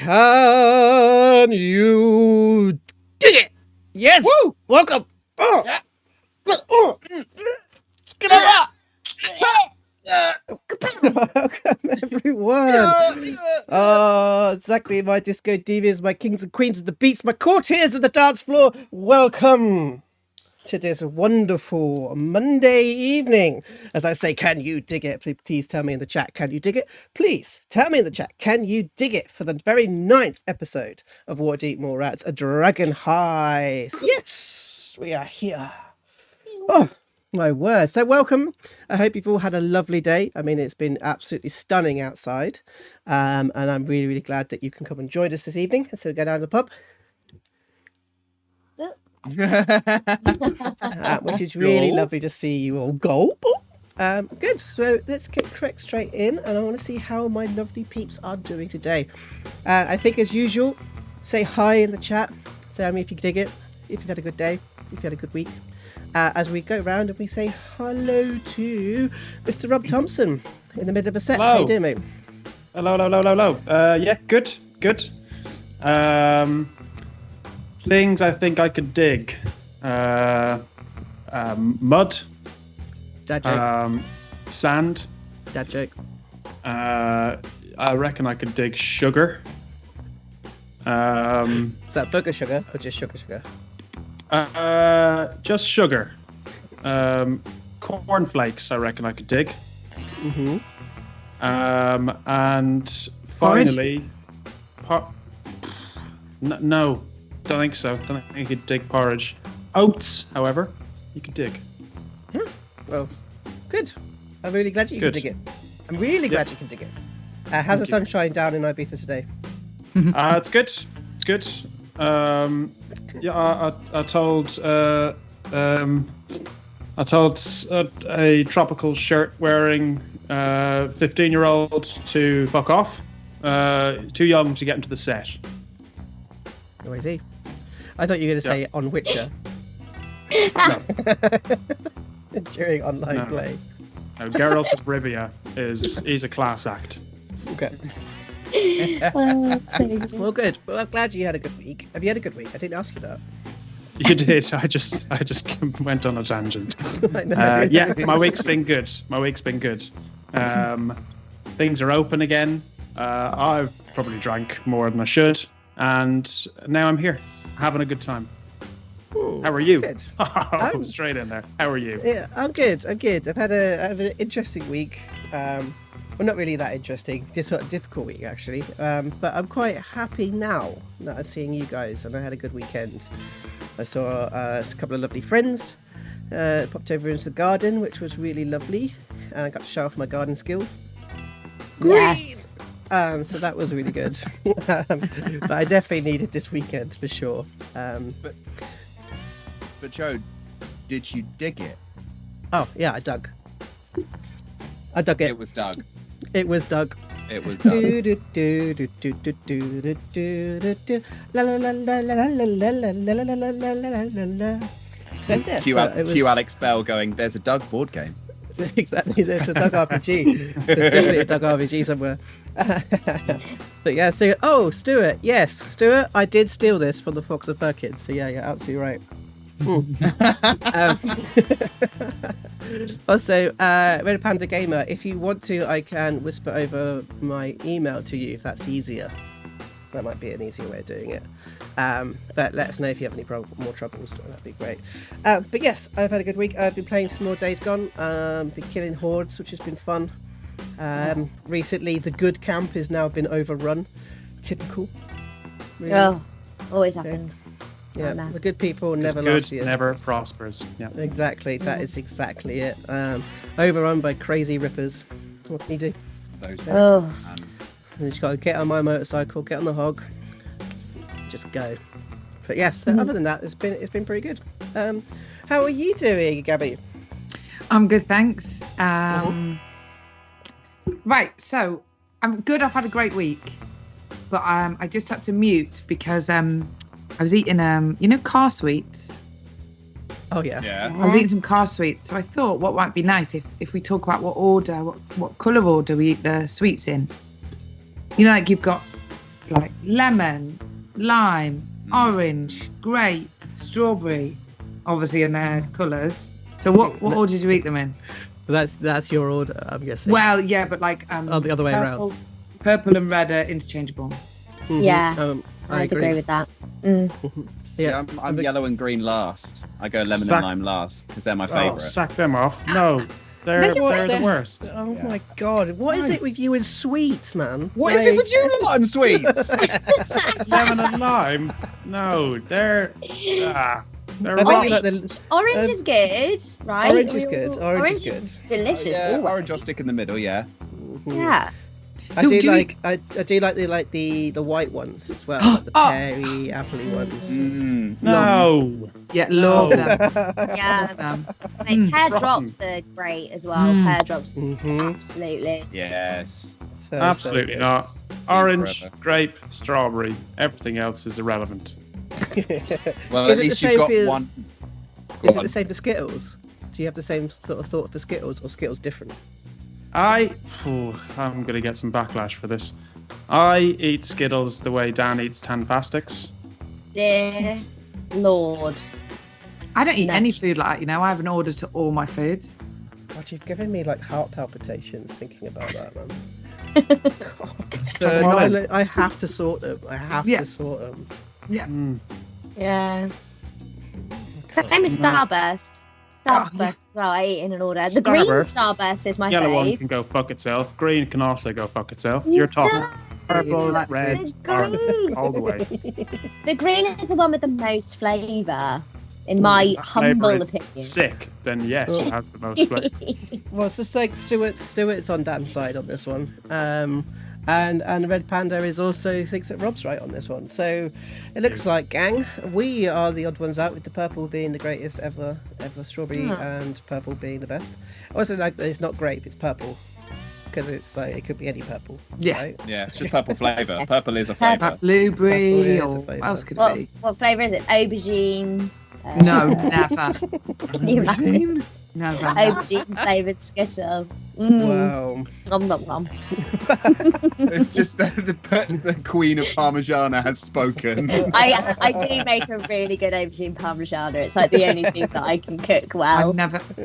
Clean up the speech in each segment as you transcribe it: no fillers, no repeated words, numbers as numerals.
Can you dig it? Yes. Woo! Welcome. Welcome, everyone. Exactly. My disco divas, my kings and queens of the beats, my courtiers of the dance floor. Welcome to this wonderful Monday evening. As I say, can you dig it? Please tell me in the chat, can you dig it? Please tell me in the chat, can you dig it for the very 9th episode of Waterdeep Mallrats, a dragon heist? Yes, we are here. Oh, my word. So welcome. I hope you've all had a lovely day. I mean, it's been absolutely stunning outside. And I'm really, really glad that you can come and join us this evening instead of go down to the pub. Which is really lovely to see you all go. Good. So let's get straight in, and I want to see how my lovely peeps are doing today. I think, as usual, say hi in the chat. Tell me if you dig it, if you've had a good day, if you had a good week. As we go round and we say hello to Mr. Rob Thompson in the middle of a set. Hello. How you doing, mate? Hello. Yeah, good. Things I think I could dig. Mud. Dad joke. Sand. Dad joke. I reckon I could dig sugar. Is that booger sugar or just sugar? Just sugar. Cornflakes, I reckon I could dig. Mm-hmm. And finally, no, don't think so. Don't think you could dig porridge. Oats, however, you could dig. Well, good. I'm really glad you can dig it. I'm really glad you can dig it. How's the sunshine down in Ibiza today? It's good. It's good. Yeah, I told a tropical shirt wearing 15-year-old to fuck off. Too young to get into the set. Oh, is he? I thought you were going to say on Witcher. No. During online play. No, Geralt of Rivia is a class act. Okay. Well, good. Well, I'm glad you had a good week. Have you had a good week? I didn't ask you that. You did. I just went on a tangent. Yeah, my week's been good. Things are open again. I've probably drank more than I should, and now I'm here having a good time. Ooh, how are you? Good. I'm straight in there. How are you? Yeah, I'm good. I've had an interesting week. Well, not really that interesting, just sort of difficult week actually. But I'm quite happy now that I'm seeing you guys, and I had a good weekend. I saw a couple of lovely friends. Popped over into the garden, which was really lovely, and I got to show off my garden skills. Yes. So that was really good. But I definitely needed this weekend for sure. But Joe, did you dig it? Oh yeah, I dug it. It was dug. It was dug. It was dug. La la la la la la la la la la la. Cue Alex Bell going, there's a Doug board game. Exactly, there's a Doug RPG. There's definitely a Doug RPG somewhere. But yeah, so Stuart, yes, Stuart, I did steal this from the Fox and Fur Kids. So yeah, you're absolutely right. Also, Red Panda Gamer, if you want to, I can whisper over my email to you if that's easier. That might be an easier way of doing it. But let us know if you have any more troubles. That'd be great. But yes, I've had a good week. I've been playing some more Days Gone. Been killing hordes, which has been fun. Recently, the good camp has now been overrun. Typical. Really. Oh, always happens. Yeah, the good people never good last year. Never prospers. Yeah, exactly. That is exactly it. Overrun by crazy rippers. What can you do? Oh. You just got to get on my motorcycle, get on the hog, just go. But yes, other than that, it's been pretty good. How are you doing, Gabby? I'm good, thanks. Right, so I'm good. I've had a great week, but I just had to mute because I was eating car sweets. Oh yeah. I was eating some car sweets, so I thought what might be nice if we talk about what colour order we eat the sweets in. You know, like you've got like lemon, lime, orange, grape, strawberry, obviously in their colours. So what order did you eat them in? So that's your order, I'm guessing. Well, yeah, but like the other way around. Purple and red are interchangeable. Yeah, I I'd agree with that. Yeah, I'm yellow and green last. I go lemon and lime last because they're my Oh, favourite. sack them off. No, they're the worst. Oh my god, what is it with you and sweets, man? What is it with you and lime sweets? Lemon and lime? No, they're they're I bet rough. you like the Orange is good, right? Orange is good. Orange is delicious. Yeah, always. orange I'll stick in the middle, yeah. Yeah. I So do do you like the white ones as well, like the peary, appley ones. No. Yeah, love them. Yeah. Like, pear drops are great as well. Pear drops, absolutely. Yes. So, Absolutely so not. Orange, Forever. grape, strawberry. Everything else is irrelevant. Well, Is at it least the you've same got for- one. Is Go it on. the same for Skittles? Do you have the same sort of thought for Skittles, or Skittles different? I'm gonna get some backlash for this. I eat Skittles the way Dan eats Tanfastics. Dear Lord. I don't eat No. any food like that, you know. I have an order to all my food. God, you've given me like heart palpitations thinking about that, man. So, Come no, on. I have to sort them. I have Yeah. to sort them. Yeah. Yeah. Same with Starburst. Starburst as well, I eat in an order. The green Starburst. Starburst is my Yellow one fave. can go fuck itself. Green can also go fuck itself. You're talking purple, Like red, the orange, green. all the way. The green is the one with the most flavour, in my That humble flavour is opinion. Sick. Then yes, it has the most flavour. Well, it's just like Stuart's on Dan's side on this one. And Red Panda is also thinks that Rob's right on this one. So it looks like, gang, we are the odd ones out, with the purple being the greatest ever strawberry and purple being the best. I also like that it's not grape, it's purple, because it's like it could be any purple. Yeah. Right? yeah, it's just purple flavour. Purple is a flavour. Like blueberry Purple is a or flavour. what else could it be? What flavour is it? Aubergine? No, never. Can you imagine? Never. Aubergine flavoured Skittle. Mm. Wow. Nom nom nom. It's just the Queen of Parmigiana has spoken. I do make a really good aubergine parmigiana. It's like the only thing that I can cook well.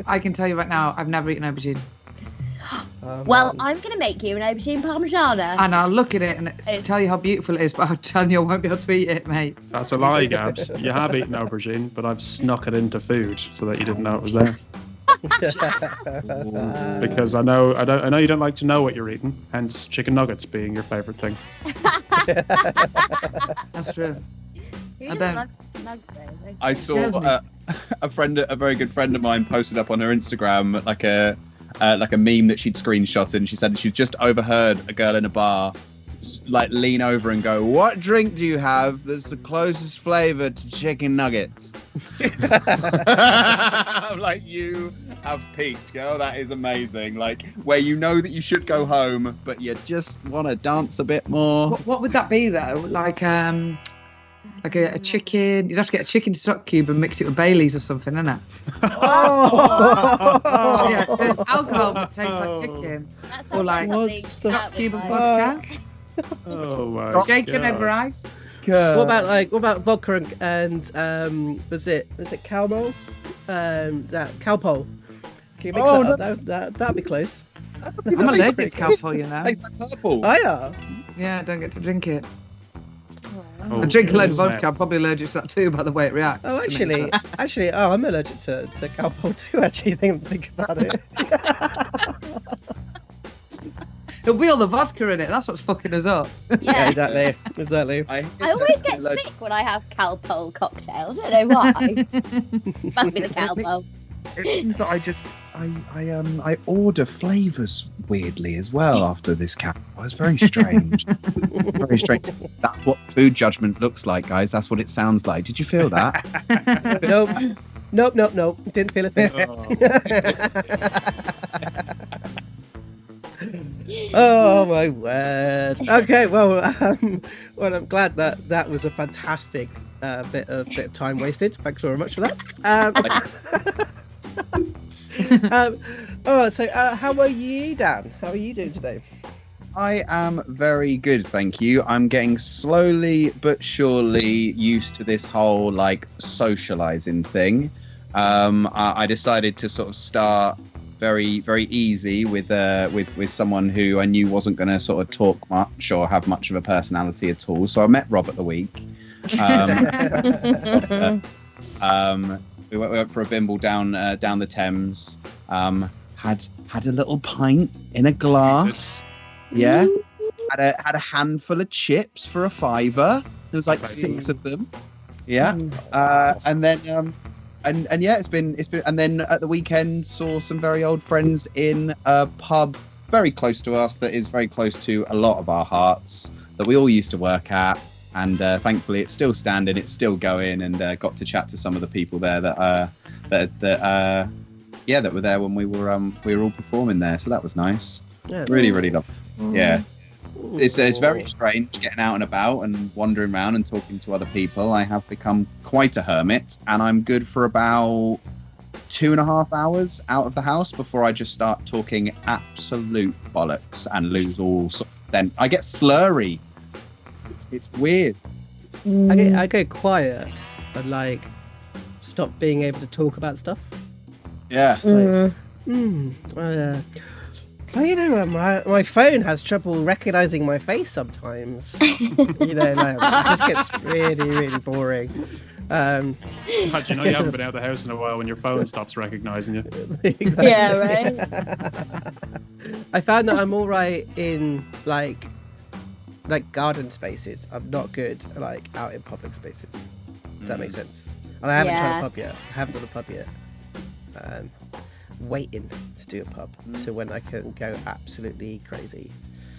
I can tell you right now, I've never eaten aubergine. Well, I'm going to make you an aubergine parmigiana. And I'll look at it and tell you how beautiful it is, but I'm telling you I won't be able to eat it, mate. That's a lie, Gabs. You have eaten aubergine, but I've snuck it into food so that you didn't know it was there. Because I know you don't like to know what you're eating, hence chicken nuggets being your favourite thing. That's true. Who I doesn't don't. love nugs, though? I saw a very good friend of mine posted up on her Instagram like a meme that she'd screenshotted, and she said she'd just overheard a girl in a bar like lean over and go, "What drink do you have that's the closest flavour to chicken nuggets?" I'm like, you have peaked, girl. That is amazing. Like, where you know that you should go home, but you just want to dance a bit more. What would that be though? Like a chicken. You'd have to get a chicken stock cube and mix it with Bailey's or something, innit? Oh! Yeah, so it's alcohol but tastes like chicken. That Or sounds like something stock out with Cube and my- vodka. Oh my Shaken God. over ice. What about vodka and was it Calmo? That Calpol. Can you mix that up? That'd be close. I'm allergic to alcohol, you know. Tastes like purple. Oh yeah. Yeah, I don't get to drink it. Oh, I drink a load of goodness, vodka. I'm probably allergic to that too, by the way it reacts. Oh, to me. actually, I'm allergic to Calpol too. Actually, think about it. It'll be all the vodka in it. That's what's fucking us up. Yeah, Yeah. exactly. I always get sick when I have Calpol cocktail. I don't know why. Must be the Calpol. It seems that I order flavours weirdly as well after this cap. It's very strange. Very strange. That's what food judgment looks like, guys. That's what it sounds like. Did you feel that? Nope. Didn't feel a thing. Oh my word. Okay, well, I'm glad that was a fantastic bit of time wasted. Thanks very much for that. So how are you, Dan? How are you doing today? I am very good, thank you. I'm getting slowly but surely used to this whole like socializing thing. I decided to sort of start very, very easy with someone who I knew wasn't going to sort of talk much or have much of a personality at all. So I met Rob at the week. We went for a bimble down the Thames. Had a little pint in a glass. Yeah. Had a handful of chips for a £5. There was like 6 of them. Yeah. And then and yeah, it's been and then at the weekend saw some very old friends in a pub very close to us that is very close to a lot of our hearts that we all used to work at. And thankfully, it's still standing, it's still going, and got to chat to some of the people there that were there when we were all performing there. So that was nice. Yeah, really, really lovely. Yeah, it's very strange getting out and about and wandering around and talking to other people. I have become quite a hermit, and I'm good for about 2.5 hours out of the house before I just start talking absolute bollocks and lose all. Then I get slurry. It's weird. I go quiet, but like stop being able to talk about stuff. Yeah. Just like, you know, my phone has trouble recognizing my face sometimes. You know, like, it just gets really, really boring. How'd you know you haven't been out of the house in a while when your phone stops recognizing you? Exactly. Yeah, right. I found that I'm all right in like garden spaces. I'm not good like out in public spaces. Does that make sense? And I haven't tried a pub yet. I haven't done a pub yet. Waiting to do a pub to when I can go absolutely crazy.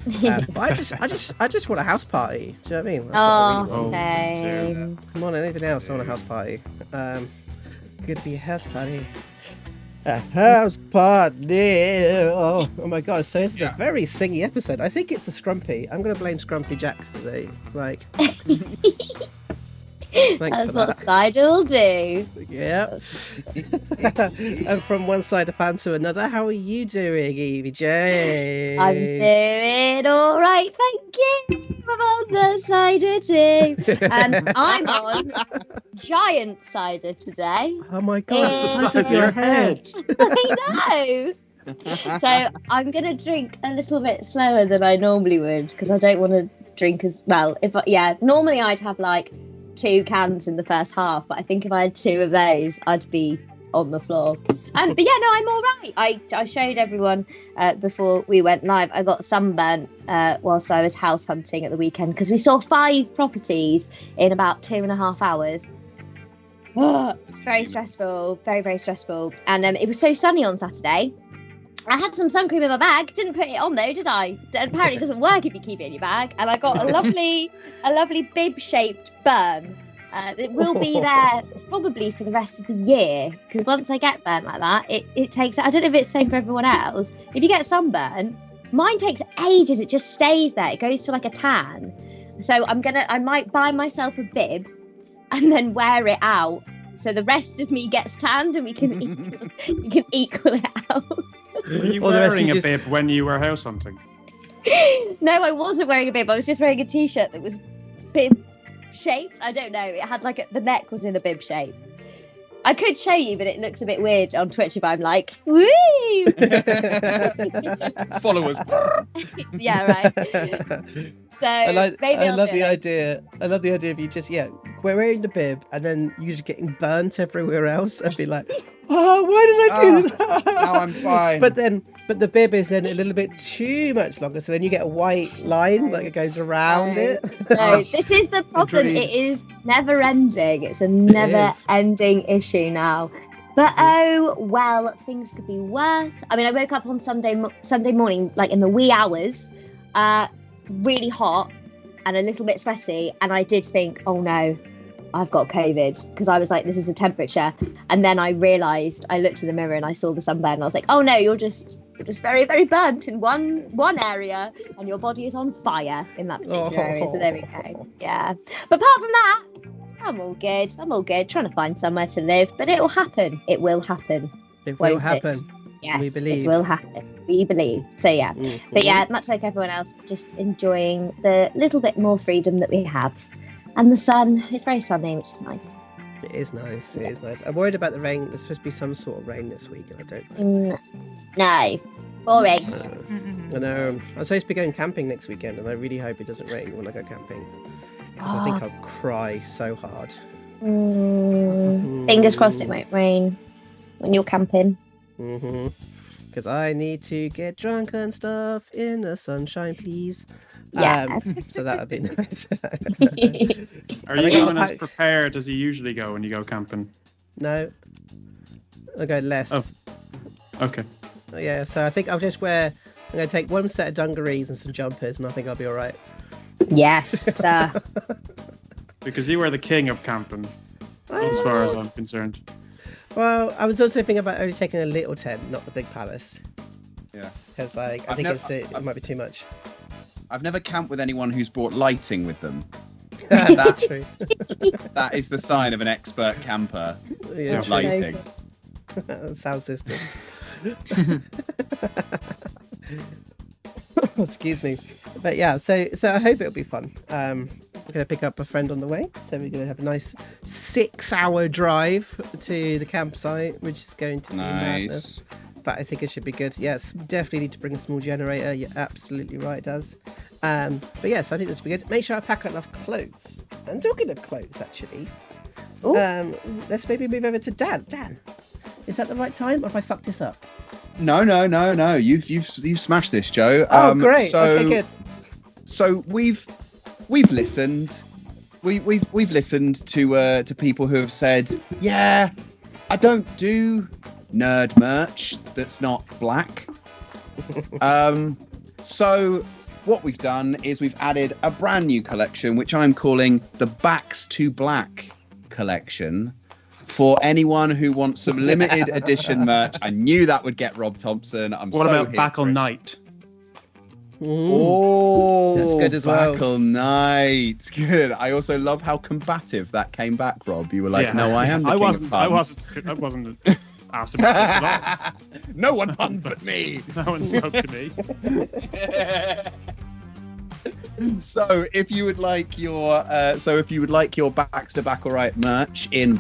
But I just want a house party. Do you know what I mean? That's what I really want. Same. Come on, anything else? I want a house party. Gonna be a house party. A house party. Oh my god! So this is a very singy episode. I think it's the Scrumpy. I'm gonna blame Scrumpy Jack today. Like, thanks That's for what that. cider will do. Yeah. And from one side of fan to another, how are you doing, Evie J? I'm doing all right, thank you. I'm on the cider too. And I'm on giant cider today. Oh my god, that's the size of your head. I know. So I'm going to drink a little bit slower than I normally would because I don't want to drink as well. Normally I'd have like 2 cans in the first half, but I think if I had 2 of those, I'd be on the floor. But yeah, no, I'm all right. I showed everyone before we went live. I got sunburnt whilst I was house hunting at the weekend because we saw 5 properties in about 2.5 hours. It's very stressful, very, very stressful. And it was so sunny on Saturday. I had some sun cream in my bag. Didn't put it on though, did I? Apparently it doesn't work if you keep it in your bag. And I got a lovely bib-shaped burn. It will be there probably for the rest of the year because once I get burnt like that, it takes. I don't know if it's the same for everyone else. If you get sunburn, mine takes ages. It just stays there. It goes to like a tan. So I might buy myself a bib and then wear it out so the rest of me gets tanned and we can equal it out. Were you wearing a bib when you were house hunting? No, I wasn't wearing a bib. I was just wearing a t-shirt that was bib shaped. I don't know. It had like the neck was in a bib shape. I could show you, but it looks a bit weird on Twitch if I'm like, woo! Followers. Yeah, right. So I love the idea. idea. I love the idea of you just wearing the bib and then you just getting burnt everywhere else and be like, oh, why did I do that? Now I'm fine. But the bib is then a little bit too much longer, so then you get a white line like it goes around it. No, this is the problem. It is never ending. It's a never ending issue now. But oh well, things could be worse. I mean, I woke up on Sunday morning, like in the wee hours, really hot and a little bit sweaty, and I did think, oh no, I've got COVID, because I was like, this is a temperature. And then I realised, I looked in the mirror and I saw the sunburn and I was like, oh no, you're just very, very burnt in one area and your body is on fire in that particular area. So there we go. Yeah. But apart from that, I'm all good. Trying to find somewhere to live, but it'll happen. It will happen. It will happen. Yes, We believe. it will happen. We believe. So yeah. But yeah, much like everyone else, just enjoying the little bit more freedom that we have. And the sun, it's very sunny, which is nice. It is nice. It is nice. I'm worried about the rain. There's supposed to be some sort of rain this week, and I don't. No. Boring. I know. I'm supposed to be going camping next weekend, and I really hope it doesn't rain when I go camping. Because I think I'll cry so hard. Fingers crossed it won't rain when you're camping. Because I need to get drunk and stuff in the sunshine, please. Yeah. So that would be nice. Are you going as prepared as you usually go when you go camping? No. I'll go less. Oh. Okay. Yeah, so I think I'll just wear... I'm going to take one set of dungarees and some jumpers, and I think I'll be all right. Yes. Because you are the king of camping, as far as I'm concerned. Well, I was also thinking about only taking a little tent, not the big palace. Yeah. Because I think it might be too much. I've never camped with anyone who's brought lighting with them. That's true. That is the sign of an expert camper. Yeah, with lighting. Sound systems. Excuse me. But yeah, so I hope it'll be fun. I'm going to pick up a friend on the way. So we're going to have a nice 6-hour drive to the campsite, which is going to be madness. But I think it should be good. Yes, definitely need to bring a small generator. You're absolutely right, Daz. But yes, I think this will be good. Make sure I pack enough clothes. And talking of clothes, actually, let's maybe move over to Dan. Dan, is that the right time, or have I fucked this up? No. You've smashed this, Joe. Oh, great. So, okay, good. So we've listened. We've listened to people who have said, yeah, I don't do nerd merch that's not black. So what we've done is we've added a brand new collection, which I'm calling the Backs to Black collection, for anyone who wants some limited edition merch. I knew that would get Rob Thompson. What about Back on Night? Oh, that's good as well. Back all night. Good. I also love how combative that came back, Rob. You were like, no, I am the king of puns. I wasn't asked about this at all. No one puns but me. No one spoke to me. So if you would like your Backs to Back Alright merch in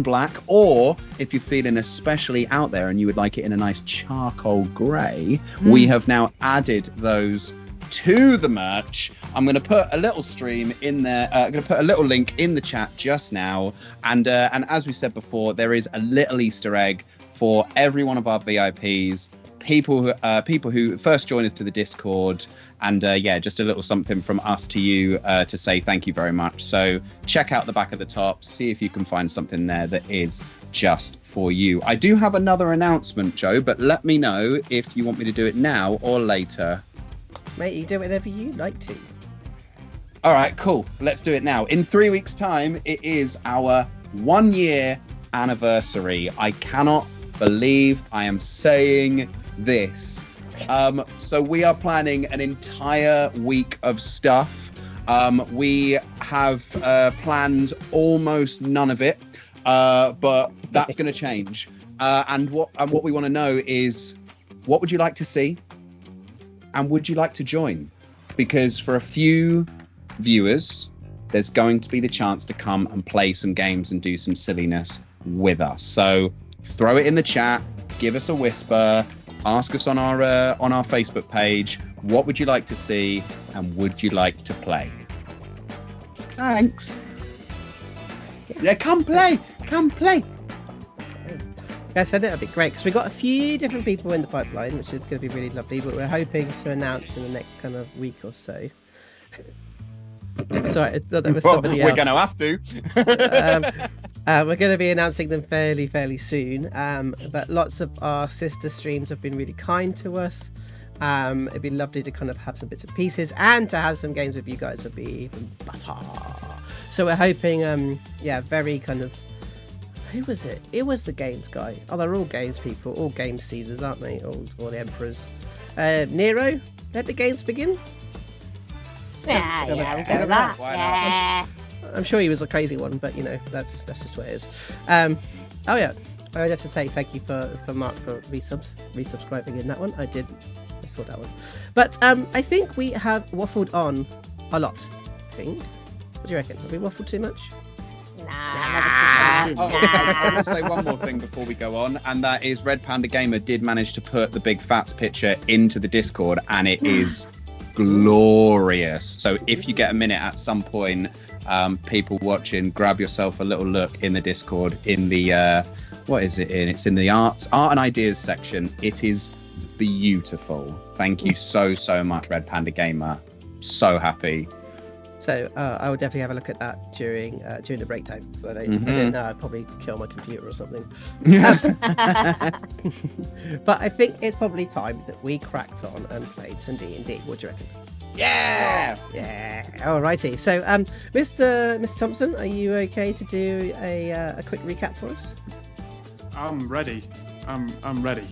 black, or if you're feeling especially out there and you would like it in a nice charcoal grey, we have now added those to the merch. I'm going to put a little stream in there. I'm going to put a little link in the chat just now, and as we said before, there is a little Easter egg for every one of our VIPs, people who first join us to the Discord. And just a little something from us to you to say thank you very much. So check out the back at the top, see if you can find something there that is just for you. I do have another announcement, Joe, but let me know if you want me to do it now or later. Mate, you do whatever you like to. All right, cool. Let's do it now. In 3 weeks' time, it is our 1-year anniversary. I cannot believe I am saying this. So we are planning an entire week of stuff. We have planned almost none of it, but that's going to change. And what we want to know is, what would you like to see? And would you like to join? Because for a few viewers, there's going to be the chance to come and play some games and do some silliness with us. So throw it in the chat, give us a whisper. Ask us on our Facebook page, what would you like to see and would you like to play? Thanks. Yeah, come play. I said it'll be great because we've got a few different people in the pipeline, which is going to be really lovely, but we're hoping to announce in the next kind of week or so. Sorry, I thought that was somebody else. We're going to have to. We're going to be announcing them fairly soon. But lots of our sister streams have been really kind to us. It'd be lovely to kind of have some bits and pieces, and to have some games with you guys would be even better. So we're hoping, very kind of. Who was it? It was the games guy. Oh, they're all games people, all games Caesars, aren't they? All the emperors. Nero, let the games begin. Yeah, we'll go with that. Yeah. I'm sure he was a crazy one, but that's just what it is. I would have to say thank you for Mark for resubscribing in that one. I saw that one. But I think we have waffled on a lot. I think. What do you reckon? Have we waffled too much? Nah, never too much. I want to say one more thing before we go on, and that is Red Panda Gamer did manage to put the big Phatts picture into the Discord, and it is glorious. So if you get a minute at some point, people watching, grab yourself a little look in the Discord in the what is it in? It's in the art and ideas section. It is beautiful. Thank you so much, Red Panda Gamer. So happy. So I will definitely have a look at that during the break time. But I don't know. I'd probably kill my computer or something. But I think it's probably time that we cracked on and played some D&D. What do you reckon? Yeah. Alrighty. So, Mr. Thompson, are you okay to do a quick recap for us? I'm ready. I'm ready.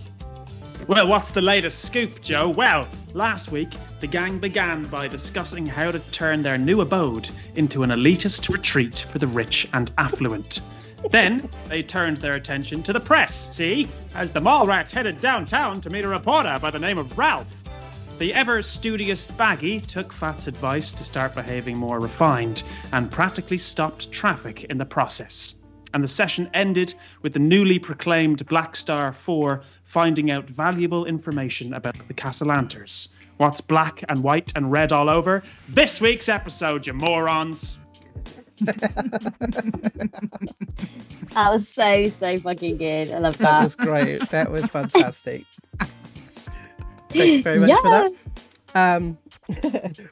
Well, what's the latest scoop, Joe? Well, last week, the gang began by discussing how to turn their new abode into an elitist retreat for the rich and affluent. Then, they turned their attention to the press, as the Mallrats headed downtown to meet a reporter by the name of Ralph. The ever-studious Baggi took Phatts' advice to start behaving more refined and practically stopped traffic in the process. And the session ended with the newly proclaimed Black Star 4 finding out valuable information about the Castellanters. What's black and white and red all over? This week's episode, you morons! That was so fucking good. I love That that. was great. That was fantastic. Thank you very much for that.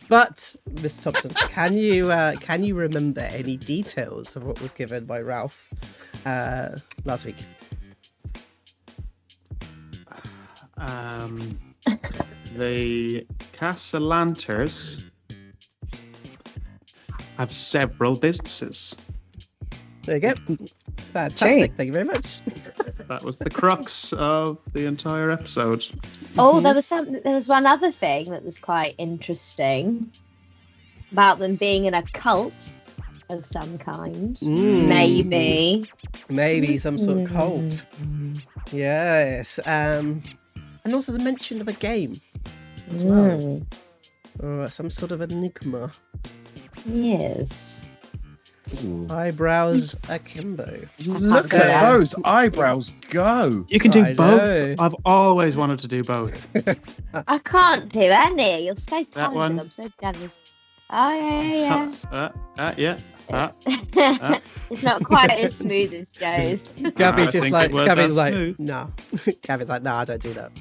But Mr. Thompson, can you remember any details of what was given by Ralph last week? The Castellanters have several businesses. There you go. Fantastic. True. Thank you very much. That was the crux of the entire episode. Oh, there was one other thing that was quite interesting about them being in a cult of some kind. Maybe some sort of cult. Yes. And also the mention of a game as well. Or some sort of enigma. Yes. Eyebrows akimbo. Look at those eyebrows go. You can do I both. know. I've always wanted to do both. I can't do any. You're so talented. one. I'm so jealous. Oh, yeah. Yeah. It's not quite as smooth as Joe's. Gabby's I just think like, it was Gabby's that like, smooth. no. Gabby's like, no, I don't do that.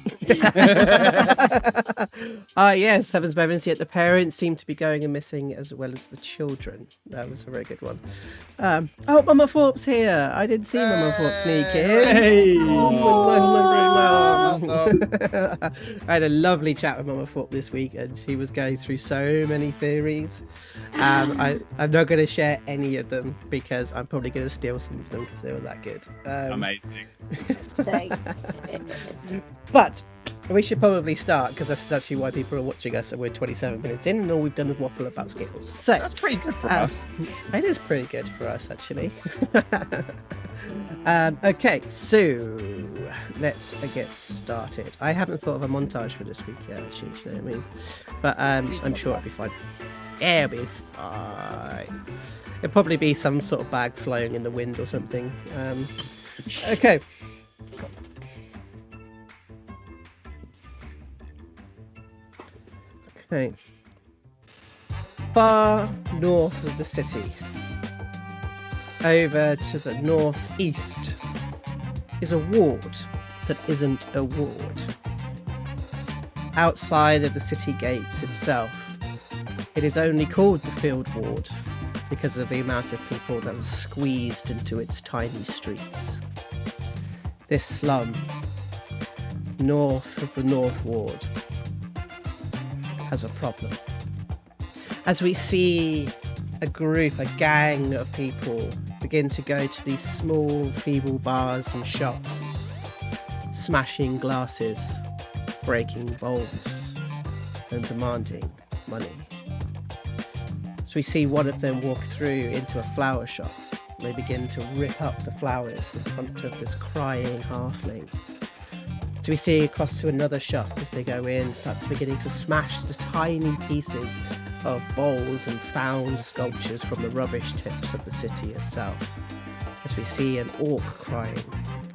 Yes, Heaven's Bevins, yet the parents seem to be going and missing as well as the children. That was a very good one. Oh, Mama Thorpe's here. I didn't see Mama Thorpe sneak in. Hey! I had a lovely chat with Mama Thorpe this week, and she was going through so many theories. I'm not going to share any of them because I'm probably going to steal some of them because they were that good. Amazing. So, But we should probably start because this is actually why people are watching us, and we're 27 minutes in, and all we've done is waffle about skills. So That's pretty good for us. it is pretty good for us, actually. Okay, so let's get started. I haven't thought of a montage for this week yet, actually, do you know what I mean? But I'm sure it'll be fine. Yeah, it'll be fine. It'll probably be some sort of bag flying in the wind or something. Okay. Okay. Far north of the city, over to the northeast, is a ward that isn't a ward. Outside of the city gates itself, it is only called the Field Ward because of the amount of people that are squeezed into its tiny streets. This slum, north of the North Ward, has a problem. As we see a gang of people begin to go to these small, feeble bars and shops, smashing glasses, breaking bowls, and demanding money. So we see one of them walk through into a flower shop They begin to rip up the flowers in front of this crying halfling. So we see across to another shop as they go in, start to beginning to smash the tiny pieces of bowls and found sculptures from the rubbish tips of the city itself. As we see an orc crying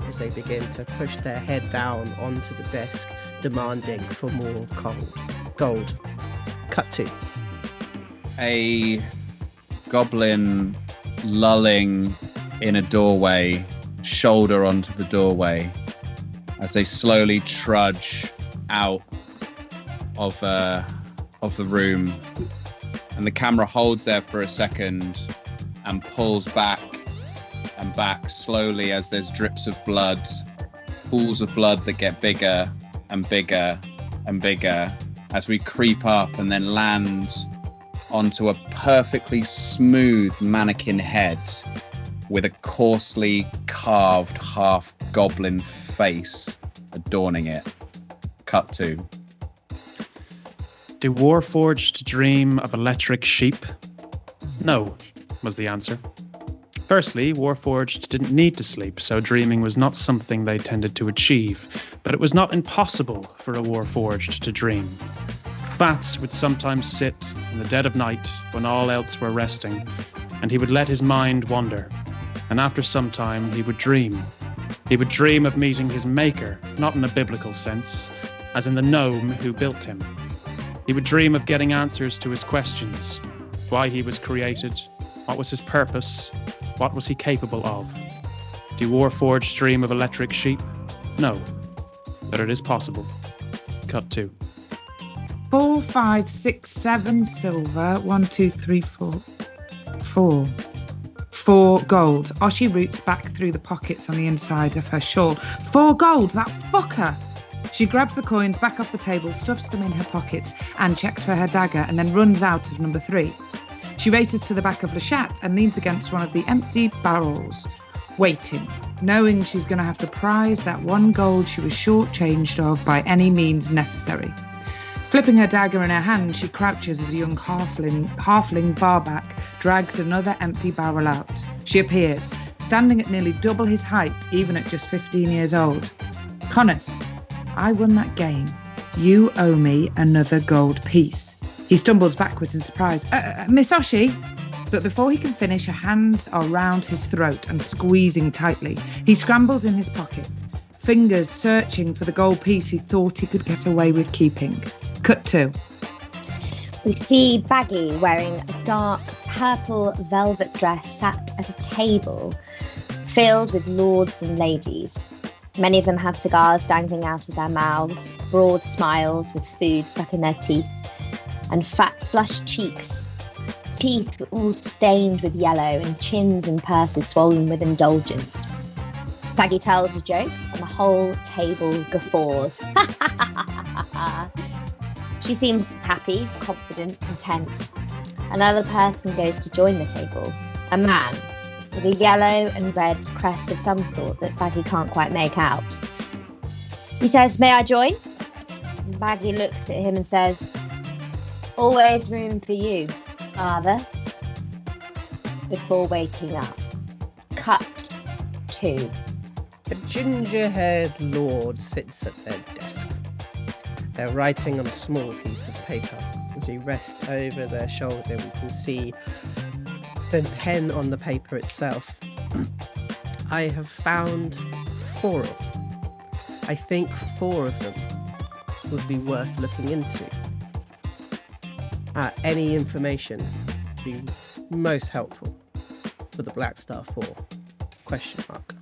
as they begin to push their head down onto the desk, demanding for more gold. Cut to A goblin lulling in a doorway, shoulder onto the doorway, as they slowly trudge out of the room, and the camera holds there for a second and pulls back and back slowly as there's drips of blood, pools of blood that get bigger and bigger and bigger as we creep up and then land onto a perfectly smooth mannequin head with a coarsely carved half goblin face adorning it. Cut to. Do Warforged dream of electric sheep? No, was the answer. Firstly, Warforged didn't need to sleep, so dreaming was not something they tended to achieve, but it was not impossible for a Warforged to dream. Phatts would sometimes sit in the dead of night when all else were resting, and he would let his mind wander, and after some time he would dream. He would dream of meeting his maker, not in a biblical sense, as in the gnome who built him. He would dream of getting answers to his questions, why he was created, what was his purpose, what was he capable of. Do Warforged dream of electric sheep? No, but it is possible. Cut to. 4, 5, 6, 7 silver. 1, 2, 3, 4. 4. 4 gold. Oshi roots back through the pockets on the inside of her shawl. 4 gold, that fucker! She grabs the coins back off the table, stuffs them in her pockets, and checks for her dagger, and then runs out of number 3. She races to the back of Le Chat and leans against one of the empty barrels, waiting, knowing she's going to have to prize that 1 gold she was shortchanged of by any means necessary. Flipping her dagger in her hand, she crouches as a young halfling barback drags another empty barrel out. She appears, standing at nearly double his height, even at just 15 years old. Connors, I won that game. You owe me another gold piece. He stumbles backwards in surprise. Miss Oshi? But before he can finish, her hands are round his throat and squeezing tightly. He scrambles in his pocket, fingers searching for the gold piece he thought he could get away with keeping. Cut to. We see Baggi wearing a dark purple velvet dress sat at a table filled with lords and ladies. Many of them have cigars dangling out of their mouths, broad smiles with food stuck in their teeth, and fat, flushed cheeks. Teeth all stained with yellow and chins and purses swollen with indulgence. Baggi tells a joke and the whole table guffaws. She seems happy, confident, content. Another person goes to join the table. A man with a yellow and red crest of some sort that Baggi can't quite make out. He says, "May I join?" And Baggi looks at him and says, "Always room for you, Father." Before waking up. Cut to. a ginger-haired lord sits at their desk. They're writing on a small piece of paper. As you rest over their shoulder, we can see the pen on the paper itself. I have found 4. I think 4 of them would be worth looking into. Any information would be most helpful for the Black Star 4? Question mark.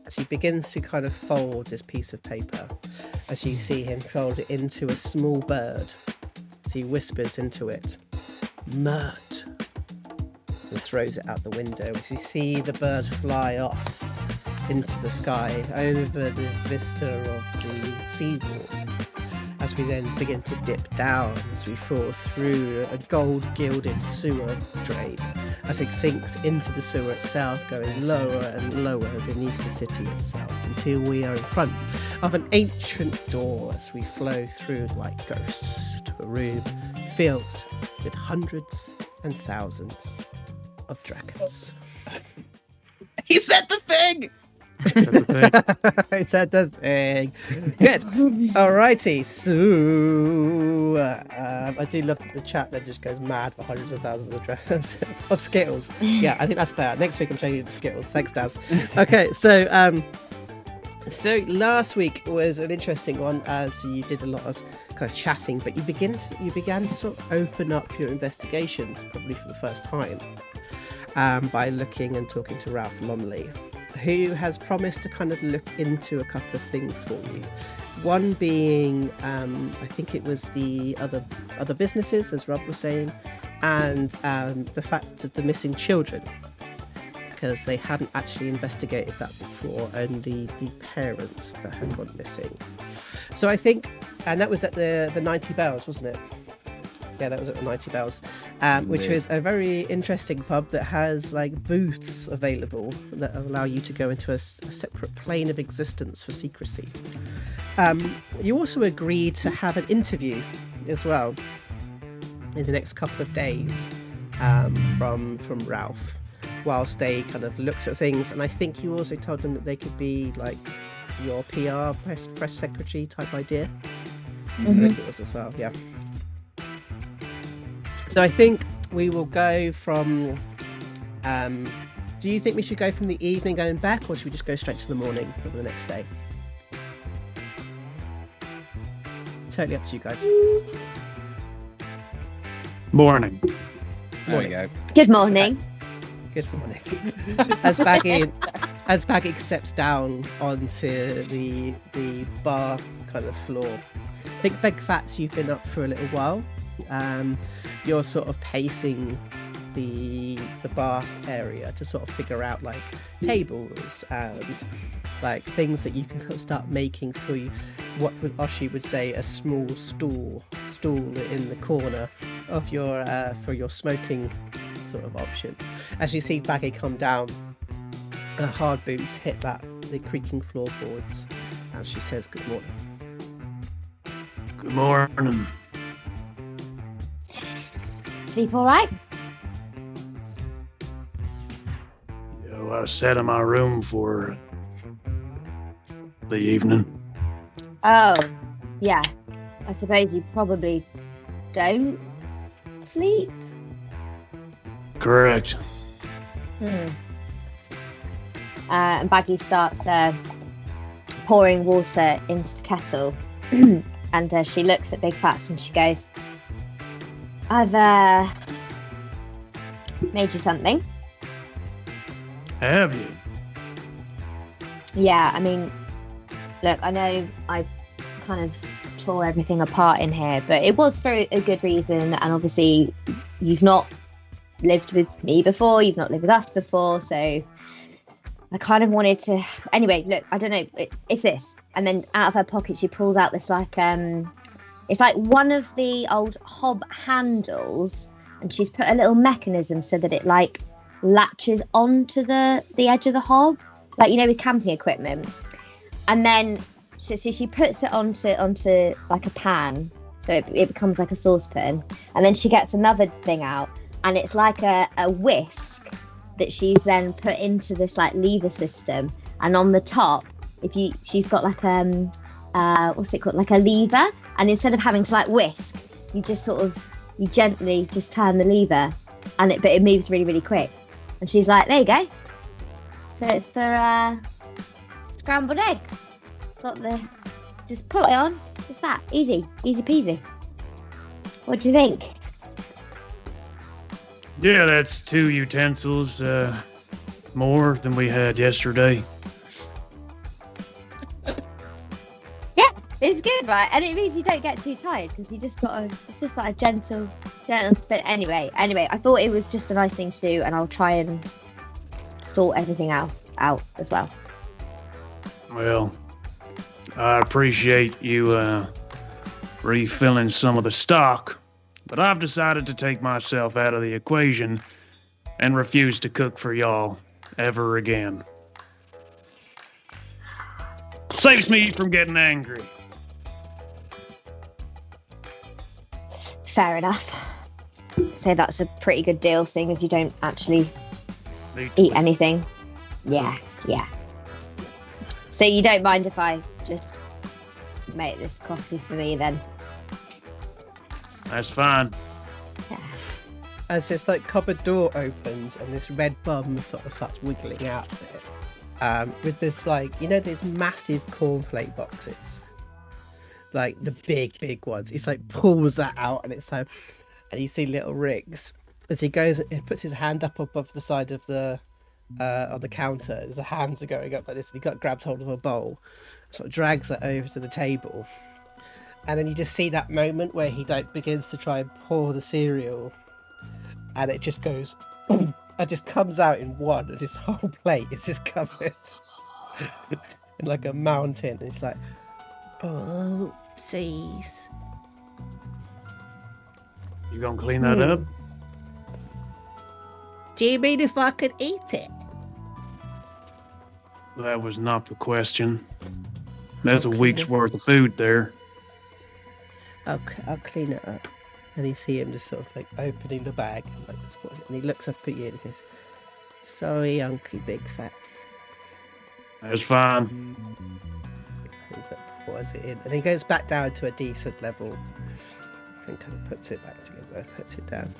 As he begins to kind of fold this piece of paper, as you see him fold it into a small bird, as he whispers into it, "Mert," and throws it out the window. As you see the bird fly off into the sky over this vista of the seaboard, as we then begin to dip down as we fall through a gold-gilded sewer drain, as it sinks into the sewer itself, going lower and lower beneath the city itself, until we are in front of an ancient door as we flow through like ghosts to a room filled with hundreds and thousands of dragons. He said the thing! I said the thing. Good. Alrighty. So I do love the chat that just goes mad for hundreds of thousands of Skittles. Yeah, I think that's better. Next week I'm changing to Skittles. Thanks, Daz. Okay, so last week was an interesting one as you did a lot of kind of chatting, but you began to sort of open up your investigations probably for the first time by looking and talking to Ralph Lumley, who has promised to kind of look into a couple of things for you. One being, I think it was the other businesses, as Rob was saying, and the fact of the missing children, because they hadn't actually investigated that before, only the parents that had gone missing. So I think, and that was at the 90 Bells, wasn't it? Yeah, that was at the 90 Bells, which is a very interesting pub that has like booths available that allow you to go into a separate plane of existence for secrecy. You also agreed to have an interview as well in the next couple of days from Ralph, whilst they kind of looked at things. And I think you also told them that they could be like your PR press secretary type idea. I think it was as well, yeah. So I think we will go from, do you think we should go from the evening going back, or should we just go straight to the morning for the next day? Totally up to you guys. Morning. There we go. Good morning. Good morning. As Baggi steps down onto the bar kind of floor. I think Phatts, you've been up for a little while. You're sort of pacing the bar area to sort of figure out like tables and like things that you can start making for you. What Oshi would say a small stool in the corner of your for your smoking sort of options. As you see Baggi come down, her hard boots hit the creaking floorboards, and she says, "Good morning." Good morning. Sleep all right? Yo, I sat in my room for the evening. Oh, yeah. I suppose you probably don't sleep. Correct. And Baggi starts pouring water into the kettle, and she looks at Big Phatts and she goes, "I've made you something." Have you? Yeah, I mean, look, I know I kind of tore everything apart in here, but it was for a good reason, and obviously you've not lived with me before, you've not lived with us before, so I kind of wanted to... Anyway, look, I don't know, it's this. And then out of her pocket she pulls out this like, it's like one of the old hob handles, and she's put a little mechanism so that it like latches onto the edge of the hob, like, you know, with camping equipment. And then so she puts it onto like a pan, so it becomes like a saucepan. And then she gets another thing out, and it's like a whisk that she's then put into this like lever system. And on the top, she's got like what's it called, like a lever, and instead of having to like whisk, you gently just turn the lever, but it moves really, really quick. And she's like, "There you go. So it's for scrambled eggs. Just put it on. Just that. Easy peasy." What do you think? Yeah, that's 2 utensils more than we had yesterday. Yeah, it's good, right? And it means you don't get too tired, because it's just like a gentle spin. Anyway, I thought it was just a nice thing to do, and I'll try and sort everything else out as well. Well, I appreciate you refilling some of the stock, but I've decided to take myself out of the equation and refuse to cook for y'all ever again. Saves me from getting angry. Fair enough. So that's a pretty good deal, seeing as you don't actually eat anything. Yeah. So you don't mind if I just make this coffee for me then? That's fine. As this like cupboard door opens and this red bum sort of starts wiggling out of it, with this like, you know, these massive cornflake boxes, like the big ones. It's like pulls that out, and it's like, and you see little Riggs as he goes. He puts his hand up above the side of the on the counter. The hands are going up like this, and he grabs hold of a bowl, sort of drags it over to the table, and then you just see that moment where he like begins to try and pour the cereal. And it just goes, boom, and just comes out in one, and his whole plate is just covered in like a mountain. And it's like, oopsies. You gonna clean that up? Do you mean if I could eat it? That was not the question. That's a week's worth of food there. I'll clean it up. And you see him just sort of like opening the bag, and he looks up at you and goes, "Sorry, Uncle Big Phatts." That's fine. And he pours it in, and he goes back down to a decent level, and kind of puts it back together, puts it down.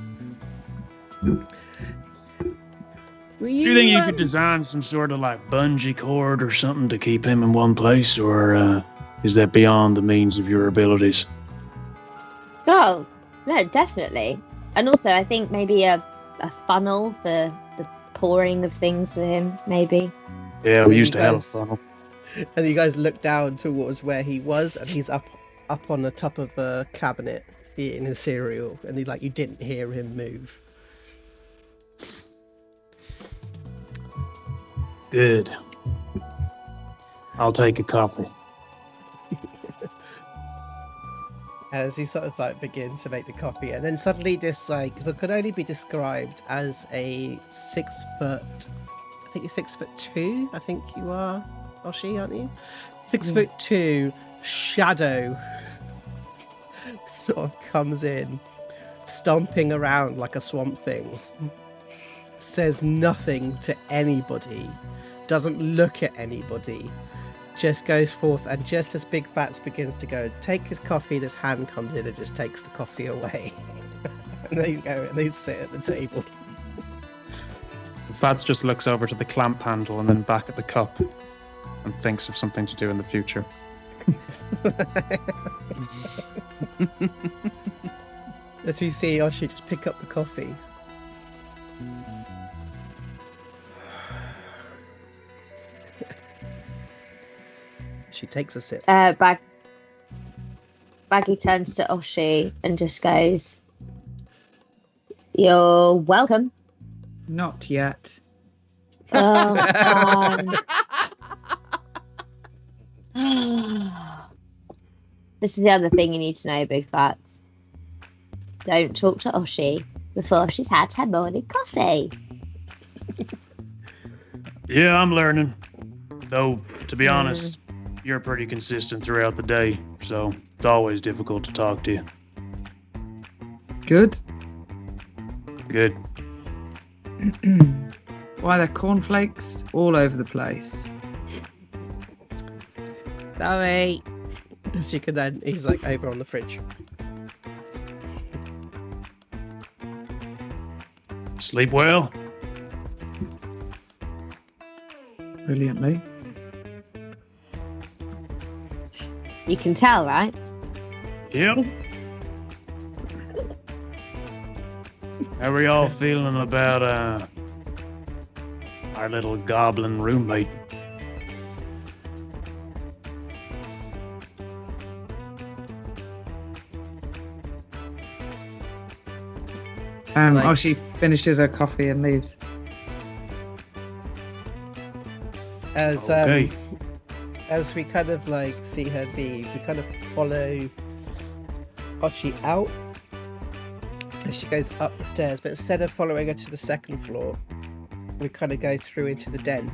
Do you think you could design some sort of like bungee cord or something to keep him in one place, or is that beyond the means of your abilities? Oh, no, definitely. And also, I think maybe a funnel for the pouring of things for him, maybe. Yeah, we used to have a funnel. And you guys look down towards where he was, and he's up on the top of a cabinet eating his cereal, and you didn't hear him move. Good. I'll take a coffee. As he sort of like begin to make the coffee, and then suddenly this like what could only be described as a 6 foot, I think you're 6'2", I think you are, Oshi, aren't you? 6'2" shadow sort of comes in, stomping around like a swamp thing, says nothing to anybody, doesn't look at anybody, just goes forth, and just as Big Phatts begins to go take his coffee, this hand comes in and just takes the coffee away. And there you go, and they sit at the table. Phatts just looks over to the clamp handle and then back at the cup and thinks of something to do in the future. As we see Oshi just pick up the coffee. She takes a sip. Baggi turns to Oshi and just goes, "You're welcome." Not yet. Oh, this is the other thing you need to know, Big Phatts. Don't talk to Oshi before she's had her morning coffee. Yeah, I'm learning. Though, to be honest, you're pretty consistent throughout the day, so it's always difficult to talk to you. Good. Good. Why, there are cornflakes all over the place. Sorry. As you can then, he's like over on the fridge. Sleep well? Brilliantly. You can tell, right? Yep. How are y'all feeling about our little goblin roommate? Like- Oshi finishes her coffee and leaves. As Okay. as we kind of like see her leave, we kind of follow Oshi out as she goes up the stairs, but instead of following her to the second floor, we kind of go through into the den,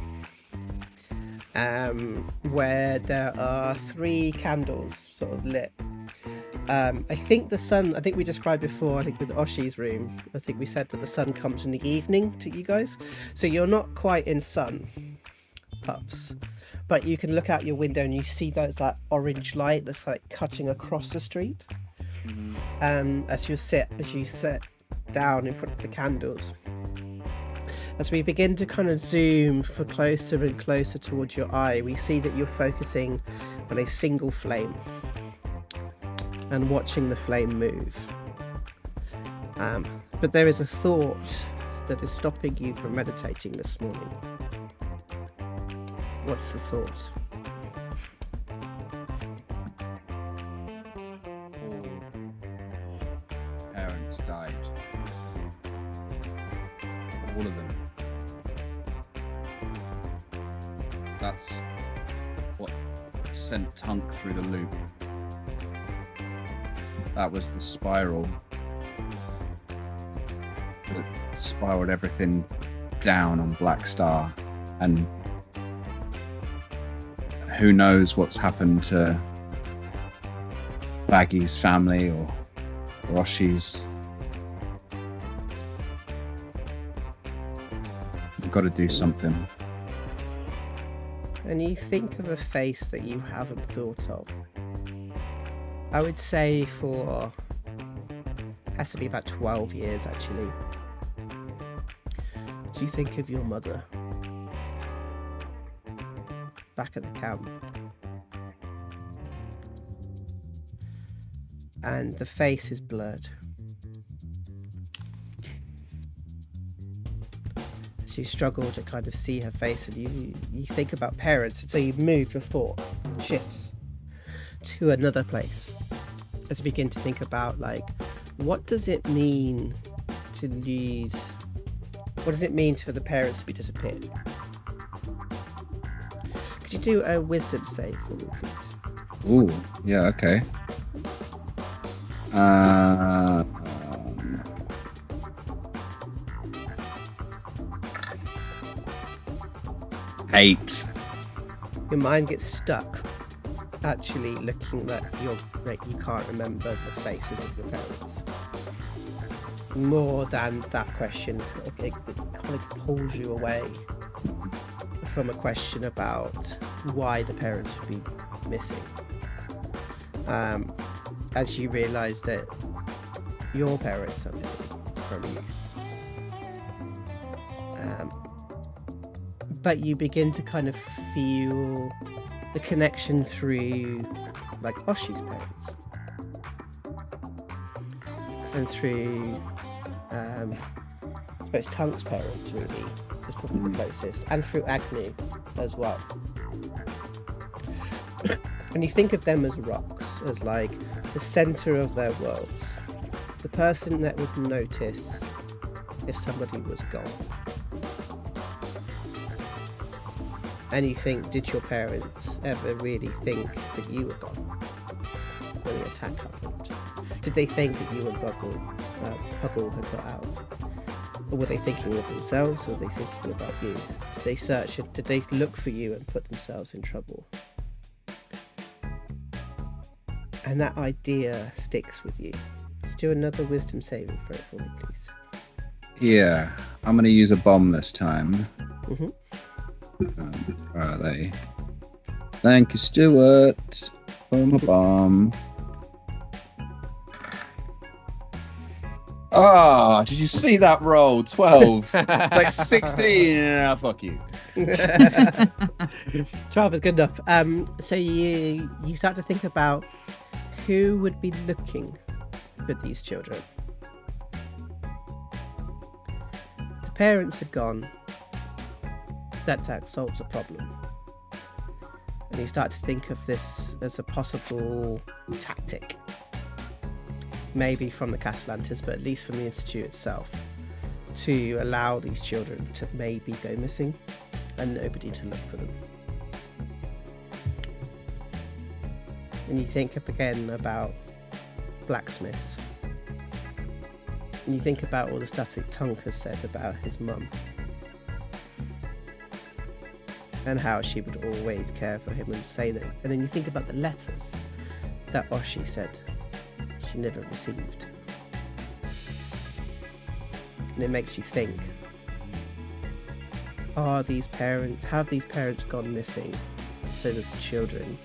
where there are 3 candles sort of lit. I think the sun, I think we described before, I think with Oshi's room, I think we said that the sun comes in the evening to you guys. So you're not quite in sun. Pups. But you can look out your window and you see that orange light that's like cutting across the street. As you sit down in front of the candles. As we begin to kind of zoom for closer and closer towards your eye, we see that you're focusing on a single flame and watching the flame move. But there is a thought that is stopping you from meditating this morning. What's the thought? All parents died. All of them. That's what sent Tunk through the loop. That was the spiral that spiraled everything down on Black Star, and who knows what's happened to Baggi's family or Oshi's. We've got to do something. And you think of a face that you haven't thought of. I would say has to be about 12 years actually. Do you think of your mother? Back at the camp. And the face is blurred. So you struggle to kind of see her face, and you think about parents, and so you move your thought, shifts to another place. As you begin to think about, like, what does it mean to lose? What does it mean for the parents to be disappeared? Could you do a wisdom save for me, please? Ooh, yeah, okay. 8. Your mind gets stuck actually looking at you can't remember the faces of your parents. More than that question, it kind of pulls you away from a question about why the parents would be missing. As you realise that your parents are missing from you. But you begin to kind of feel the connection through, like, Oshi's parents. And through, I suppose, Tunk's parents, really, is probably the closest. And through Agnew as well. And you think of them as rocks, as, like, the centre of their worlds. The person that would notice if somebody was gone. And you think, did your parents ever really think that you were gone when the attack happened? Did they think that you and Puggle had got out? Or were they thinking of themselves, or were they thinking about you? Did they search it? Did they look for you and put themselves in trouble? And that idea sticks with you. Do another wisdom saving throw for me, please. Yeah, I'm going to use a bomb this time. Mm-hmm. Where are they? Thank you, Stuart, for my bomb. Ah, did you see that roll? 12. It's like 16. Ah, fuck you. 12 is good enough. So you start to think about who would be looking for these children. The parents are gone. That solves a problem. And you start to think of this as a possible tactic. Maybe from the Castellantis, but at least from the Institute itself, to allow these children to maybe go missing and nobody to look for them. And you think up again about blacksmiths. And you think about all the stuff that Tunk has said about his mum. And how she would always care for him and say that. And then you think about the letters that Oshi said she never received. And it makes you think, have these parents gone missing so that the children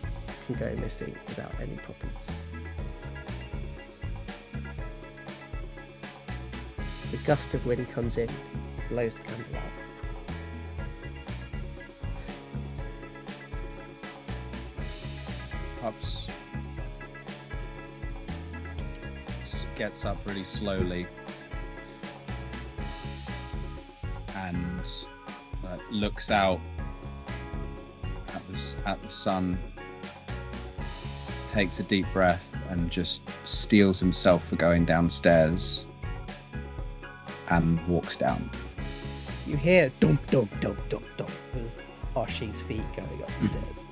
can go missing without any problems? The gust of wind comes in, blows the candle out. Pups gets up really slowly and looks out at the sun, takes a deep breath, and just steels himself for going downstairs and walks down. You hear dump, dump, dump, dump, dump of Oshi's feet going up the stairs.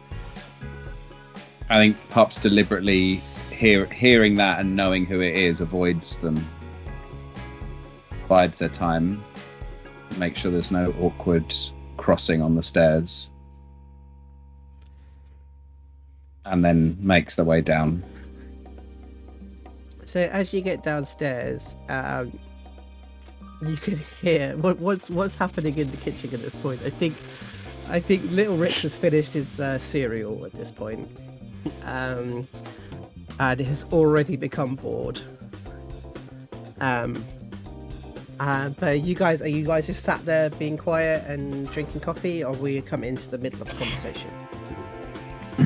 I think Pups deliberately hearing that and knowing who it is avoids them, bides their time, makes sure there's no awkward crossing on the stairs, and then makes their way down. So as you get downstairs, you can hear what's happening in the kitchen at this point. I think Little Rich has finished his cereal at this point. And has already become bored. But are you guys just sat there being quiet and drinking coffee, or will you come into the middle of a conversation?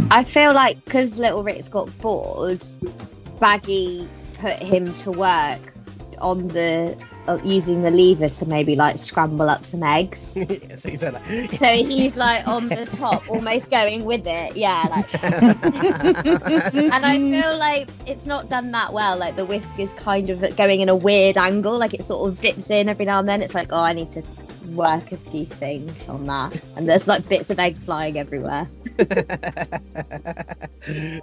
I feel like because Little Rick's got bored, Baggi put him to work on the using the lever to maybe like scramble up some eggs. Yeah, so he's like on the top, almost going with it. Yeah, like. And I feel like it's not done that well. Like the whisk is kind of going in a weird angle. Like it sort of dips in every now and then. It's like, oh, I need to work a few things on that. And there's like bits of egg flying everywhere.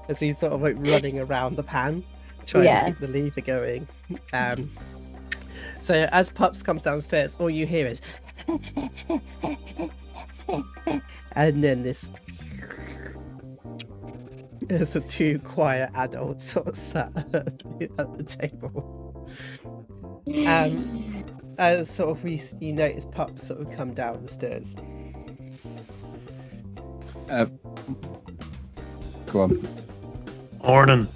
As he's sort of like running around the pan, trying to keep the lever going. So as Pups comes downstairs, all you hear is and then this there's the two quiet adults sort of sat at the table. As sort of you notice Pups sort of come down the stairs. Go on. Morning.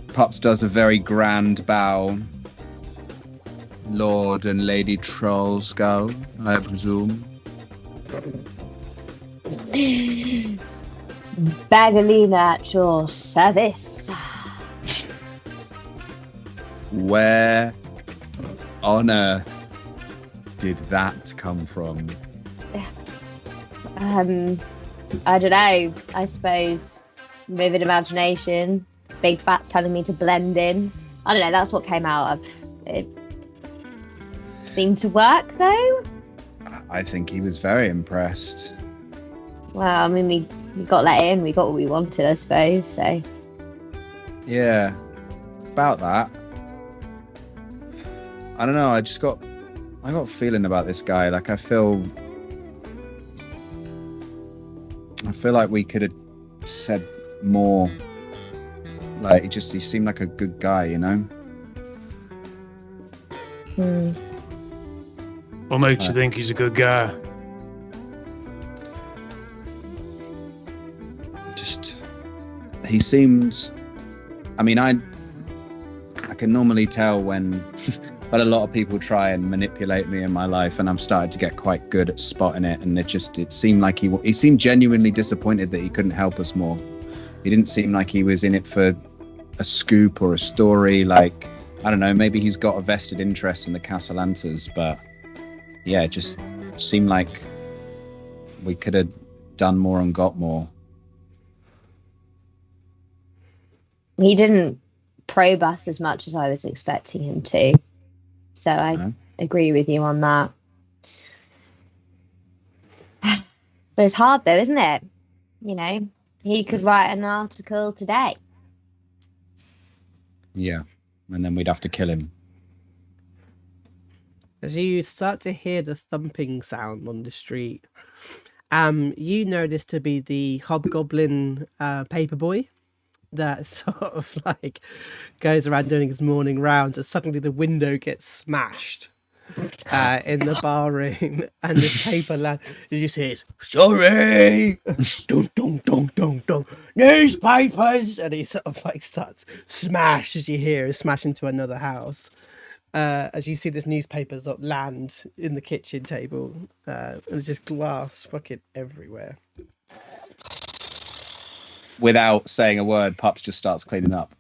Pups does a very grand bow. Lord and Lady Trollskull, I presume. Baggalina at your service. Where on earth did that come from? I don't know. I suppose vivid imagination. Big Phatts telling me to blend in. I don't know, that's what came out of it. Seemed to work though. I think he was very impressed. Well, I mean, we got let in, we got what we wanted, I suppose, so. Yeah, about that. I don't know, I got a feeling about this guy. Like, I feel like we could have said more. Like, he seemed like a good guy, you know? What makes you think he's a good guy? He seems... I mean, I can normally tell when a lot of people try and manipulate me in my life, and I've started to get quite good at spotting it, and it seemed like he seemed genuinely disappointed that he couldn't help us more. He didn't seem like he was in it for a scoop or a story. Like, I don't know, maybe he's got a vested interest in the Castellantas, but yeah, it just seemed like we could have done more and got more. He didn't probe us as much as I was expecting him to. So I agree with you on that. But it's hard though, isn't it? You know, he could write an article today. Yeah, and then we'd have to kill him. As you start to hear the thumping sound on the street, you know this to be the hobgoblin paperboy that sort of like goes around doing his morning rounds, and suddenly the window gets smashed in the bar room, and this paper land. You see it's sorry, dun dun dun dun dun, newspapers, and he sort of like starts smash as you hear it smash into another house. As you see this newspaper sort of land in the kitchen table, and there's just glass fucking everywhere. Without saying a word, Pups just starts cleaning up.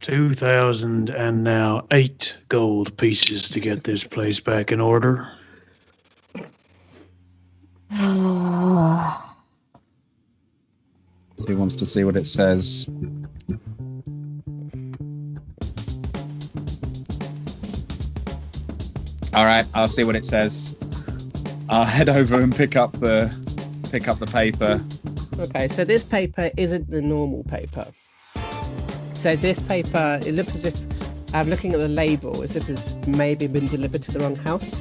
2,000 and now 8 gold pieces to get this place back in order. Who wants to see what it says? All right, I'll see what it says. I'll head over and pick up the paper. Okay, so this paper isn't the normal paper. So this paper, it looks as if, I'm looking at the label, as if it's maybe been delivered to the wrong house.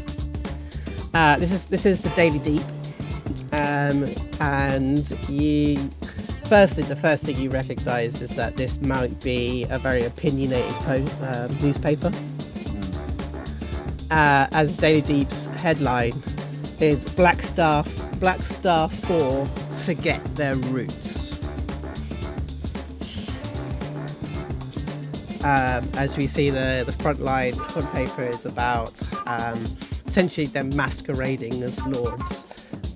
This is the Daily Deep, and the first thing you recognise is that this might be a very opinionated newspaper. As Daily Deep's headline is Black Star 4 forget their roots. As we see the front paper is about essentially them masquerading as lords,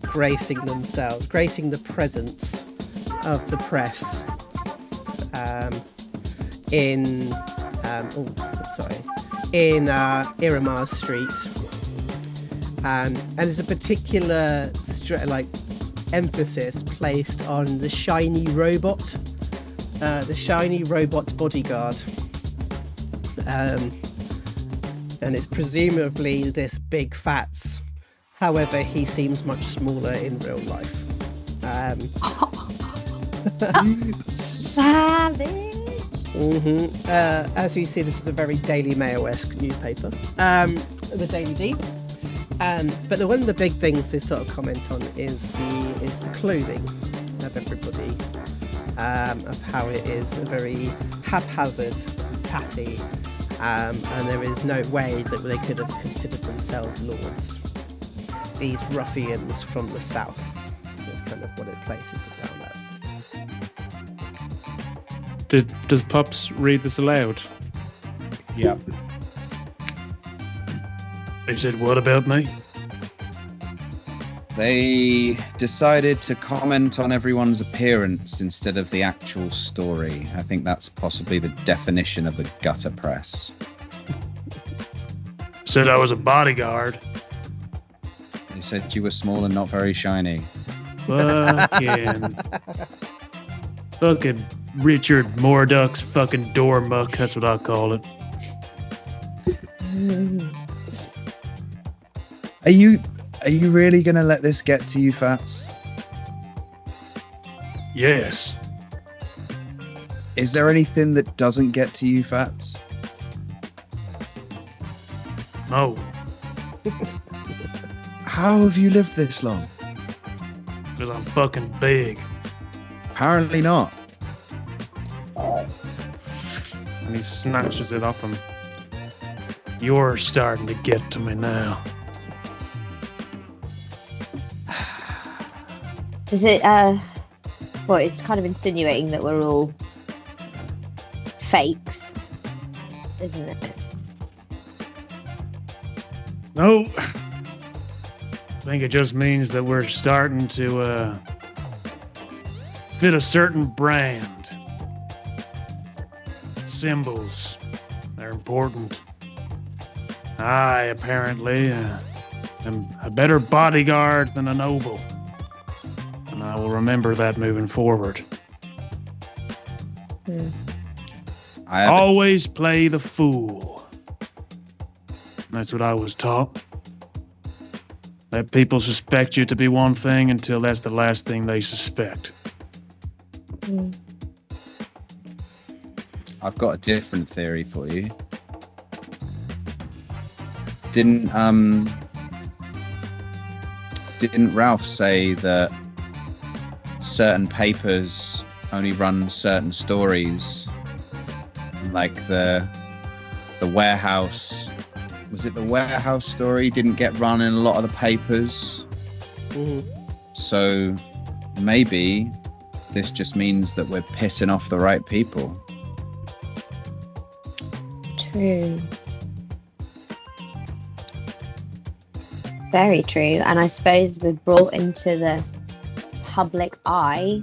gracing the presence of the press in Iramar Street. And there's a particular emphasis placed on the shiny robot bodyguard. And it's presumably this big Phatts. However, he seems much smaller in real life. Savage. As we see, this is a very Daily Mail-esque newspaper. The Daily Deep. But one of the big things they sort of comment on is the clothing of everybody, of how it is a very haphazard, tatty, and there is no way that they could have considered themselves lords. These ruffians from the south. That's kind of what it places it down as. Does Pups read this aloud? Yep. They said, what about me? They decided to comment on everyone's appearance instead of the actual story. I think that's possibly the definition of the gutter press. Said I was a bodyguard. They said you were small and not very shiny. Fucking Richard Murdoch's fucking door muck. That's what I call it. Are you really gonna let this get to you, Phatts? Yes. Is there anything that doesn't get to you, Phatts? No. How have you lived this long? Because I'm fucking big. Apparently not. And he snatches it up and you're starting to get to me now. Does it, it's kind of insinuating that we're all fakes, isn't it? No. I think it just means that we're starting to, fit a certain brand. Symbols. They're important. I, apparently, am a better bodyguard than a noble. And I will remember that moving forward. Always play the fool. That's what I was taught. Let people suspect you to be one thing until that's the last thing they suspect. I've got a different theory for you. Didn't Ralph say that certain papers only run certain stories, like the the warehouse. Was it the warehouse story? Didn't get run in a lot of the papers. So maybe this just means that we're pissing off the right people. True. Very true. And I suppose we're brought into the public eye.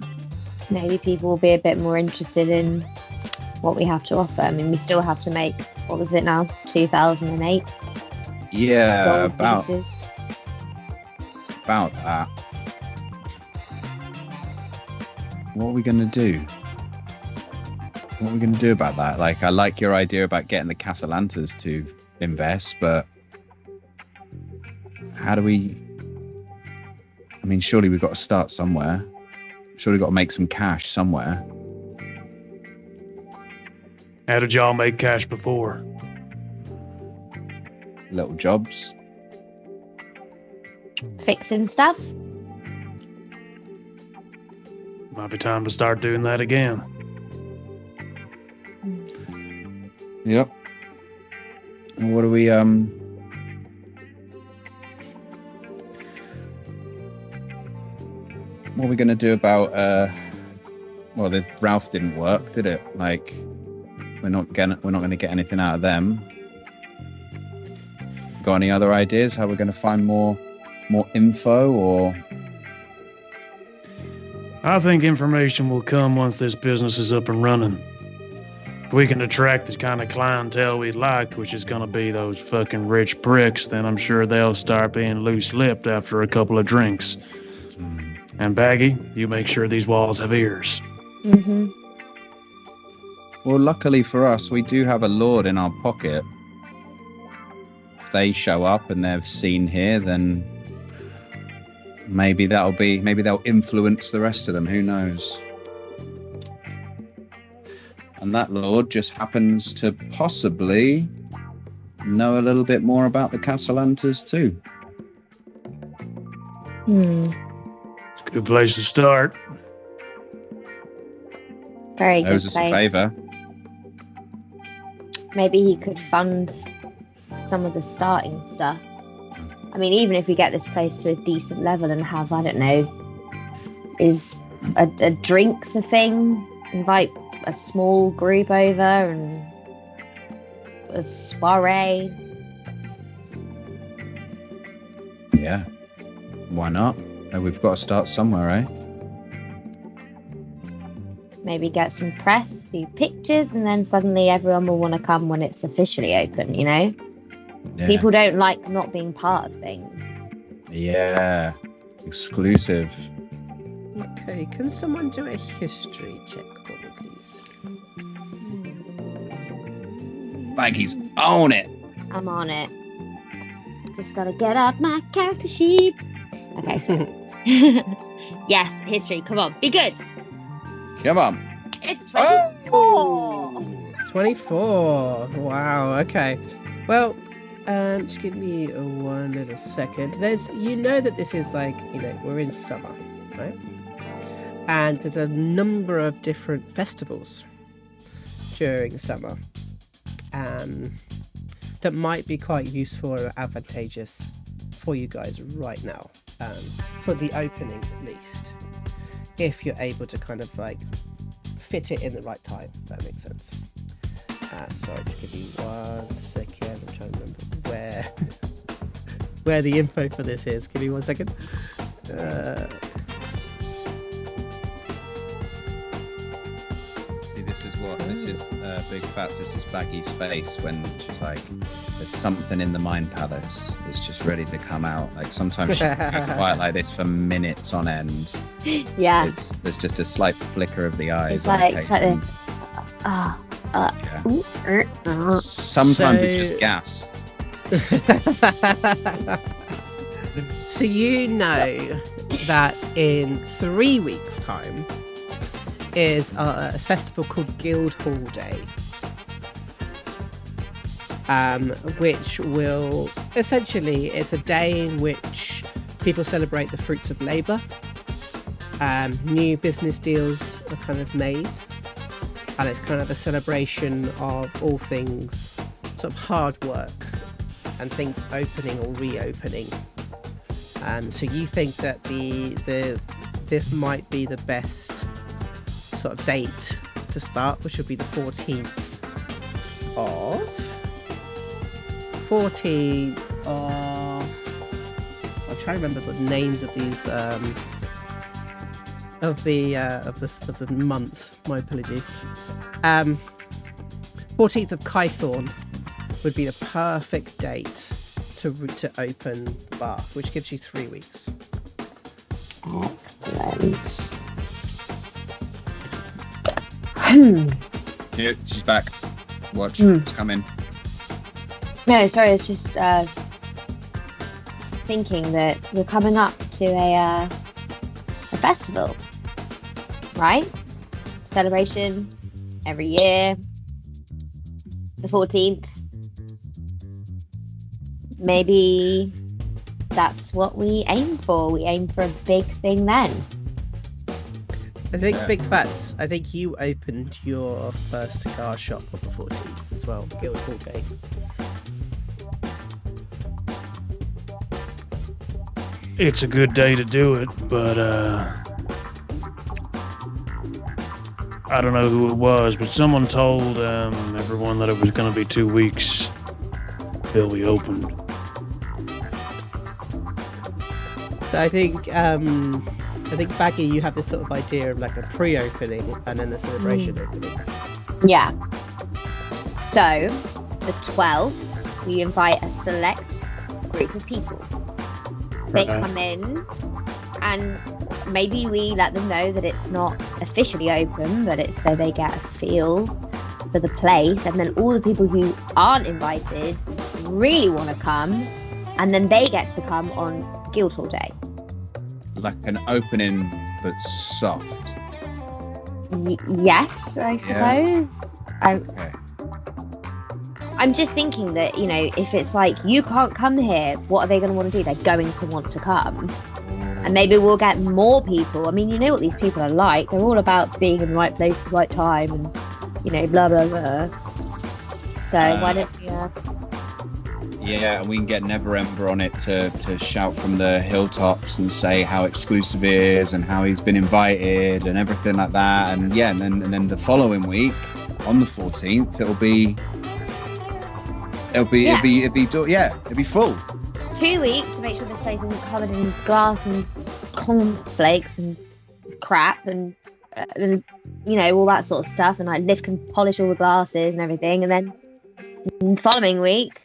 Maybe people will be a bit more interested in what we have to offer. I mean, we still have to make, what was it now? 2008? Yeah, gold about pieces. that. What are we going to do? What are we going to do about that? Like, I like your idea about getting the Castellantas to invest, but how do we... I mean, surely we've got to start somewhere. Surely we've got to make some cash somewhere. How did y'all make cash before? Little jobs. Fixing stuff. Might be time to start doing that again. Yep. And what do we what are we gonna do about well, the Ralph didn't work, did it? Like, we're not gonna get anything out of them. Got any other ideas how we're gonna find more info? Or I think information will come once this business is up and running. If we can attract the kind of clientele we'd like, which is going to be those fucking rich pricks, then I'm sure they'll start being loose-lipped after a couple of drinks. And Baggi, you make sure these walls have ears. Mm-hmm. well, luckily for us, we do have a lord in our pocket. If they show up and they're seen here, then maybe they'll influence the rest of them. Who knows? And that lord just happens to possibly know a little bit more about the Castellantas too. It's a good place to start. Very good Knows us a place. favour. Maybe he could fund some of the starting stuff. I mean, even if we get this place to a decent level and have, I don't know, is a drinks a thing? Invite a small group over and a soiree. Yeah. Why not? We've got to start somewhere, eh? Maybe get some press, a few pictures, and then suddenly everyone will want to come when it's officially open, you know? Yeah. People don't like not being part of things. Yeah. Exclusive. Okay, can someone do a history check for me, please? Baggies, own it. I'm on it. Just gotta get up my character sheet. Okay, so yes, history. Come on, be good. Come on. It's 24. 24. Wow, okay. Well, just give me one little second. You know that this is like, we're in summer, right? And there's a number of different festivals during summer that might be quite useful or advantageous for you guys right now, for the opening at least, if you're able to kind of like fit it in the right time, if that makes sense. Sorry, just give me 1 second. I'm trying to remember where the info for this is. Give me 1 second. See, this is Big Phatts. This is Baggy's face when she's like, there's something in the Mind Palace. It's just ready to come out. Like, sometimes she can go quiet like this for minutes on end. Yeah. There's just a slight flicker of the eyes. It's like occasion. yeah. Sometimes it's just gas. So you know that in 3 weeks' time is a festival called Guildhall Day, which will essentially, it's a day in which people celebrate the fruits of labour. New business deals are kind of made, and it's kind of a celebration of all things sort of hard work and things opening or reopening. So you think that this might be the best sort of date to start, which would be the 14th of. I'm trying to remember the names of these of the months. My apologies. 14th of Kythorn would be the perfect date to open the bar, which gives you 3 weeks. Excellent. Yeah, she's back. Watch, she's coming. No, sorry, it's just thinking that we're coming up to a festival, right? Celebration every year. The 14th. Maybe that's what we aim for. We aim for a big thing then. I think Big Phatts, I think you opened your first cigar shop on the 14th as well, Guildhall Day. It's a good day to do it, but I don't know who it was, but someone told everyone that it was going to be 2 weeks till we opened. So I think Baggi, you have this sort of idea of like a pre-opening and then the celebration opening. Yeah. So, the 12th, we invite a select group of people. They come in, and maybe we let them know that it's not officially open, but it's so they get a feel for the place. And then all the people who aren't invited really want to come, and then they get to come on Guildhall Day. Like an opening, but soft. Yes, I suppose. Yeah. Okay. I'm just thinking that, you know, if it's like, you can't come here, what are they going to want to do? They're going to want to come. And maybe we'll get more people. I mean, you know what these people are like. They're all about being in the right place at the right time and, you know, blah, blah, blah. So why don't we... Yeah, and we can get Never Ember on it to shout from the hilltops and say how exclusive he is and how he's been invited and everything like that. And yeah, and then the following week, on the 14th, it'll be full. 2 weeks to make sure this place isn't covered in glass and cornflakes and crap and you know, all that sort of stuff. And like Liv can polish all the glasses and everything. And then the following week,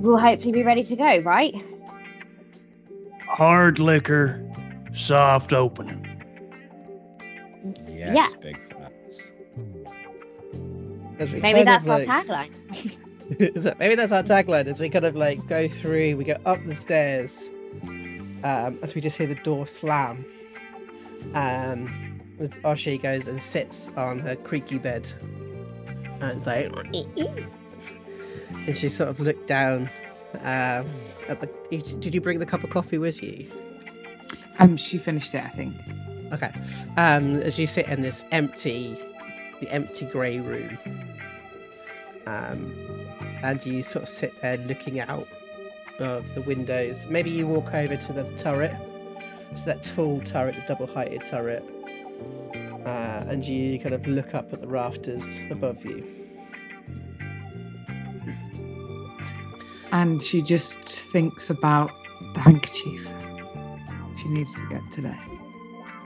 we'll hopefully be ready to go, right? Hard liquor, soft opening. Yes, Yeah. Big Phatts. Maybe that's our tagline. Maybe that's our tagline as we kind of like go through, we go up the stairs as we just hear the door slam. As Oshi goes and sits on her creaky bed and it's like, and she sort of looked down at the. Did you bring the cup of coffee with you? She finished it, I think. Okay. As you sit in this empty grey room, and you sort of sit there looking out of the windows. Maybe you walk over to the turret, so that tall turret, the double-heighted turret, and you kind of look up at the rafters above you. And she just thinks about the handkerchief she needs to get today.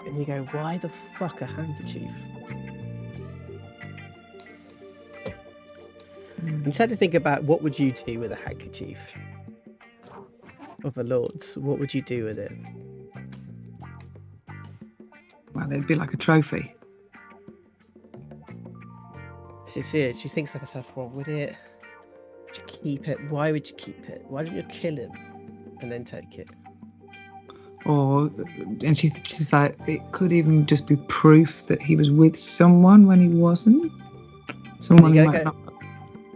And you go, why the fuck a handkerchief? You start to think about what would you do with a handkerchief of a lord's? What would you do with it? Well, it'd be like a trophy. She thinks to herself, well, would you keep it? Why would you keep it? Why don't you kill him and then take it? And she's like, it could even just be proof that he was with someone when he wasn't. Someone who might not.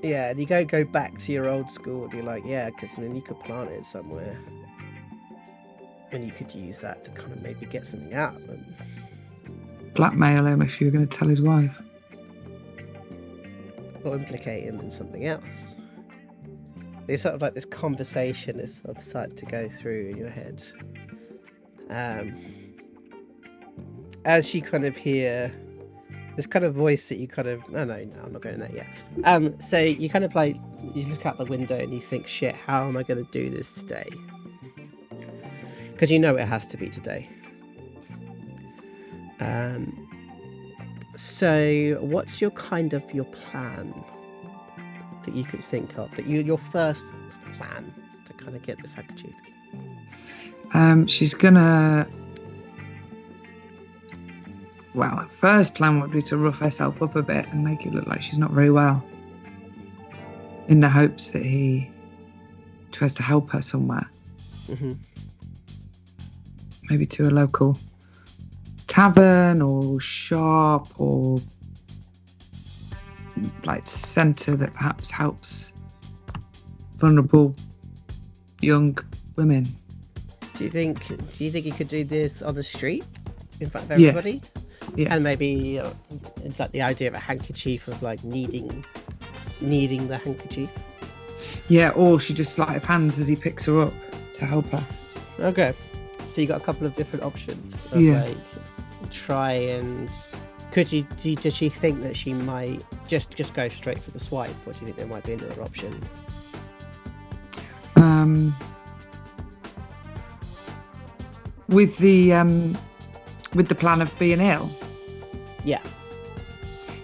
Yeah, and you go back to your old school and you're like, yeah, because then you could plant it somewhere. And you could use that to kind of maybe get something out of them. Blackmail him if you were going to tell his wife. or implicate him in something else. It's sort of like this conversation is sort of starting to go through in your head. As you kind of hear this kind of voice that you kind of... no, I'm not going there yet. So you kind of like, you look out the window and you think, shit, how am I going to do this today? Because you know it has to be today. So what's your kind of your plan that you could think of, that your first plan to kind of get this handkerchief? She's gonna... Well, her first plan would be to rough herself up a bit and make it look like she's not very well, in the hopes that he tries to help her somewhere. Mm-hmm. Maybe to a local tavern or shop or like centre that perhaps helps vulnerable young women. Do you think you could do this on the street in front of everybody? Yeah. And maybe it's like the idea of a handkerchief, of like needing the handkerchief. Yeah, or she just sleight of hands as he picks her up to help her. Okay, so you got a couple of different options of like try and does she think that she might just go straight for the swipe, or do you think there might be another option? With the plan of being ill.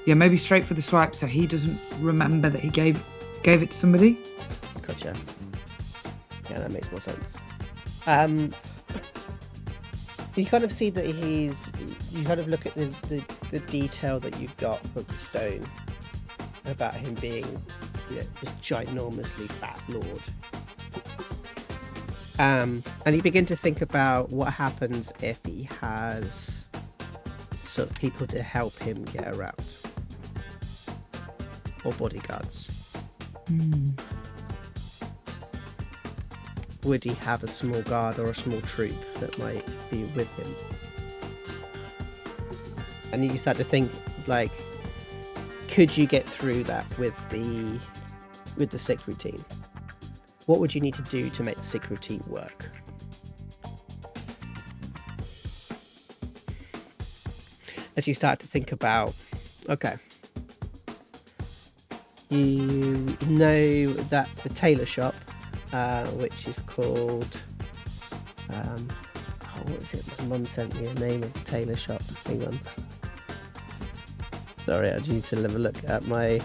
Yeah, maybe straight for the swipe so he doesn't remember that he gave it to somebody. Gotcha. Yeah, that makes more sense. You kind of see that you kind of look at the detail that you've got from the stone about him being, this ginormously fat lord. And you begin to think about what happens if he has sort of people to help him get around, or bodyguards. Would he have a small guard or a small troop that might be with him? And you start to think, like, could you get through that with the sick routine? What would you need to do to make the sick routine work? As you start to think about, okay, you know that the tailor shop, which is called, what was it? My mum sent me a name of the tailor shop. Hang on. Sorry, I just need to have a look at my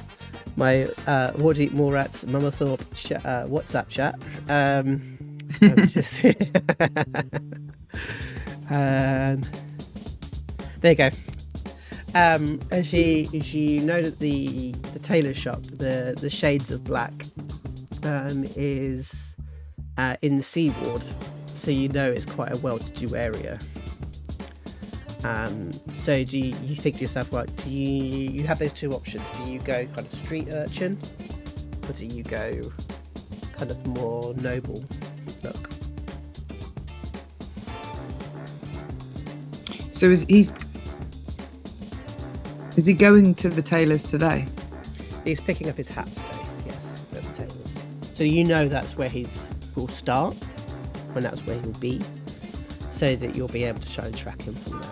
Waterdeep Mallrats Mama Thorpe WhatsApp chat. There you go. As you know that the tailor shop, the Shades of Black, is in the Sea Ward, so you know it's quite a well-to-do area. So do you think to yourself, like, do you have those two options? Do you go kind of street urchin, or do you go kind of more noble look? So is he going to the tailor's today? He's picking up his hat today, yes, at the tailor's. So you know that's where will start, and that's where he'll be, so that you'll be able to try and track him from there.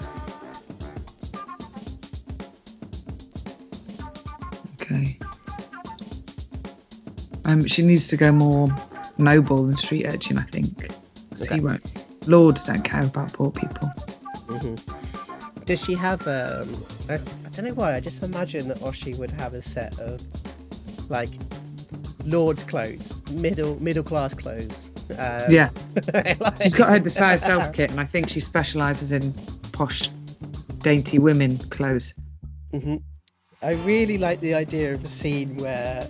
Okay. She needs to go more noble than street urchin, I think. So Okay. he won't. Lords don't care about poor people. Mm-hmm. Does she have I don't know why, I just imagine that Oshi would have a set of like lord's clothes, middle class clothes. Yeah. Like... She's got her Desire Self kit, and I think she specialises in posh, dainty women clothes. Mm-hmm. I really like the idea of a scene where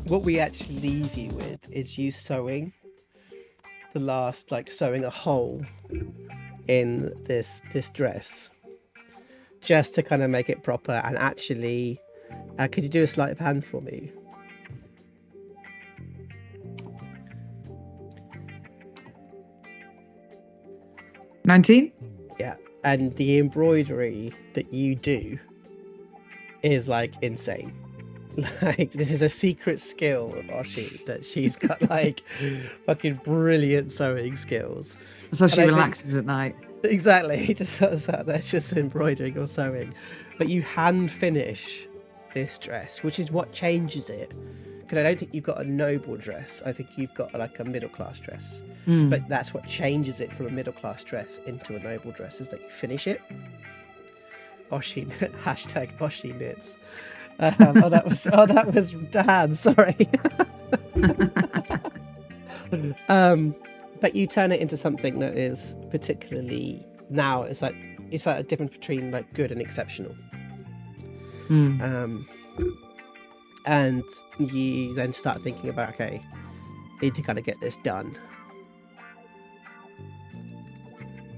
what we actually leave you with is you sewing a hole in this dress, just to kind of make it proper. And actually, could you do a sleight of hand for me? $19? Yeah, and the embroidery that you do is like insane. like this is a secret skill of Oshi that she's got like fucking brilliant sewing skills. So she And I relaxes at night. Exactly, just sort of sat there just embroidering or sewing. But you hand finish this dress, which is what changes it. Because I don't think you've got a noble dress. I think you've got like a middle class dress. But that's what changes it from a middle class dress into a noble dress, is that you finish it. Oshi hashtag Oshi knits. That was Dan. Sorry. But you turn it into something that is particularly now. It's like a difference between like good and exceptional. And you then start thinking about, okay, I need to kind of get this done.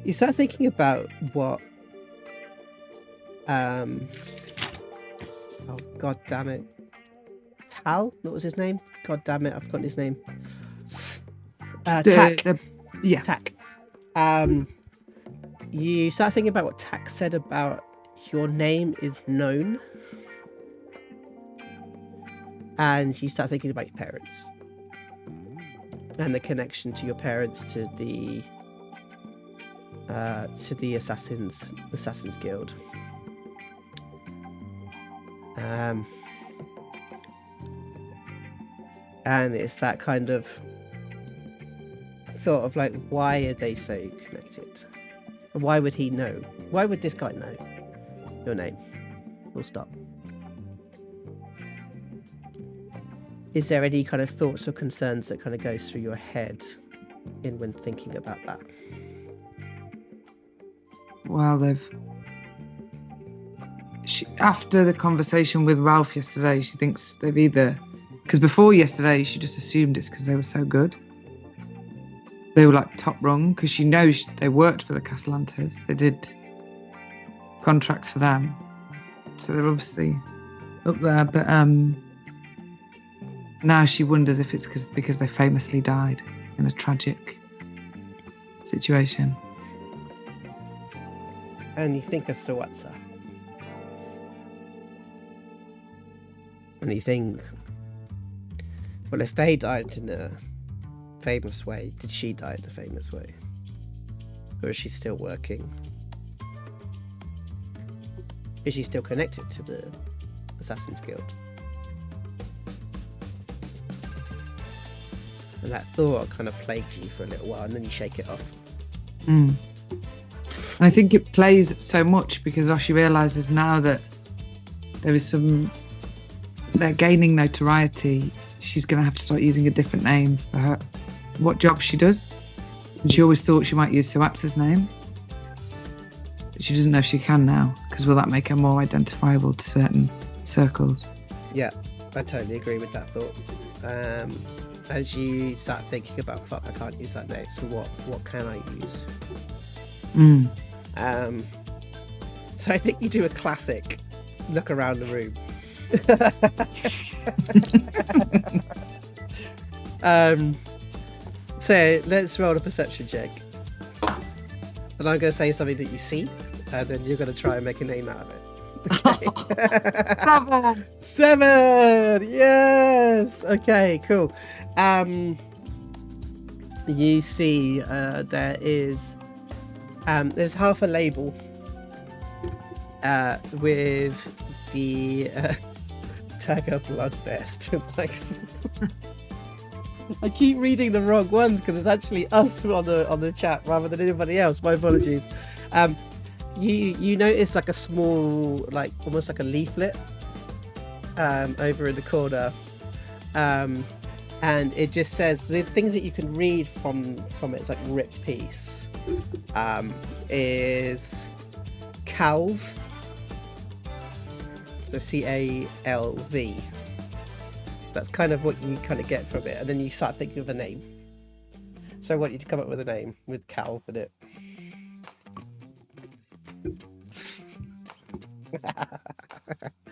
You start thinking about what. Oh god damn it! Tal? What was his name? God damn it! I've forgotten his name. Tack. Yeah. Tack. You start thinking about what Tack said about your name is known. And you start thinking about your parents. And the connection to your parents to the Assassin's Guild. And it's that kind of thought of like, why are they so connected? Why would he know? Why would this guy know your name? Full stop. Is there any kind of thoughts or concerns that kind of goes through your head in when thinking about that? Well, after the conversation with Ralph yesterday, she thinks they've either... Because before yesterday, she just assumed it's because they were so good. They were like top rung, because she knows they worked for the Castellantes. They did contracts for them. So they're obviously up there. But now she wonders if it's because they famously died in a tragic situation. And you think of Sawatsa. And you think, well, if they died in a famous way, did she die in a famous way? Or is she still working? Is she still connected to the Assassin's Guild? And that thought kind of plagues you for a little while, and then you shake it off. And I think it plays so much because Oshi realises now that they're gaining notoriety. She's going to have to start using a different name for what job she does. And she always thought she might use Sawatsa's name. But she doesn't know if she can now, because will that make her more identifiable to certain circles? Yeah, I totally agree with that thought. As you start thinking about, fuck, I can't use that name, so what can I use? So I think you do a classic look around the room. So let's roll a perception check. And I'm going to say something that you see, and then you're going to try and make a name out of it. Okay. 7! Yes! Okay, cool. You see there's half a label with the Tagger Bloodfest. Like, I keep reading the wrong ones because it's actually us on the chat rather than anybody else. My apologies. You notice like a small, like almost like a leaflet over in the corner, and it just says the things that you can read from it. It's like ripped piece. Is Calv. So CALV. That's kind of what you kind of get from it, and then you start thinking of a name. So I want you to come up with a name with Calv in it.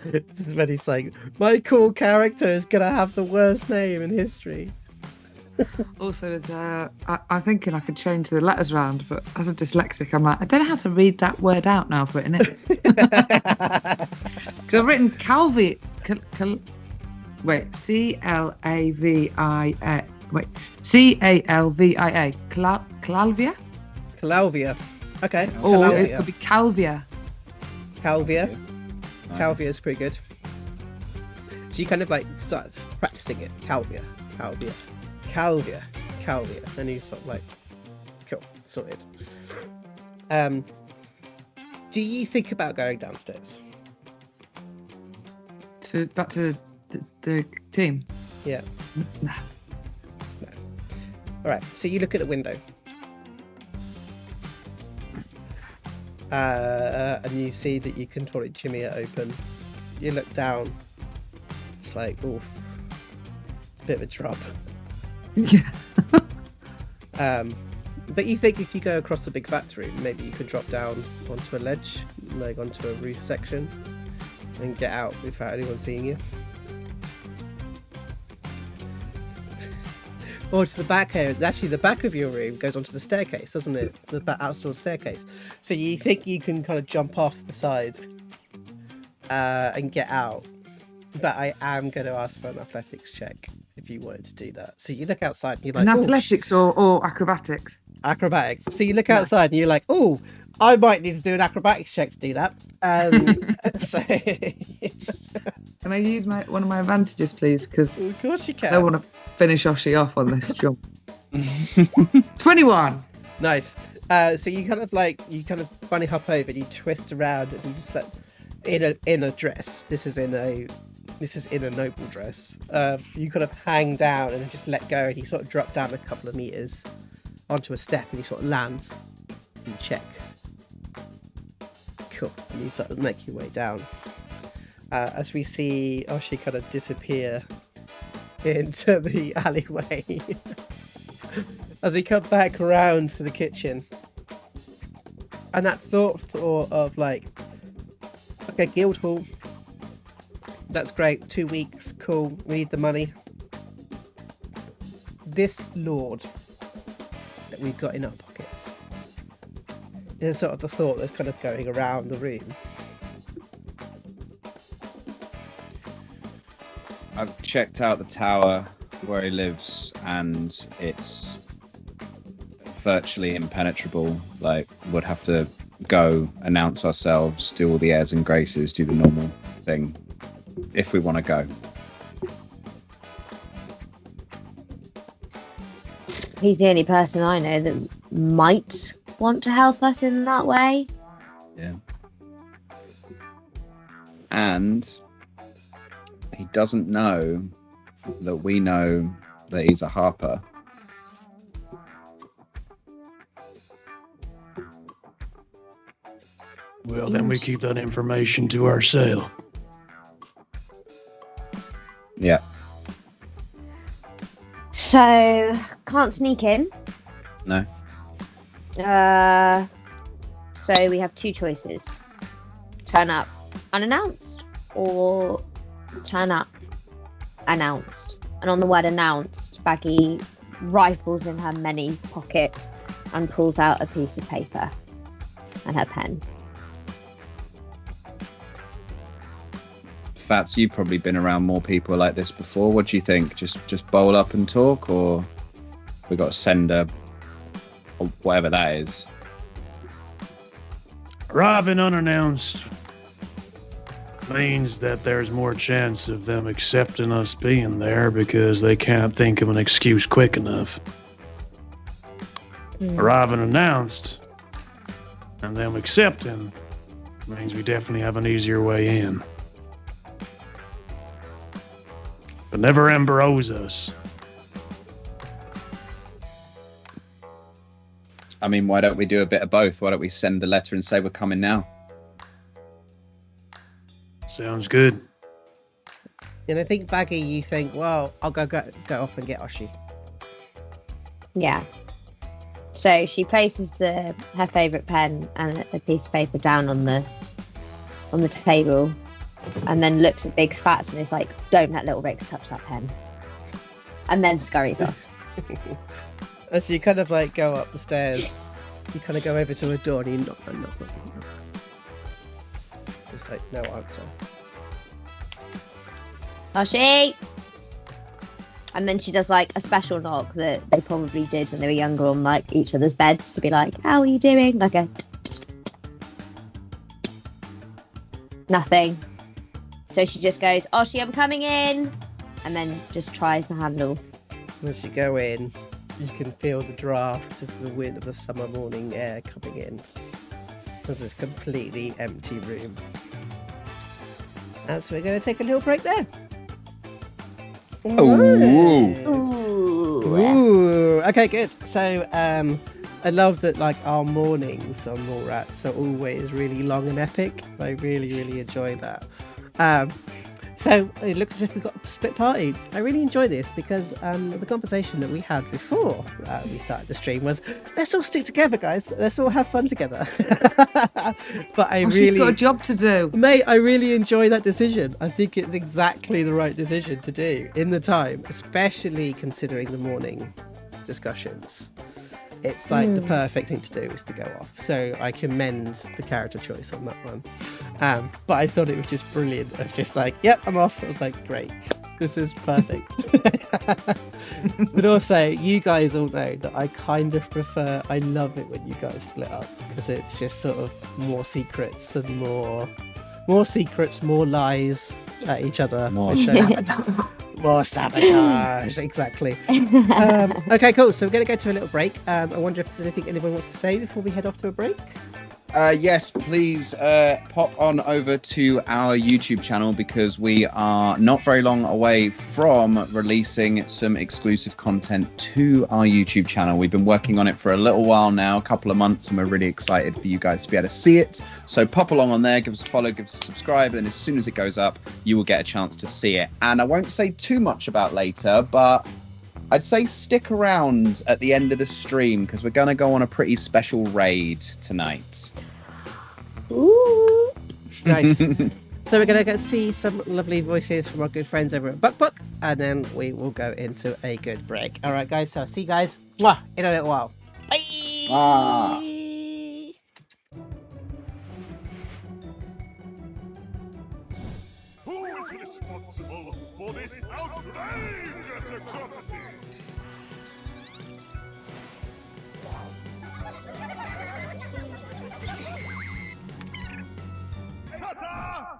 This is when he's saying, my cool character is gonna have the worst name in history. Also, I'm thinking I could change the letters around, but as a dyslexic, I'm like, I don't know how to read that word out now I've written it. Because I've written Calvi. Wait, Clavia. Wait, Calvia. Clalvia? Calvia. Okay. Or Calvia. it could be Calvia. Calvia. Nice. Calvia is pretty good. So you kind of like start practicing it. Calvia. And he's sort of like, cool, sorted. Do you think about going downstairs? Back to the team. Yeah. No. All right. So you look at the window, and you see that you can totally jimmy it open. You look down. It's like, oof, it's a bit of a drop. Yeah. But you think if you go across the big factory, maybe you could drop down onto a ledge, like onto a roof section, and get out without anyone seeing you. Or to the back here. Actually, the back of your room goes onto the staircase, doesn't it? The outdoor staircase. So you think you can kind of jump off the side and get out. But I am going to ask for an athletics check if you wanted to do that. So you look outside and you're like, In "Oh, athletics or acrobatics? acrobatics." So you look outside and you're like, "Oh, I might need to do an acrobatics check to do that." So Can I use one of my advantages, please? Because of course you I can. don't want to finish Oshi off on this jump. 21. Nice. So you kind of bunny hop over and you twist around and you just like in a dress. This is in a noble dress. You kind of hang down and then just let go and you sort of drop down a couple of meters onto a step and you sort of land and you check. Cool. And you sort of make your way down. As we see Oshi kind of disappear into the alleyway. As we come back around to the kitchen. And that thought of like, okay, guild hall. That's great. 2 weeks. Cool. We need the money. This lord that we've got in our pockets is sort of the thought that's kind of going around the room. I've checked out the tower where he lives, and it's virtually impenetrable. Like, would have to go, announce ourselves, do all the airs and graces, do the normal thing, if we want to go. He's the only person I know that might want to help us in that way. Yeah. And he doesn't know that we know that he's a Harper. Well, then we keep that information to ourselves. Yeah. So, can't sneak in. No. So we have two choices. Turn up unannounced or turn up announced. And on the word announced, Baggi rifles in her many pockets and pulls out a piece of paper and her pen. Phatts, you've probably been around more people like this before. What do you think? Just bowl up and talk, or we got to send or whatever that is? Arriving unannounced means that there's more chance of them accepting us being there because they can't think of an excuse quick enough. Arriving announced and them accepting means we definitely have an easier way in. But never embroze us. I mean, why don't we do a bit of both? Why don't we send the letter and say we're coming now? Sounds good. And I think Baggi, you think, well, I'll go up and get Oshi. Yeah. So she places her favourite pen and a piece of paper down on the table, and then looks at Big Phatts and is like, "Don't let little Rix touch that pen," and then scurries off. As you kind of like go up the stairs, you kind of go over to a door and you knock. Just like no answer. Oshi! And then she does like a special knock that they probably did when they were younger on like each other's beds to be like, how are you doing? Like a nothing. So she just goes, Oshi, I'm coming in. And then just tries the handle. As you go in, you can feel the draft of the wind of the summer morning air coming in. There's this completely empty room. And so we're going to take a little break there. Ooh. Ooh. Okay, good. So I love that like our mornings on Mallrats are always really long and epic. I really, really enjoy that. So it looks as if we've got a split party. I really enjoy this because the conversation that we had before we started the stream was, let's all stick together, guys. Let's all have fun together. But She's got a job to do. Mate, I really enjoy that decision. I think it's exactly the right decision to do in the time, especially considering the morning discussions. It's like the perfect thing to do is to go off. So I commend the character choice on that one. But I thought it was just brilliant. I was just like, yep, I'm off. I was like, great. This is perfect. But also, you guys all know that I kind of prefer, I love it when you guys split up because it's just sort of more secrets and more secrets, more lies at each other. More More sabotage, exactly. Okay, cool. So we're going to go to a little break. I wonder if there's anything anyone wants to say before we head off to a break. Yes, please pop on over to our YouTube channel because we are not very long away from releasing some exclusive content to our YouTube channel. We've been working on it for a little while now, a couple of months, and we're really excited for you guys to be able to see it. So pop along on there, give us a follow, give us a subscribe, and as soon as it goes up, you will get a chance to see it. And I won't say too much about later, but I'd say stick around at the end of the stream because we're going to go on a pretty special raid tonight. Ooh. Nice. So we're going to go see some lovely voices from our good friends over at WotC, and then we will go into a good break. All right, guys. So I'll see you guys in a little while. Bye. Ah. Who is responsible for this outrageous atrocity? Ta-ta!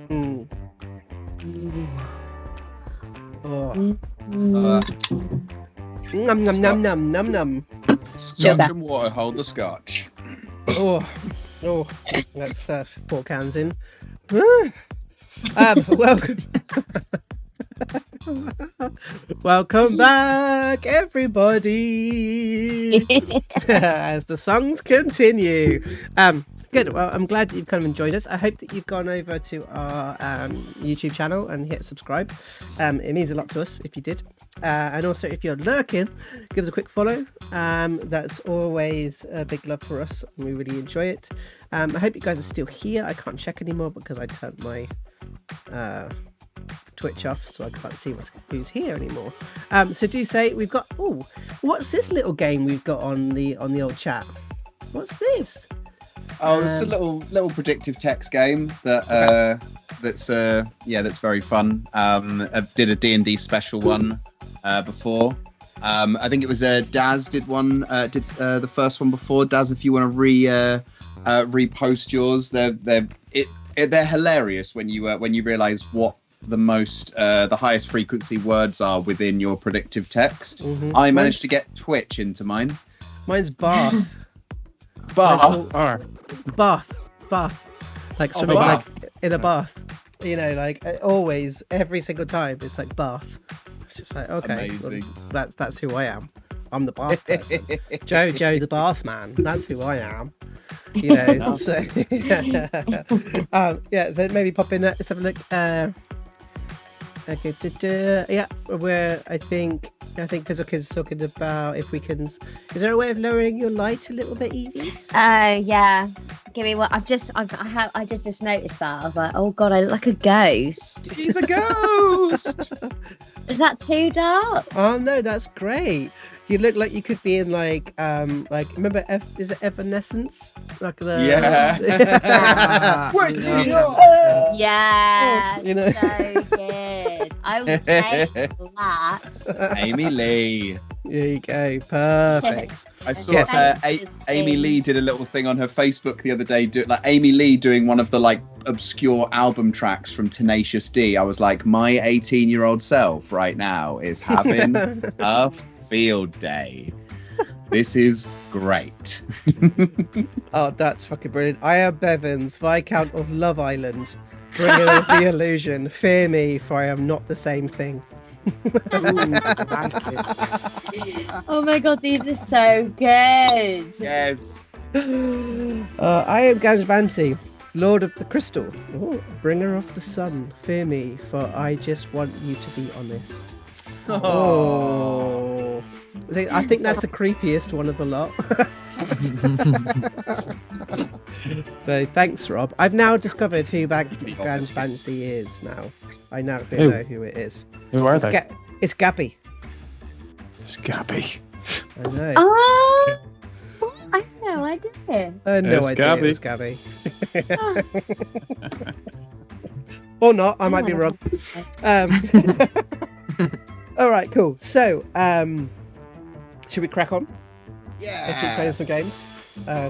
Mm. Oh. Num num num num num num. Scotch and water hold the scotch. Oh, that's 4 cans in. Welcome. Welcome back, everybody. As the songs continue. Good. Well, I'm glad that you've kind of enjoyed us. I hope that you've gone over to our YouTube channel and hit subscribe. It means a lot to us if you did. And also, if you're lurking, give us a quick follow. That's always a big love for us. And we really enjoy it. I hope you guys are still here. I can't check anymore because I turned my Twitch off, so I can't see who's here anymore. So do say we've got. Oh, what's this little game we've got on the old chat? What's this? Oh, it's a little predictive text game that's very fun. I did a D&D special one before. I think it was Daz did one. Did the first one before. Daz, if you want to repost yours, they're hilarious when you realize what the highest frequency words are within your predictive text. Mm-hmm. I managed to get Twitch into mine. Mine's bath. Bath. Like swimming like in a bath. You know, like always, every single time, it's like bath. It's just like, okay, well, that's who I am. I'm the bath person. Joe the bath man. That's who I am. You know, so so maybe pop in. Let's have a look. Okay, where I think Fizzlekin's talking about if we can. Is there a way of lowering your light a little bit, Evie? Yeah. Give me what I did just notice that. I was like, oh god, I look like a ghost. He's a ghost. Is that too dark? Oh no, that's great. You look like you could be in like remember is it Evanescence? Like the yeah, you know. so good. I will take that. Amy Lee. There you go, perfect. I saw Amy Lee did a little thing on her Facebook the other day, like Amy Lee doing one of the like obscure album tracks from Tenacious D. I was like, my 18-year-old self right now is having a field day. This is great. Oh, that's fucking brilliant. I am Bevins, Viscount of Love Island, bringer of the illusion. Fear me, for I am not the same thing. Oh my god, these are so good. Yes. I am Ganjbanti, Lord of the Crystal, bringer of the sun. Fear me, for I just want you to be honest. Oh. I think that's the creepiest one of the lot. So thanks, Rob. I've now discovered who Ganjbanti is now. I now know who it is. Who are they? It's Gabby. It's Gabby. I know. Oh, I had no idea. I had no It's idea Gabby. it was Gabby. Or not, I might be wrong. All right, cool. So, should we crack on? Yeah. I keep playing some games.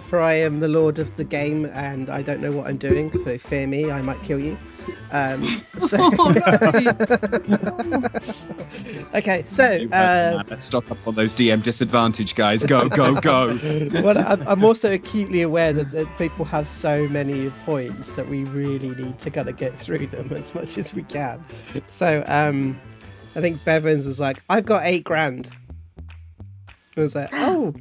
For I am the lord of the game, and I don't know what I'm doing. So fear me, I might kill you. Okay, so let's stock up on those DM disadvantage guys. Go. well, I'm also acutely aware that people have so many points that we really need to kind of get through them as much as we can. So I think Bevins was like, I've got 8 grand. I was like, oh.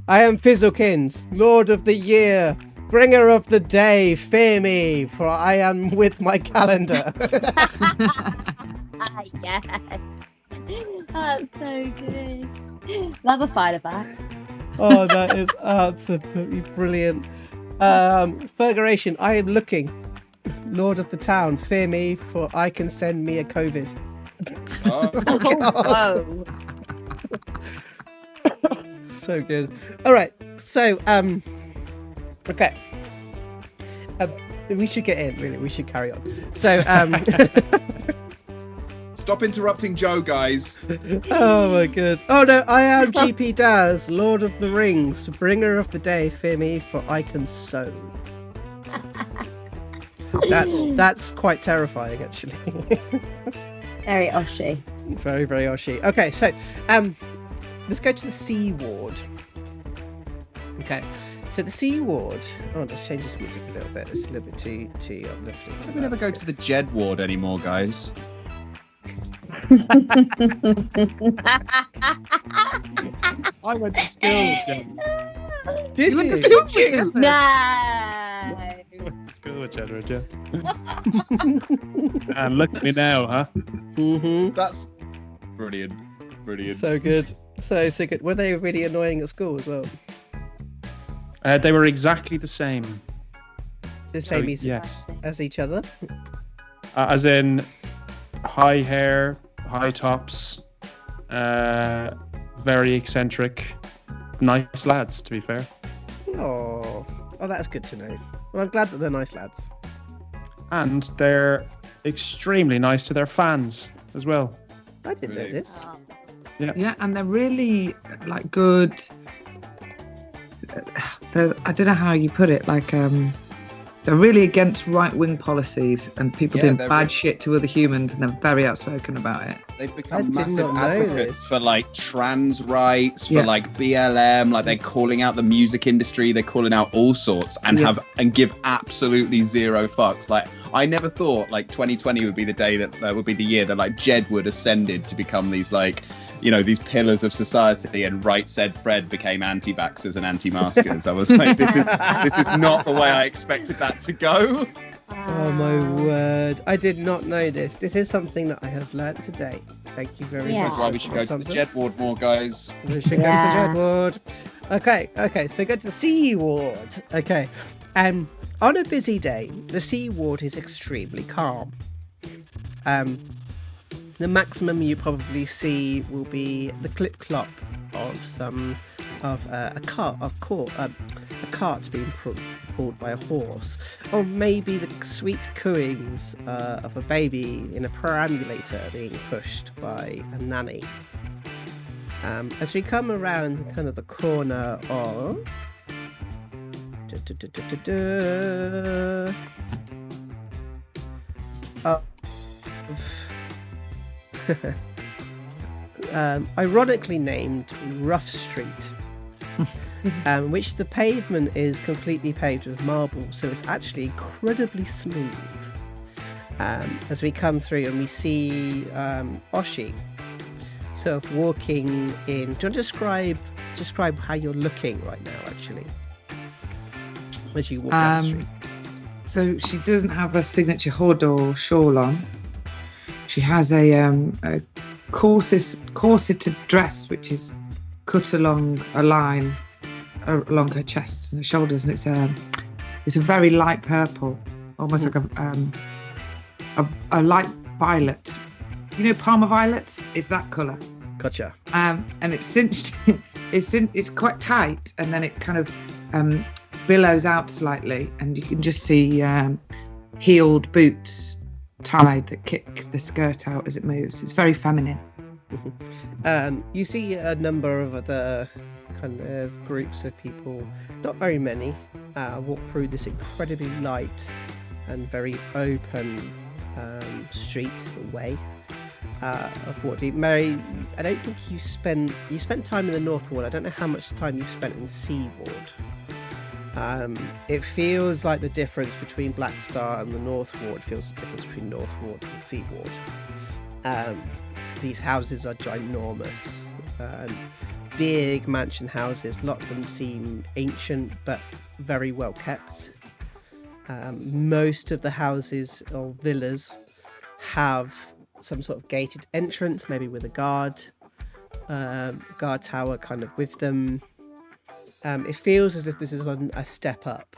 I am Fizzlekins, Lord of the Year, bringer of the day, fear me, for I am with my calendar. Yes. That's so good. Love a fight of that. Oh, that is absolutely brilliant. Ferguration, I am looking. Lord of the town, fear me, for I can send me a COVID. Whoa. So good. All right. So, okay. We should get in, really. We should carry on. So, Stop Stop interrupting Joe, guys. Oh my god. Oh no, I am GP Daz, Lord of the Rings, bringer of the day. Fear me, for I can sew. That's quite terrifying, actually. Very Oshi. Very, very Oshi. Okay, so let's go to the C ward. Okay, so the C ward. Oh, let's change this music a little bit. It's a little bit too uplifting. We never go to the Jed ward anymore, guys. I went to school, Jen. Did you? Did you? No. I went to school with Jen, Jen. And look at me now, huh? Mm-hmm. That's brilliant. Brilliant. So good. So good. Were they really annoying at school as well? They were exactly the same. The same Yes. as each other? As in high hair, high tops, very eccentric, nice lads, to be fair. Oh, that's good to know. Well, I'm glad that they're nice lads. And they're extremely nice to their fans as well. I didn't know Really? this. Yeah, and they're really like good. I don't know how you put it. Like, they're really against right-wing policies and people Yeah, doing they're bad shit to other humans, and they're very outspoken about it. They've I become did massive not know advocates this. for like trans rights, for Yeah. like BLM. Like they're calling out the music industry. They're calling out all sorts and Yeah. give absolutely zero fucks. Like I never thought like 2020 would be the day that would be the year that like Jed would ascended to become these like, you know, these pillars of society, and Right Said Fred became anti-vaxxers and anti-maskers. I was like, this is not the way I expected that to go. Oh my word. I did not know this. This is something that I have learnt today. Thank you very Yeah. much. That's why we should go to the Thompson. Jed ward more, guys. We should go to the Yeah. Jed ward. Okay, so go to the C ward. Okay. On a busy day, the C ward is extremely calm. The maximum you probably see will be the clip clop of a cart being pulled by a horse, or maybe the sweet cooings of a baby in a perambulator being pushed by a nanny. As we come around kind of the corner of ironically named Rough Street, which the pavement is completely paved with marble, so it's actually incredibly smooth. As we come through and we see Oshi sort of walking in. Do you want to describe how you're looking right now, actually, as you walk down the street? So she doesn't have a signature hood or shawl on. She has a corseted dress, which is cut along a line along her chest and her shoulders, and it's a very light purple, almost like a light violet. You know, Parma violets is that colour. Gotcha. And it's cinched. It's quite tight, and then it kind of billows out slightly, and you can just see heeled boots tied that kick the skirt out as it moves. It's very feminine. You see a number of other kind of groups of people, not very many, walk through this incredibly light and very open street way of Waterdeep. Mary, I don't think you spent time in the North Ward. I don't know how much time you've spent in the Sea Ward. It feels like the difference between Blackstar and the North Ward feels the difference between North Ward and Sea Ward. These houses are ginormous, big mansion houses. A lot of them seem ancient but very well kept. Most of the houses or villas have some sort of gated entrance, maybe with a guard tower kind of with them. It feels as if this is on a step up,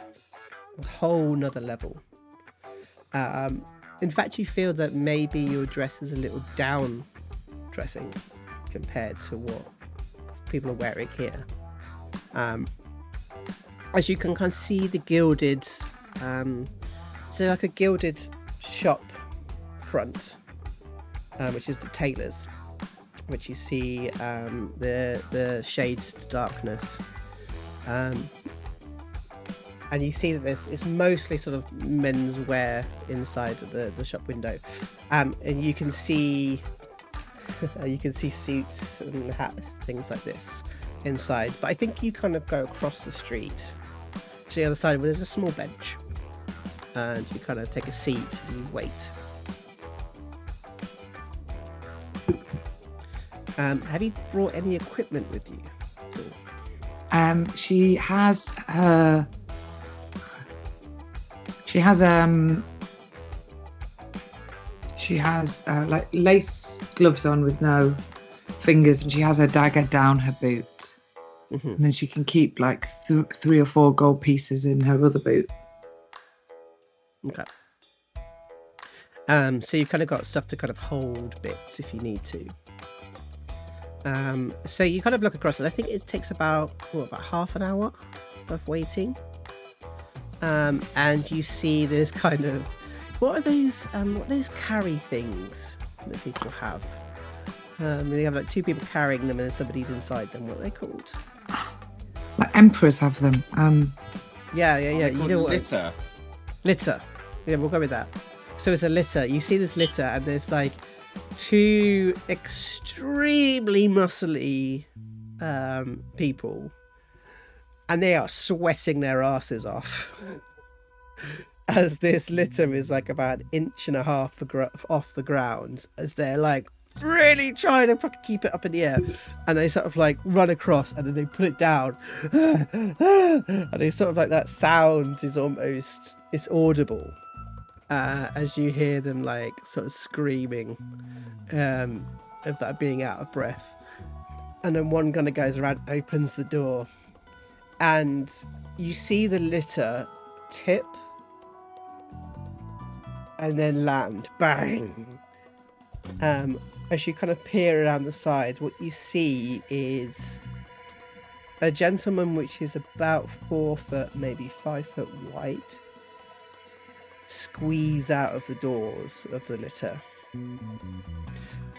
a whole nother level. In fact, you feel that maybe your dress is a little down dressing compared to what people are wearing here. As you can kind of see the gilded, so like a gilded shop front, which is the tailors, which you see the shades to darkness. And you see that it's mostly sort of men's wear inside of the shop window. And you can see suits and hats, things like this inside. But I think you kind of go across the street to the other side where there's a small bench. And you kind of take a seat and you wait. Have you brought any equipment with you at all? She has like lace gloves on with no fingers, and she has her dagger down her boot. Mm-hmm. And then she can keep like 3 or 4 gold pieces in her other boot. Okay. So you've kind of got stuff to kind of hold bits if you need to. So you kind of look across it. I think it takes about half an hour of waiting. And you see this kind of, what are those carry things that people have? They have like 2 people carrying them and then somebody's inside them. What are they called? Like emperors have them. Yeah. You know what? Litter. Yeah, we'll go with that. So it's a litter. You see this litter and there's like 2 extremely muscly people, and they are sweating their asses off as this litter is like about 1.5 inches off the ground, as they're like really trying to keep it up in the air, and they sort of like run across and then they put it down and they sort of like that sound is almost, it's audible as you hear them like sort of screaming of that being out of breath. And then one kind of goes around, opens the door, and you see the litter tip and then land, bang. As you kind of peer around the side, what you see is a gentleman which is about 4 foot, maybe 5 foot wide, squeeze out of the doors of the litter.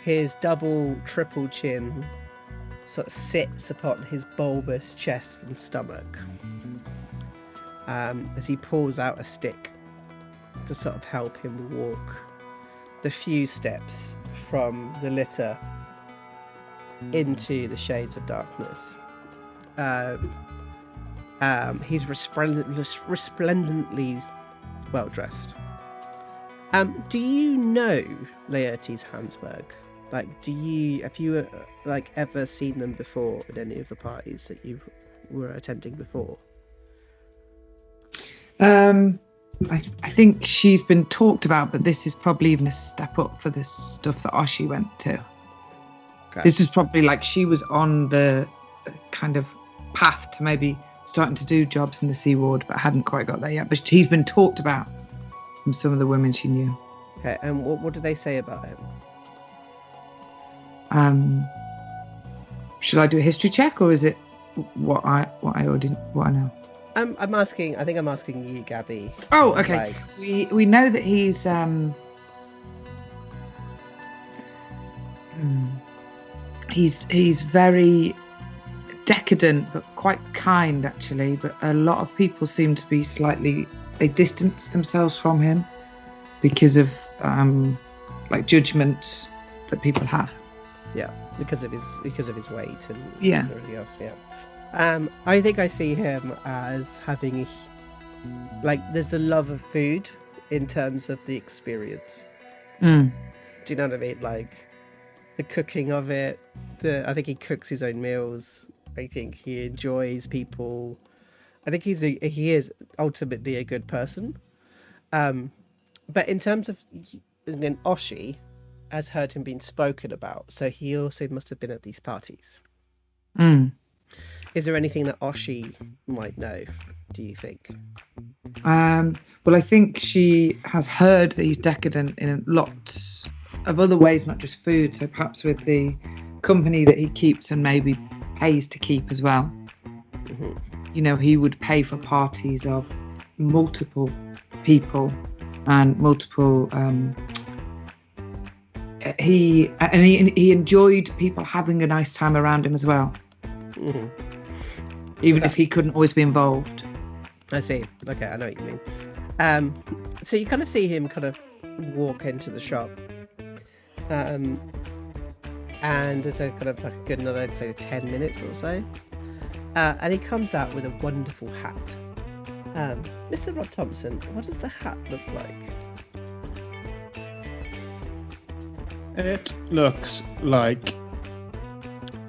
His double, triple chin sort of sits upon his bulbous chest and stomach as he pulls out a stick to sort of help him walk the few steps from the litter into the shades of darkness. He's resplendently well dressed. Do you know Laertes Hansberg? Like, have you like ever seen them before at any of the parties that you were attending before? I think she's been talked about, but this is probably even a step up for the stuff that Oshi went to. Okay. This was probably like she was on the kind of path to maybe starting to do jobs in the Sea Ward, but hadn't quite got there yet. But he's been talked about from some of the women she knew. Okay, and what did they say about him? Should I do a history check, or is it what I know? I think I'm asking you, Gabby. Oh, okay. Like, we know that he's he's very decadent but quite kind, actually. But a lot of people seem to be they distance themselves from him because of like judgment that people have. Yeah, because of his weight and Yeah. everything else. Yeah. I think I see him as having there's the love of food in terms of the experience. Mm. Do you know what I mean? Like the cooking of it. I think he cooks his own meals. I think he enjoys people. I think he is ultimately a good person. But in terms of, then Oshi has heard him being spoken about, so he also must have been at these parties. Mm. Is there anything that Oshi might know, do you think? Well, I think she has heard that he's decadent in lots of other ways, not just food. So perhaps with the company that he keeps and maybe pays to keep as well. Mm-hmm. You know, he would pay for parties of multiple people and multiple he enjoyed people having a nice time around him as well, even if he couldn't always be involved. I see. Okay, I know what you mean. So you kind of see him kind of walk into the shop, and there's a kind of like a good another, I'd say, 10 minutes or so, and he comes out with a wonderful hat. Mr. Rob Thompson, what does the hat look like? It looks like...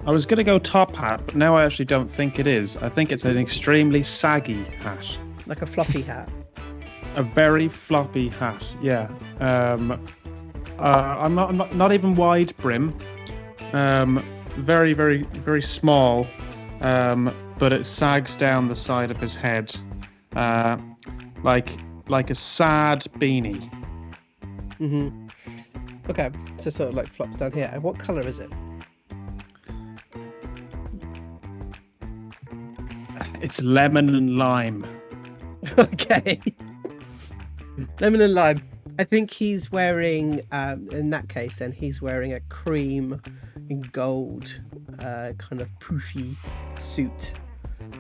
I was going to go top hat, but now I actually don't think it is. I think it's an extremely saggy hat. Like a floppy hat. A very floppy hat, yeah. I'm not even wide brim. Very, very, very small. But it sags down the side of his head, like a sad beanie. Okay, so sort of like flops down here. And what colour is it? It's lemon and lime. Okay. Lemon and lime. I think he's wearing, in that case, then he's wearing a cream and gold kind of poofy suit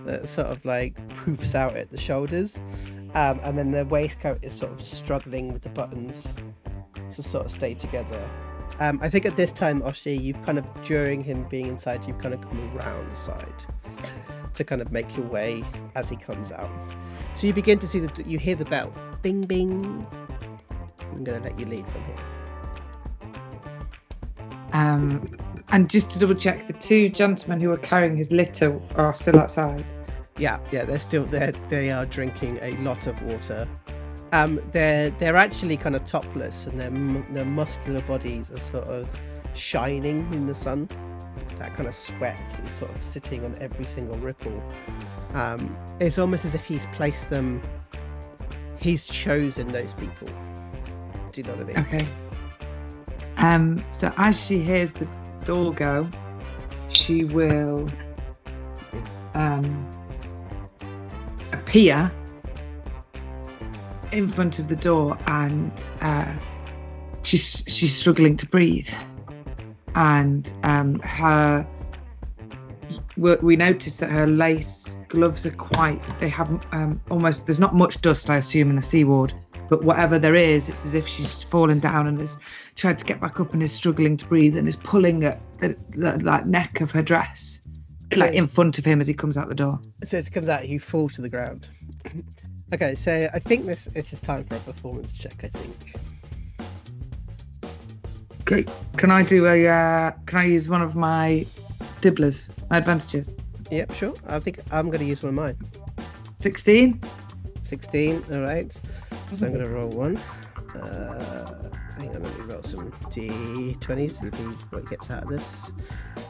that sort of like poofs out at the shoulders. And then the waistcoat is sort of struggling with the buttons to sort of stay together. I think at this time, Oshi, you've kind of, during him being inside, you've kind of come around the side to kind of make your way as he comes out. So you begin to see you hear the bell. Bing, bing. I'm going to let you lead from here. And just to double check, the two gentlemen who are carrying his litter are still outside. Yeah, they're still there. They are drinking a lot of water. They're actually kind of topless, and their muscular bodies are sort of shining in the sun. That kind of sweat is sort of sitting on every single ripple. It's almost as if he's placed them. He's chosen those people. Do you know what I mean? Okay. So as she hears the door go, she will appear in front of the door, and she's struggling to breathe, and we notice that her lace gloves are they have almost, there's not much dust, I assume, in the sea ward, but whatever there is, it's as if she's fallen down and has tried to get back up and is struggling to breathe and is pulling at the neck of her dress, like in front of him as he comes out the door. So as he comes out, you fall to the ground. Okay, so I think this is time for a performance check, I think. Okay, can I use one of my dibblers, my advantages? Yep, sure. I think I'm going to use one of mine. 16. 16, all right. So I'm going to roll one. Hang on, let me roll some d20s, see what he gets out of this.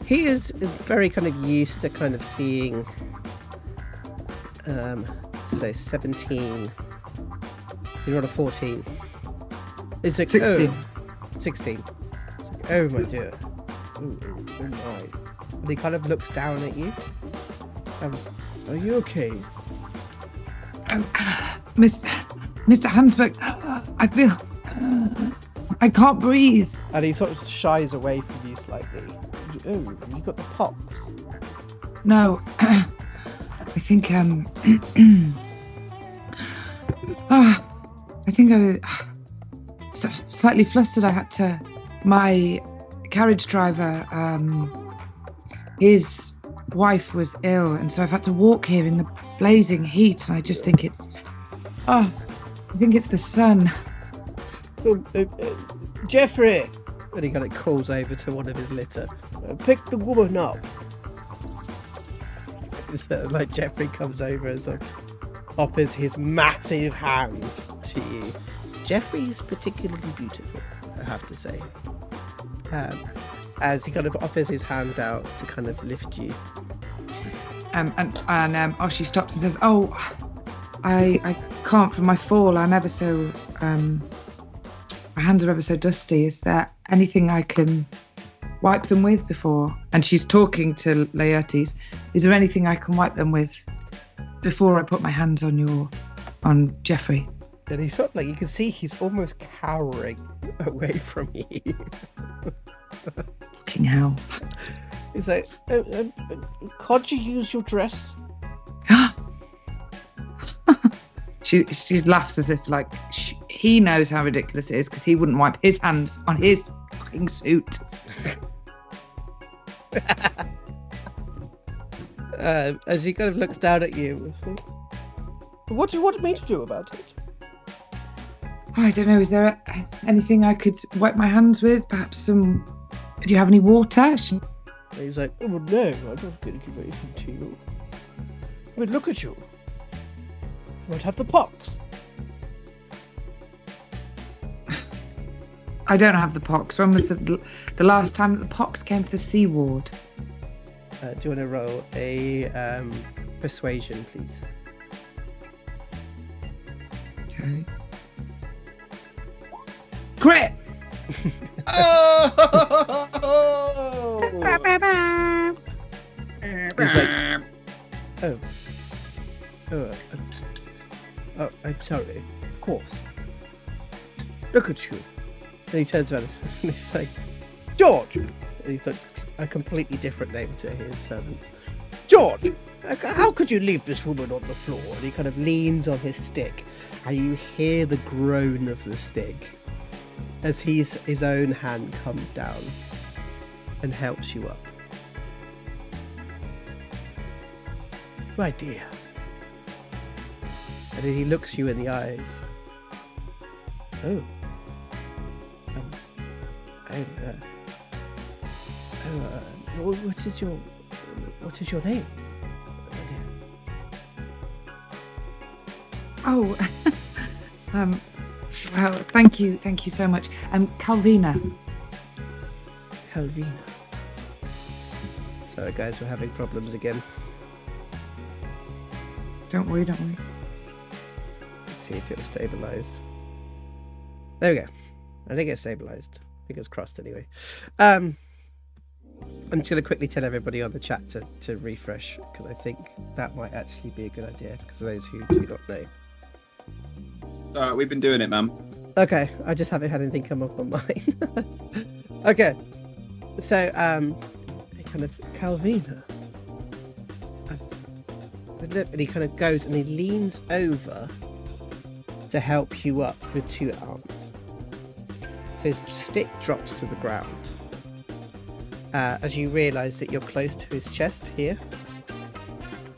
He is very kind of used to kind of seeing... so 17. You rolled a 14. It's like 16. 16. Oh my dear. Oh my. And he kind of looks down at you. Are you okay? Mr. Hansberg, I feel... I can't breathe. And he sort of shies away from you slightly. Oh, you got the pox? No. I think I think I was slightly flustered. I had to... My carriage driver, his wife was ill, and so I've had to walk here in the blazing heat, and I just think it's... I think it's the sun. Jeffrey! And he kind of calls over to one of his litter. Pick the woman up. So, like, Jeffrey comes over and sort of offers his massive hand to you. Jeffrey is particularly beautiful, I have to say. As he kind of offers his hand out to kind of lift you. And Oshi stops and says, "Oh, I can't from my fall. I'm ever so my hands are ever so dusty. Is there anything I can wipe them with before?" And she's talking to Laertes. "Is there anything I can wipe them with before I put my hands on Jeffrey?" And he's sort of like, you can see he's almost cowering away from you. Fucking hell. He's like, can't you use your dress? She laughs as if like he knows how ridiculous it is because he wouldn't wipe his hands on his fucking suit. As he kind of looks down at you. What do you want me to do about it? I don't know. Is there anything I could wipe my hands with? Perhaps some. Do you have any water? And he's like, oh no, I'm not going to give anything to you. But look at you. You don't have the pox. I don't have the pox. When was the last time that the pox came to the Sea Ward? Do you want to roll a persuasion, please? Okay. Crit! Oh! He's like, oh, I'm sorry. Of course. Look at you. And he turns around and he's like, George! And he's like a completely different name to his servants. George! How could you leave this woman on the floor? And he kind of leans on his stick, and you hear the groan of the stick as his own hand comes down and helps you up. My dear. And then he looks you in the eyes. What is your name? Oh, well, thank you so much. Calvina. Calvina. Sorry guys, we're having problems again. Don't worry. Let's see if it'll stabilize. There we go. I think it's stabilized. Fingers crossed anyway. I'm just going to quickly tell everybody on the chat to refresh, because I think that might actually be a good idea, because of those who do not know. We've been doing it, ma'am. Okay, I just haven't had anything come up on mine. Okay, so kind of Calvina. And he kind of goes and he leans over to help you up with two arms. So his stick drops to the ground. As you realise that you're close to his chest here.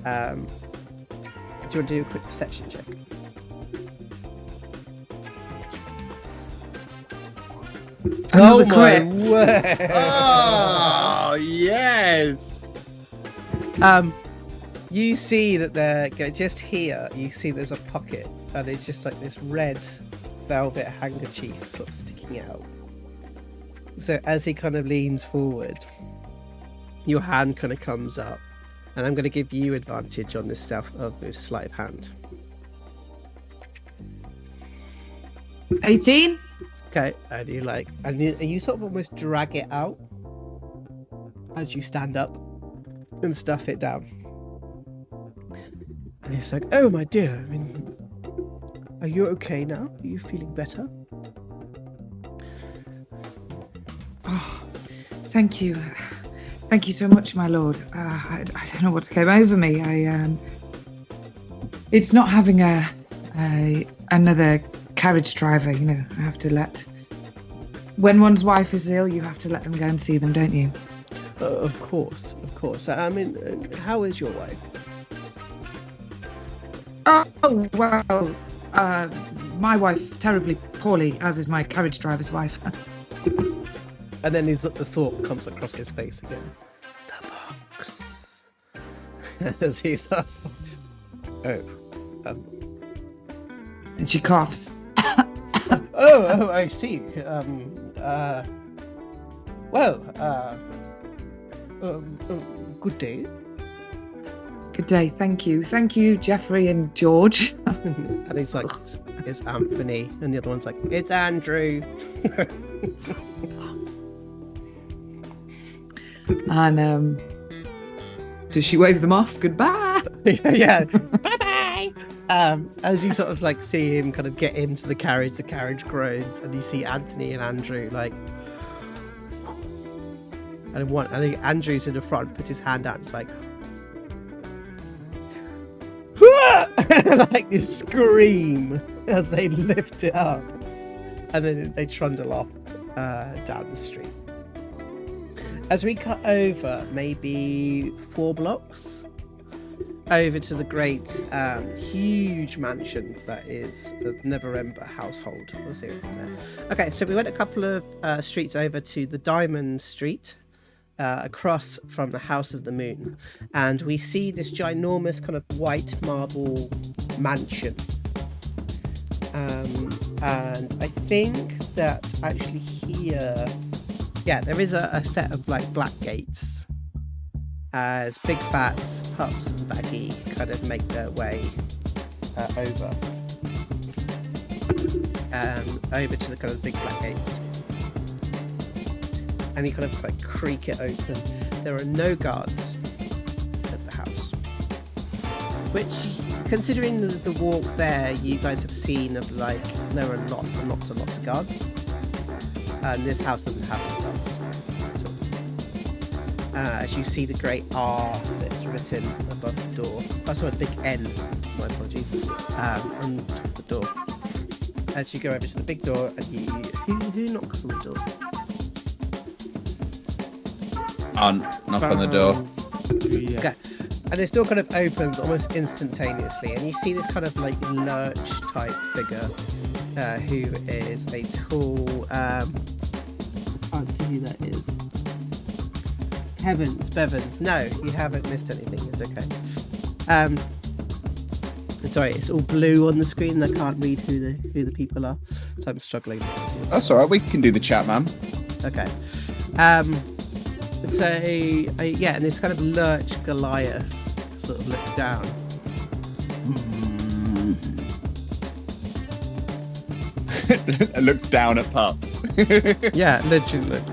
Do you want to do a quick perception check? Another my crit. word! Oh, yes! You see that they're just here. You see there's a pocket, and it's just like this red velvet handkerchief sort of sticking out. So as he kind of leans forward, your hand kind of comes up, and I'm going to give you advantage on this stuff of this sleight of hand. 18. Okay, and you sort of almost drag it out as you stand up and stuff it down. And he's like, "Oh my dear, I mean, are you okay now? Are you feeling better?" Oh, thank you so much, my lord. I don't know what came over me. It's not having another carriage driver. You know, I have to when one's wife is ill, you have to let them go and see them, don't you? Of course. I mean, how is your wife? Oh well, my wife terribly poorly, as is my carriage driver's wife. And then the thought comes across his face again. The box. As he's like, And she coughs. oh, I see. Good day. Good day, thank you, Jeffrey and George. And he's like, it's Anthony, and the other one's like, it's Andrew. And does she wave them off? Goodbye. Yeah. Bye bye. As you sort of like see him kind of get into the carriage groans, and you see Anthony and Andrew like, and I think Andrew's in the front, puts his hand out, and it's like, like this scream as they lift it up, and then they trundle off down the street. As we cut over maybe 4 blocks over to the great huge mansion that is the Neverember household. We'll see it from there. Okay, so we went a couple of streets over to the Diamond Street, across from the House of the Moon, and we see this ginormous kind of white marble mansion. And I think that actually here, yeah, there is a set of like black gates as Big Phatts, Pups and Baggi kind of make their way over to the kind of big black gates. And you kind of like creak it open. There are no guards at the house, which, considering the walk there, you guys have seen of like there are lots and lots and lots of guards, and this house doesn't have any guards at all. As you see the great R that's written above the door. Oh, sorry, the big N. My apologies. On top of the door. As you go over to the big door, and who knocks on the door? Knock on the door. Yeah. Okay. And this door kind of opens almost instantaneously, and you see this kind of like lurch type figure who is a tall I can't see who that is. Heavens, Bevins. No, you haven't missed anything, it's okay. Sorry, it's all blue on the screen, I can't read who the people are, so I'm struggling. That's alright, we can do the chat, man. Okay. So, yeah, and this kind of lurch Goliath sort of looks down. It looks down at Pups. Yeah, literally. Look.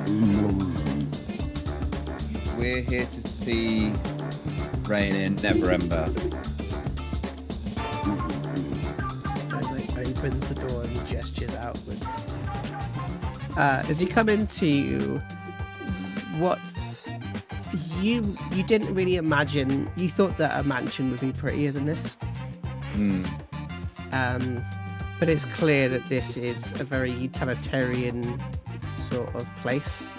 We're here to see Rain in Neverember. Like opens the door and gestures outwards. As you come into what you didn't really imagine, you thought that a mansion would be prettier than this. But it's clear that this is a very utilitarian sort of place.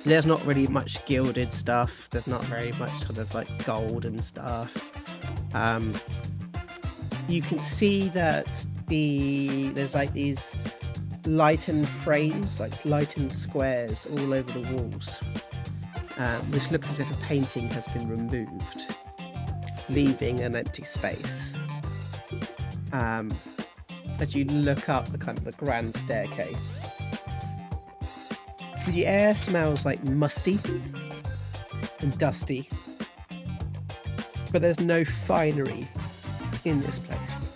There's not really much gilded stuff. There's not very much sort of like gold and stuff. You can see that there's like these lightened frames, like lightened squares all over the walls, which looks as if a painting has been removed, leaving an empty space. As you look up the kind of the grand staircase, the air smells like musty and dusty, but there's no finery in this place.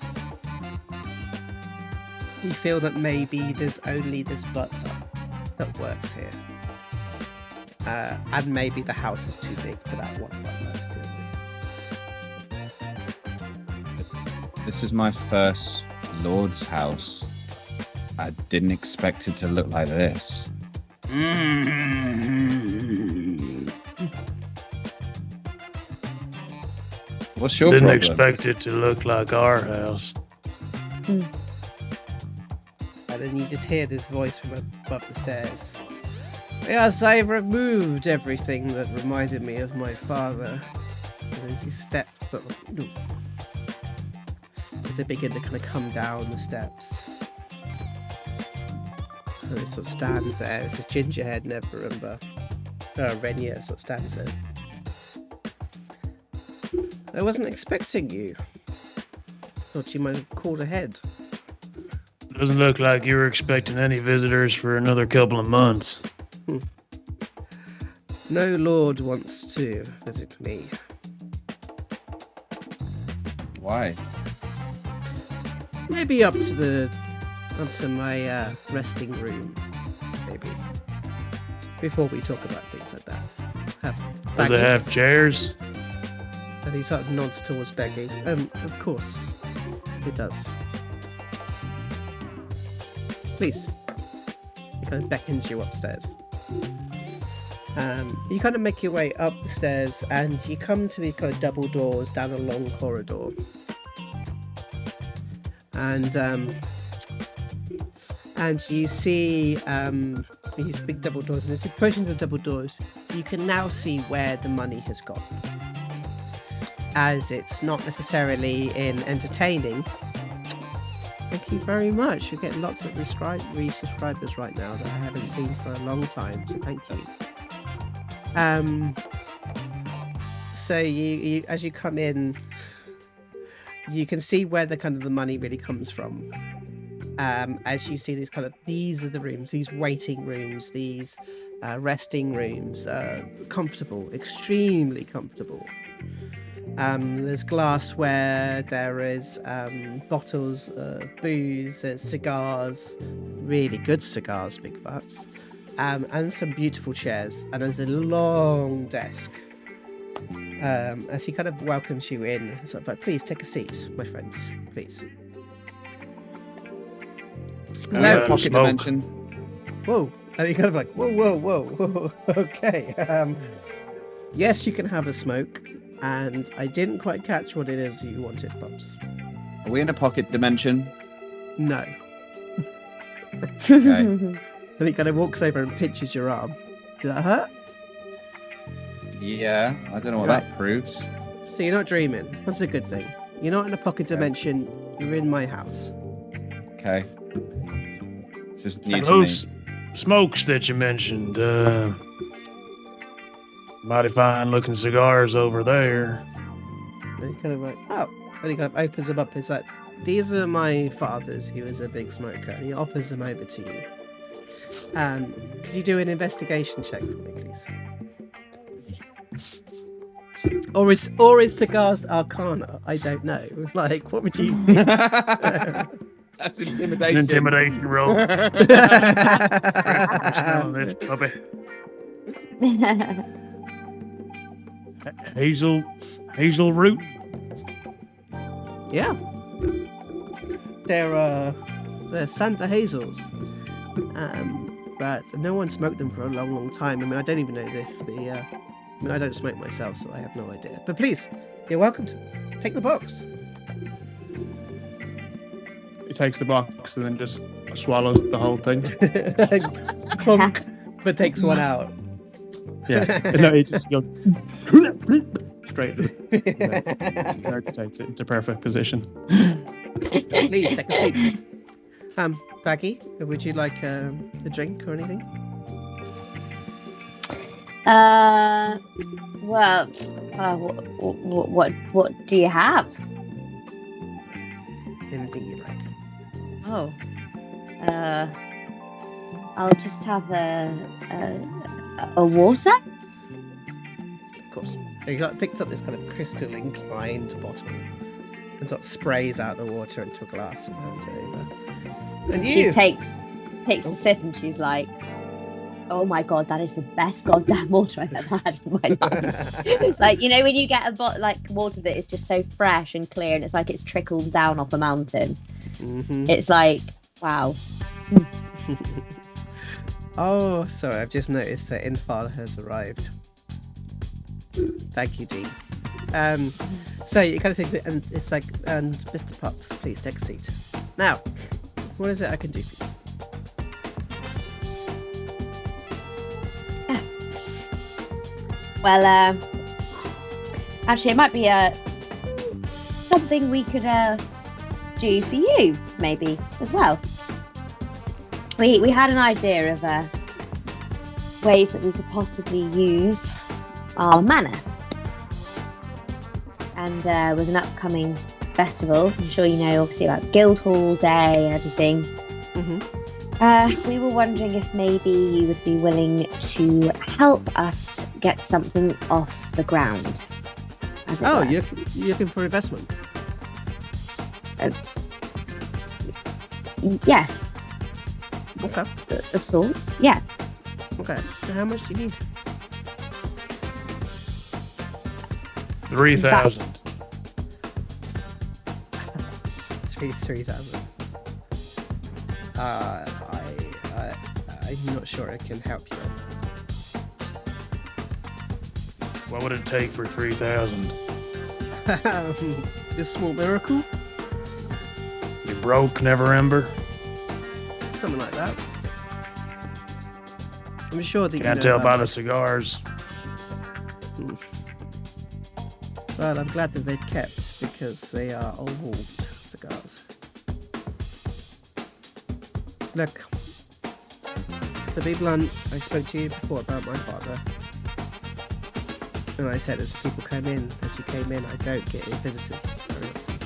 You feel that maybe there's only this butler that works here, and maybe the house is too big for that one butler to deal with. This is my first Lord's house. I didn't expect it to look like this. What's your Didn't problem? expect it to look like our house. And then you just hear this voice from above the stairs. Yes, I removed everything that reminded me of my father. And as you step, as they begin to kind of come down the steps, and it sort of stands there. It's this gingerhead Neverember. Renia sort of stands there. I wasn't expecting you. Thought you might have called ahead. Doesn't look like you were expecting any visitors for another couple of months. No lord wants to visit me. Why? Maybe up to my resting room, maybe. Before we talk about things like that. Does it have chairs? And he sort of nods towards Baggi. Of course. It does. Please. He kind of beckons you upstairs. You kind of make your way up the stairs and you come to these kind of double doors down a long corridor. And you see these big double doors, and as you push into the double doors, you can now see where the money has gone. As it's not necessarily in entertaining. Thank you very much. You're getting lots of resubscribers right now that I haven't seen for a long time, so thank you. So you as you come in, you can see where the kind of the money really comes from. As you see these are the rooms, these waiting rooms, these resting rooms, comfortable, extremely comfortable. There's glassware, there is bottles of booze, there's cigars, really good cigars, big Phatts, and some beautiful chairs, and there's a long desk. As he kind of welcomes you in, sort of like, please take a seat, my friends, please. No pocket dimension. Whoa, and he kind of like, whoa, okay. Yes, you can have a smoke. And I didn't quite catch what it is you wanted, Pups. Are we in a pocket dimension? No. Okay. And he kind of walks over and pinches your arm. Did that hurt? Yeah, I don't know what that proves. So you're not dreaming. That's a good thing. You're not in a pocket dimension. You're in my house. Okay. It's just So new to those me. smokes that you mentioned, mighty fine looking cigars over there. And he kind of like, oh. And he kind of opens them up. He's like, these are my father's. He was a big smoker. And he offers them over to you. Could you do an investigation check for me, please? Or is cigars arcana? I don't know. Like, what would you... That's intimidation. An intimidation roll. Smell this puppy. Hazel root. Yeah. They're Santa Hazels. But no one smoked them for a long, long time. I mean, I don't even know if the... I don't smoke myself, so I have no idea. But please, you're welcome to take the box. He takes the box and then just swallows the whole thing. Clunk, but takes one out. Yeah. No, he just goes straight to the rotates it into perfect position. Please take a seat. Baggi, would you like a drink or anything? What do you have? Anything you like. Oh, I'll just have a water. Of course. He picks up this kind of crystal inclined bottle and sort of sprays out the water into a glass and hands it over. And She you takes a sip and she's like, "Oh my god, that is the best goddamn water I've ever had in my life." Like, you know, when you get a water that is just so fresh and clear, and it's like it's trickled down off a mountain. Mm-hmm. It's like, wow. Oh, sorry, I've just noticed that Infar has arrived. Thank you, Dean. So you kind of take it, and it's like, and Mr. Pups, please take a seat. Now, what is it I can do for you? Well, actually, it might be something we could do for you, maybe, as well. We had an idea of ways that we could possibly use our mana. And with an upcoming festival, I'm sure you know, obviously, about Guildhall Day and everything. Mm-hmm. We were wondering if maybe you would be willing to help us get something off the ground. Oh, you're looking for investment? Yes. Okay. Of sorts, yeah. Okay. So how much do you need? 3,000. 3,000. I'm not sure I can help you. What would it take for 3,000? A small miracle? You broke, never ember? Something like that. I'm sure that Can't you know tell by about the cigars. Well, I'm glad that they're kept because they are old cigars. Look, to be blunt, I spoke to you before about my father. And I said as people come in, as you came in, I don't get any visitors very often.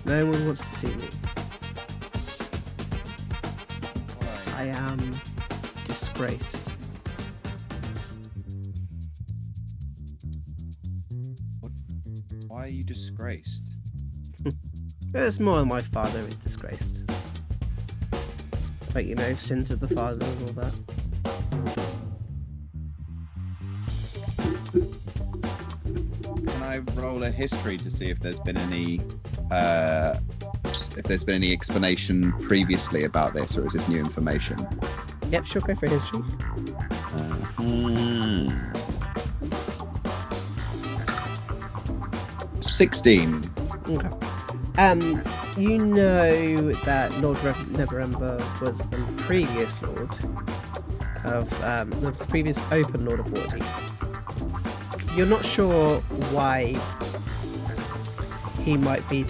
No one wants to see me. I am disgraced. Why are you disgraced? It's more than my father is disgraced. Like, you know, sins of the father and all that. Can I roll a history to see if there's been any explanation previously about this, or is this new information? Yep, sure, go for history. 16. Okay. You know that Lord Neverember was the previous Lord of the previous Open Lord of Waterdeep. You're not sure why he might be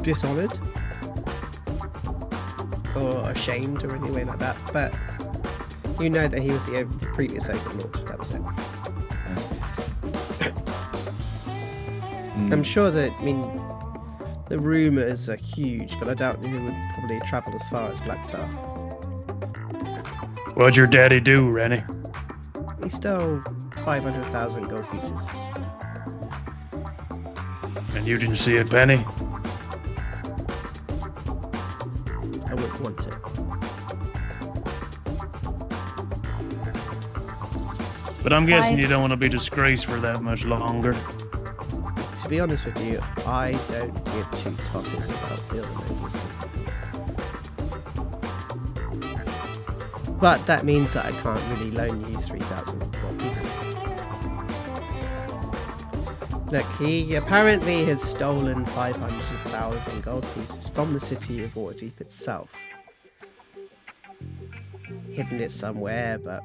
dishonored or ashamed or anything like that, but you know that he was the previous Open Lord. That was it. I'm sure that, I mean, the rumours are huge, but I doubt he would probably travel as far as Blackstar. What'd your daddy do, Rennie? He stole 500,000 gold pieces. And you didn't see a penny? I wouldn't want to. But I'm guessing you don't want to be disgraced for that much longer. To be honest with you, I don't give two tosses about the other nobles. But that means that I can't really loan you 3,000 gold pieces. Look, he apparently has stolen 500,000 gold pieces from the city of Waterdeep itself. Hidden it somewhere, but...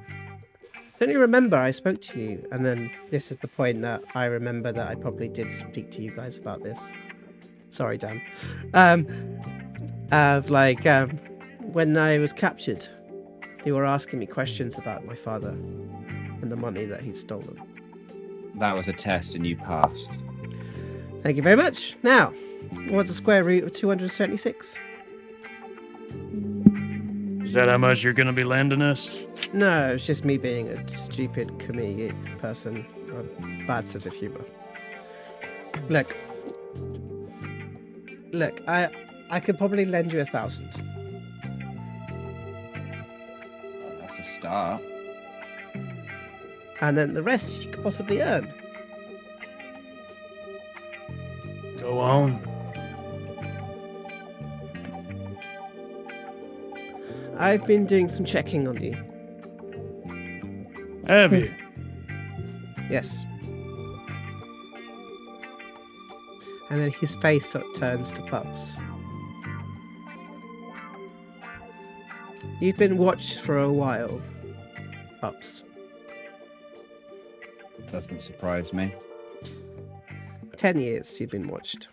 Don't you remember I spoke to you? And then this is the point that I remember that I probably did speak to you guys about this. Sorry, Dan. When I was captured, they were asking me questions about my father and the money that he'd stolen. That was a test and you passed. Thank you very much. Now, what's the square root of 276? Is that how much you're going to be lending us? No, it's just me being a stupid comedic person. A bad sense of humour. Look, I could probably lend you 1,000. That's a start. And then the rest you could possibly earn. Go on. I've been doing some checking on you. Have you? Yes. And then his face sort of turns to Pups. You've been watched for a while, Pups. Doesn't surprise me. 10 years you've been watched.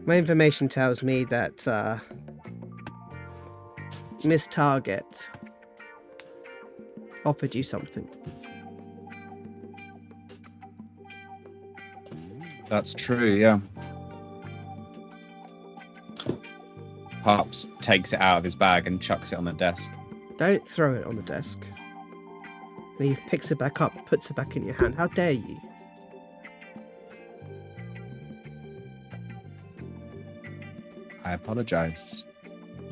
My information tells me that Miss Target offered you something. That's true, yeah. Pups takes it out of his bag and chucks it on the desk. Don't throw it on the desk. And he picks it back up, puts it back in your hand. How dare you? I apologize.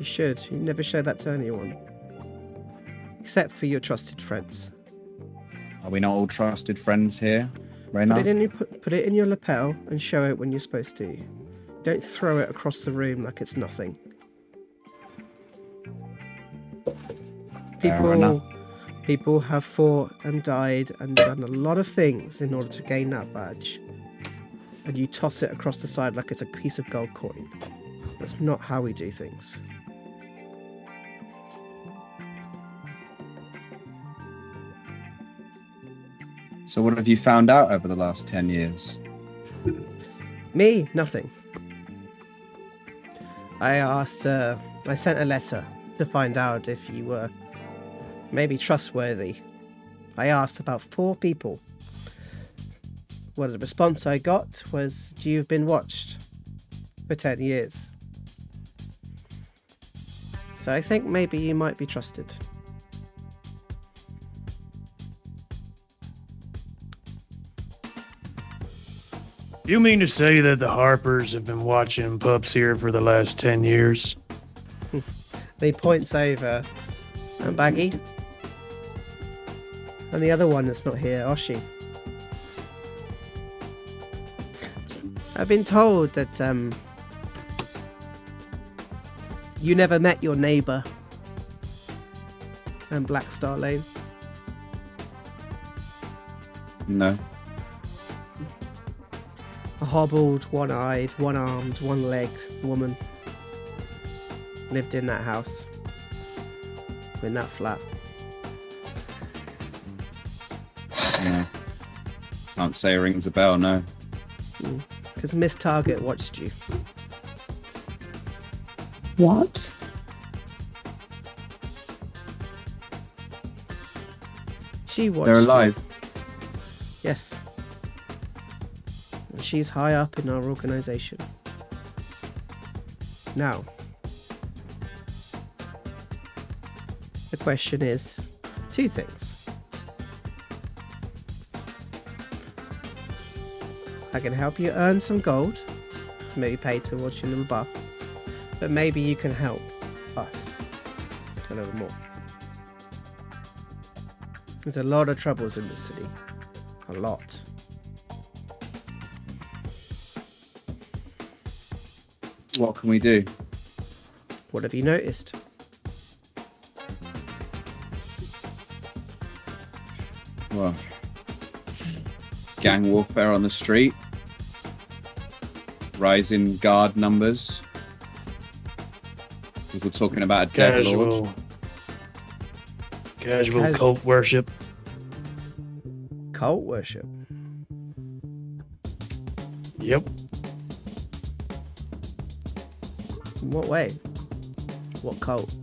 You should. You never show that to anyone. Except for your trusted friends. Are we not all trusted friends here, Reyna? Put it in your lapel and show it when you're supposed to. Don't throw it across the room like it's nothing. People have fought and died and done a lot of things in order to gain that badge. And you toss it across the side like it's a piece of gold coin. That's not how we do things. So what have you found out over the last 10 years? Me? Nothing. I sent a letter to find out if you were maybe trustworthy. I asked about 4 people. Well, the response I got was, you've been watched for 10 years. So I think maybe you might be trusted. You mean to say that the Harpers have been watching Pups here for the last 10 years? He points over. And Baggi. And the other one that's not here, Oshi. I've been told that you never met your neighbour in Black Star Lane. No. A hobbled, one-eyed, one-armed, one-legged woman lived in that house, in that flat. No. Can't say it rings a bell, no. Because Miss Target watched you. What? She watched They're alive. you. Yes. And she's high up in our organisation. Now, the question is 2 things. I can help you earn some gold to maybe pay towards your little bar, but maybe you can help us a little more. There's a lot of troubles in this city. A lot. What can we do? What have you noticed? Well, gang warfare on the street, rising guard numbers, people talking about a dead lord. Casual cult worship. Cult worship? Yep. In what way? What cult?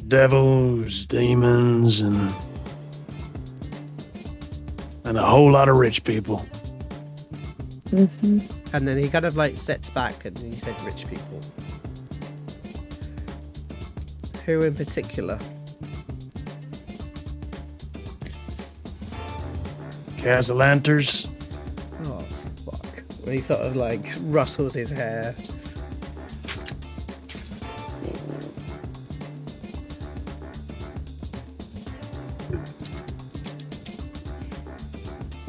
Devils, demons, and a whole lot of rich people. Mm-hmm. And then he kind of like sets back and he said rich people. Who in particular? Casalanters. Oh, fuck. And he sort of like rustles his hair.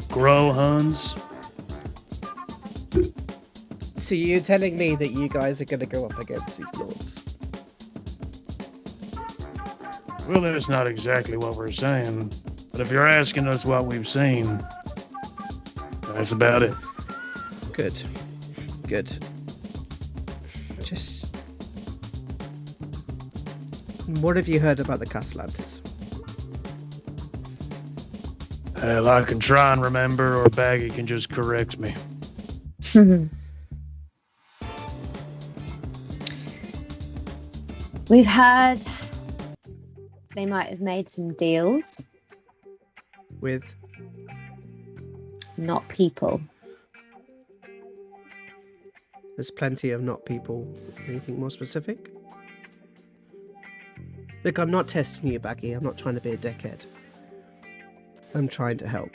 Grow Huns. So you're telling me that you guys are going to go up against these lords? Well, that's not exactly what we're saying. But if you're asking us what we've seen, that's about it. Good. Good. Just... What have you heard about the Castellantes? Hell, I can try and remember, or Baggi can just correct me. We've heard they might have made some deals. With? Not people. There's plenty of not people. Anything more specific? Look, I'm not testing you, Baggi. I'm not trying to be a dickhead. I'm trying to help.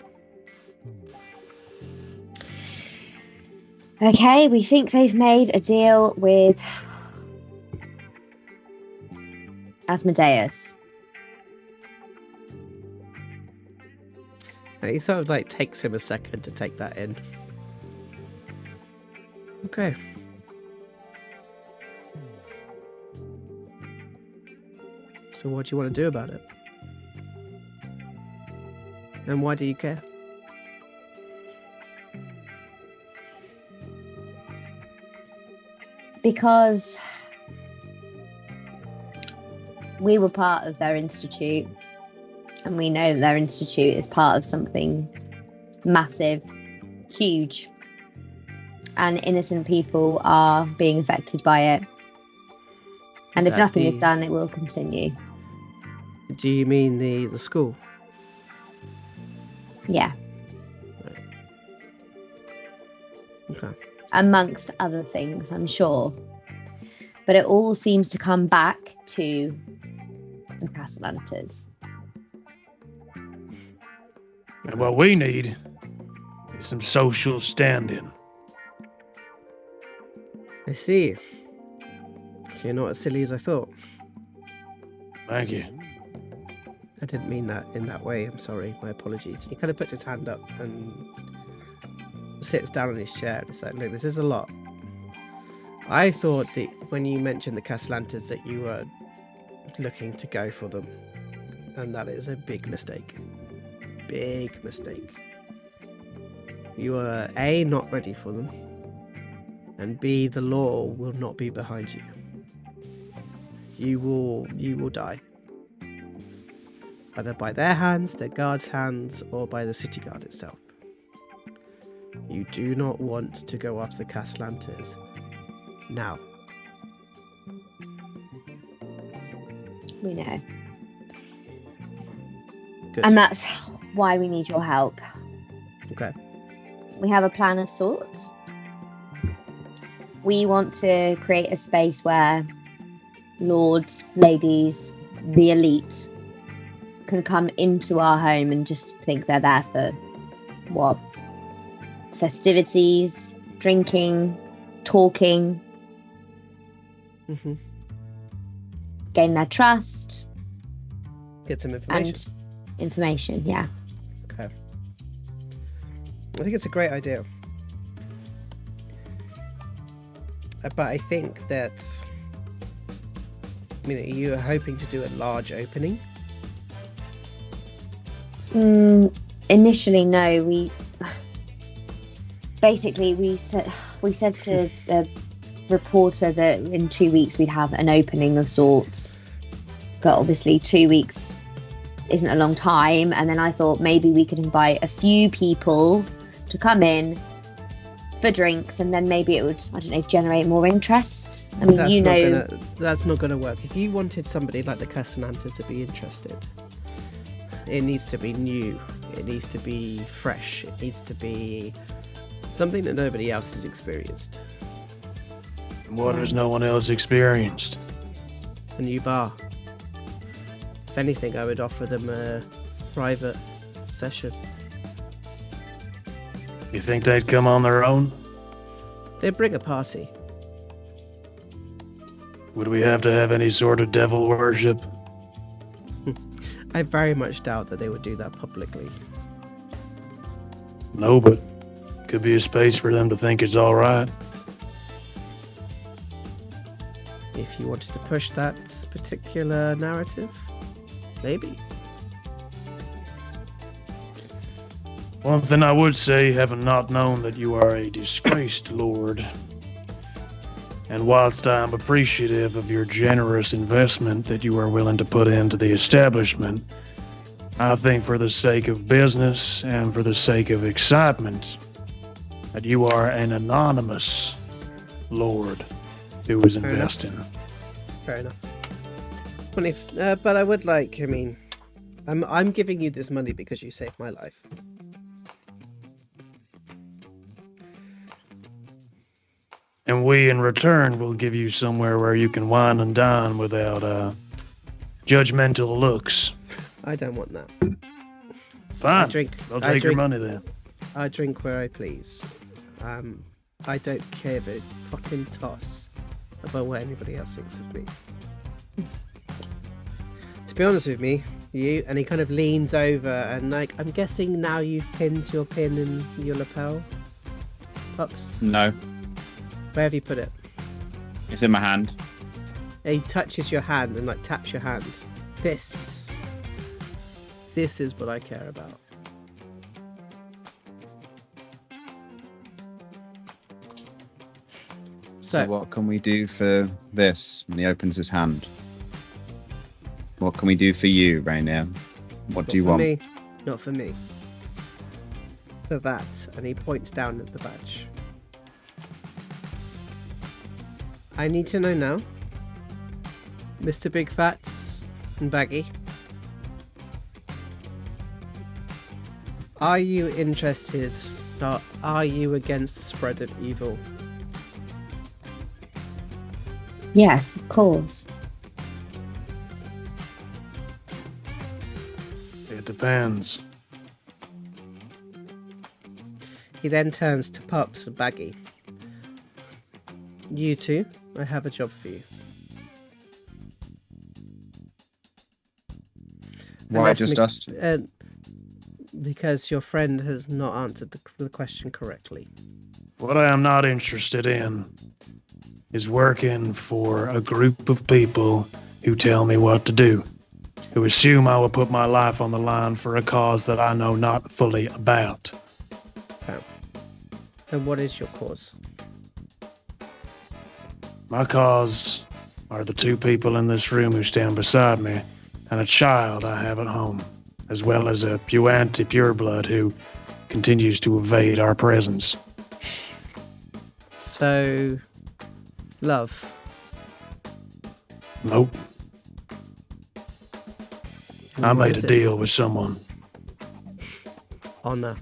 Okay, we think they've made a deal with Asmodeus. And he sort of like takes him a second to take that in. Okay. So what do you want to do about it? And why do you care? Because we were part of their institute, and we know that their institute is part of something massive, huge, and innocent people are being affected by it. And if nothing is done, it will continue. Do you mean the school? Yeah. Right. Okay. Amongst other things, I'm sure. But it all seems to come back to the Castellantas. And what we need is some social standing. I see. So you're not as silly as I thought. Thank you. I didn't mean that in that way. I'm sorry. My apologies. He kind of puts his hand up and sits down on his chair. It's like, look, this is a lot. I thought that when you mentioned the Castellantas that you were looking to go for them. And that is a big mistake. Big mistake. You are A, not ready for them. And B, the law will not be behind you. You will die. Either by their hands, their guards' hands, or by the city guard itself. You do not want to go after the Castellantas now. We know. Good. And that's why we need your help. Okay. We have a plan of sorts. We want to create a space where lords, ladies, the elite can come into our home and just think they're there for what? Festivities, drinking, talking, Mm-hmm. gain their trust Get some information. and information, yeah. Okay. I think it's a great idea. But I think that, I mean, are you hoping to do a large opening? Initially, no. We said to the reporter that in 2 weeks we'd have an opening of sorts. But obviously 2 weeks isn't a long time. And then I thought maybe we could invite a few people to come in for drinks, and then maybe it would, I don't know, generate more interest. I mean, That's not going to work. If you wanted somebody like the Castellantas to be interested, it needs to be new. It needs to be fresh. It needs to be something that nobody else has experienced. And what has no one else experienced? A new bar. If anything, I would offer them a private session. You think they'd come on their own? They'd bring a party. Would we have to have any sort of devil worship? I very much doubt that they would do that publicly. No, but could be a space for them to think it's all right. If you wanted to push that particular narrative, maybe. One thing I would say, having not known that you are a disgraced lord, and whilst I am appreciative of your generous investment that you are willing to put into the establishment, I think for the sake of business and for the sake of excitement, that you are an anonymous lord who is Fair investing. Fair enough. Well, but I would like, I mean, I'm giving you this money because you saved my life. And we, in return, will give you somewhere where you can wine and dine without judgmental looks. I don't want that. Fine. I drink. I'll take your money then. I drink where I please. I don't care a fucking toss about what anybody else thinks of me. To be honest with me, and he kind of leans over and like, I'm guessing now you've pinned your pin in your lapel, Pups? No, Where have you put it? it's in my hand. He touches your hand and like taps your hand. This is what I care about. So what can we do for this? And he opens his hand. What can we do for you, Rainier? What do you want? Me, not for me. For that, and he points down at the badge. I need to know now, Mr. Big Phatts and Baggi. Are you interested, or are you against the spread of evil? Yes, of course. It depends. He then turns to Pups and Baggi. You two, I have a job for you. Why just us? Because your friend has not answered the question correctly. What I am not interested in is working for a group of people who tell me what to do, who assume I will put my life on the line for a cause that I know not fully about. Oh. And what is your cause? My cause are the two people in this room who stand beside me and a child I have at home, as well as a Puanti pureblood who continues to evade our presence. So, love. Nope. I And what made is a it? deal with someone. Honor.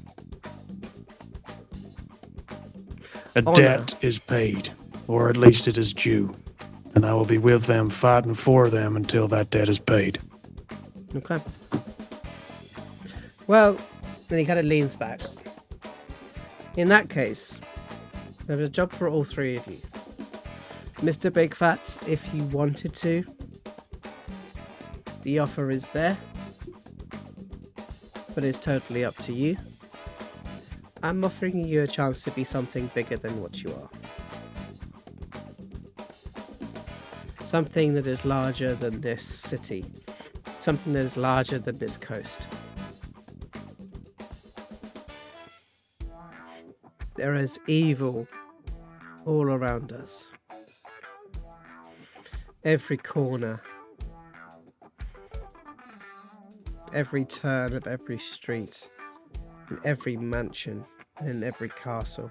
A Honor. debt is paid, or at least it is due, and I will be with them fighting for them until that debt is paid. Okay. Well, then he kind of leans back. In that case, there's a job for all three of you. Mr. Big Phatts, if you wanted to, the offer is there, but it's totally up to you. I'm offering you a chance to be something bigger than what you are. Something that is larger than this city. Something that is larger than this coast. There is evil all around us. Every corner. Every turn of every street. In every mansion. And in every castle.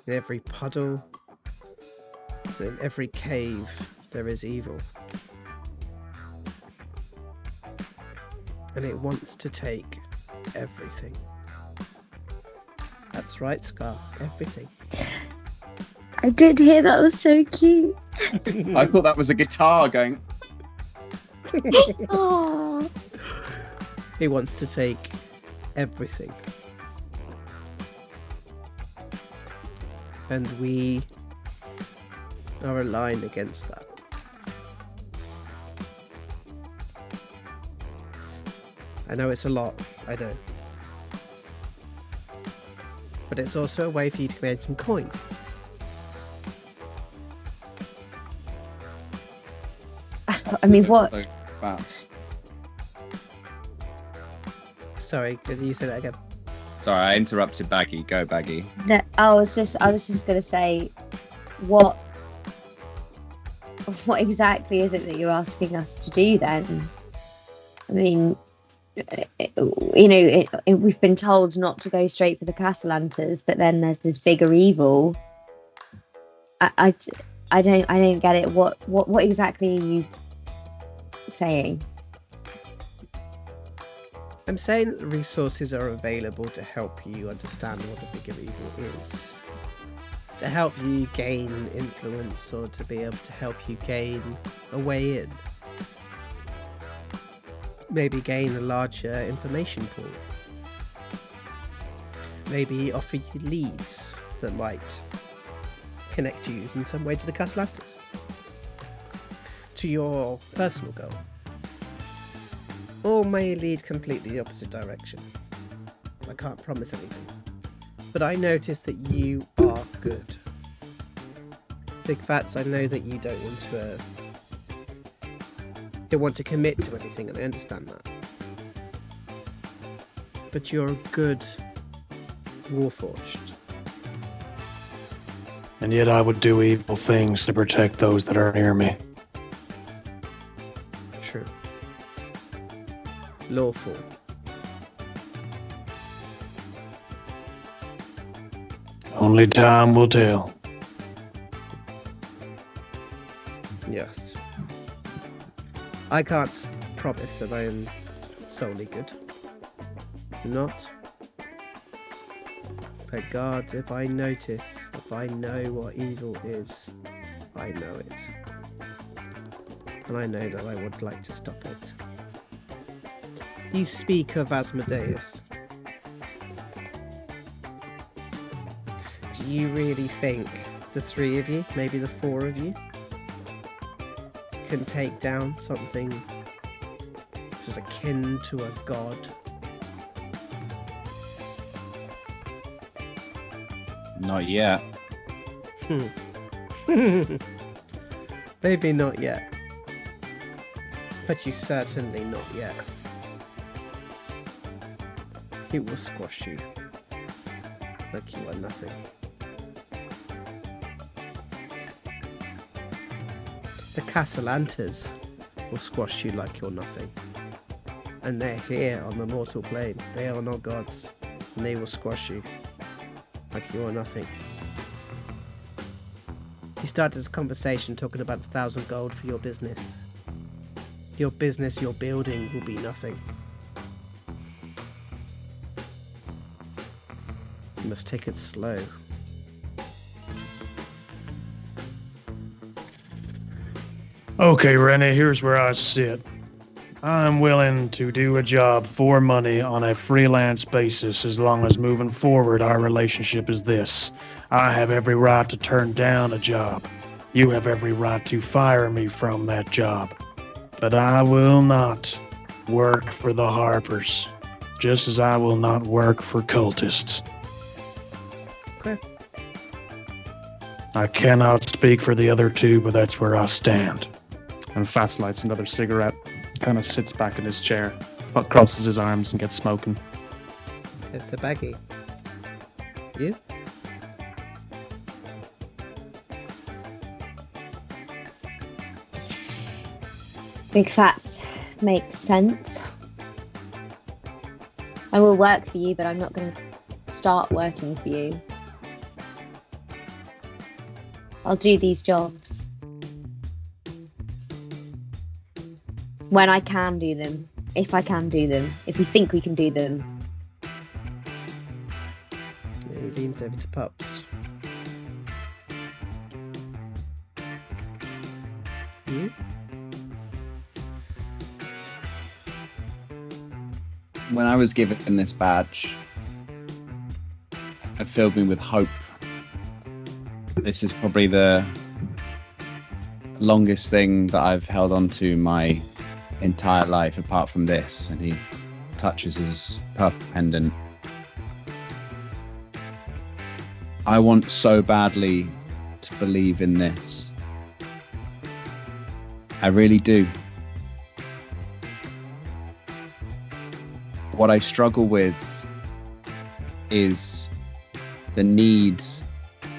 In every puddle. And in every cave there is evil. And it wants to take everything. That's right, Scar. Everything. I did hear that was so cute. I thought that was a guitar going. Oh, He wants to take everything. And we are aligned against that. I know it's a lot, I know. But it's also a way for you to make some coin. I mean, what? So, Phatts. Sorry, could you say that again? Sorry, I interrupted Baggi. Go, Baggi. No, I was just gonna say, what exactly is it that you're asking us to do then? I mean, we've been told not to go straight for the Castellanters, but then there's this bigger evil. I don't get it. What exactly are you saying? I'm saying that resources are available to help you understand what the bigger evil is. To help you gain influence, or to be able to help you gain a way in. Maybe gain a larger information pool. maybe offer you leads that might connect you in some way to the Castellantis, to your personal goal, or may lead completely the opposite direction. I can't promise anything, but I notice that you are good. Big Phatts, I know that you don't want to commit to anything, and I understand that. But you're a good Warforged. And yet I would do evil things to protect those that are near me. True. Lawful. Only time will tell. Yes. I can't promise that I am solely good. Not. But God, if I notice, if I know what evil is, I know it. And I know that I would like to stop it. You speak of Asmodeus. Do you really think the three of you, maybe the four of you, can take down something which is akin to a god? Not yet. Maybe not yet. But you certainly not yet. It will squash you. Like you are nothing. The Castellantis will squash you like you're nothing. And they're here on the mortal plane. They are not gods. And they will squash you like you are nothing. You started this conversation talking about 1,000 gold for your business. Your business, your building will be nothing. You must take it slow. Okay, Rennie, here's where I sit. I'm willing to do a job for money on a freelance basis as long as moving forward our relationship is this. I have every right to turn down a job. You have every right to fire me from that job. But I will not work for the Harpers, just as I will not work for cultists. Okay. I cannot speak for the other two, but that's where I stand. And Phatts lights another cigarette, kind of sits back in his chair, but crosses his arms and gets smoking. It's a Baggi. You? Big Phatts makes sense. I will work for you, but I'm not going to start working for you. I'll do these jobs when I can do them, if I can do them, if we think we can do them. He leans over to Pups. You? When I was given this badge, it filled me with hope. This is probably the longest thing that I've held on to my entire life apart from this. And he touches his purple pendant. I want so badly to believe in this. I really do. What I struggle with is the need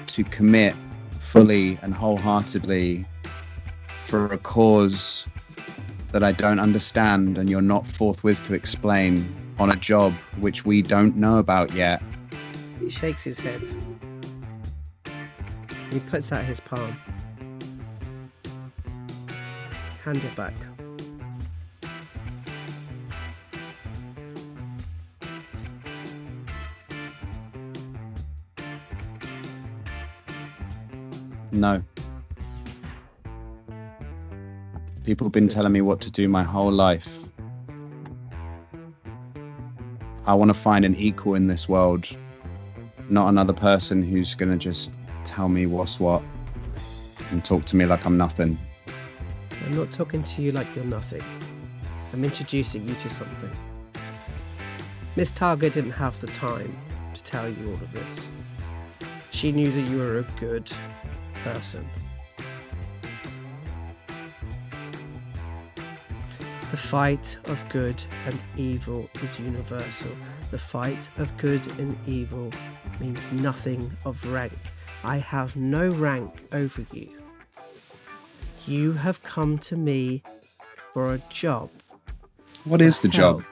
to commit fully and wholeheartedly for a cause that I don't understand and you're not forthwith to explain on a job which we don't know about yet. He shakes his head. He puts out his palm. Hand it back. No. People have been telling me what to do my whole life. I want to find an equal in this world, not another person who's gonna just tell me what's what and talk to me like I'm nothing. I'm not talking to you like you're nothing. I'm introducing you to something. Miss Targa didn't have the time to tell you all of this. She knew that you were a good person. The fight of good and evil is universal. The fight of good and evil means nothing of rank. I have no rank over you. You have come to me for a job. What is the job?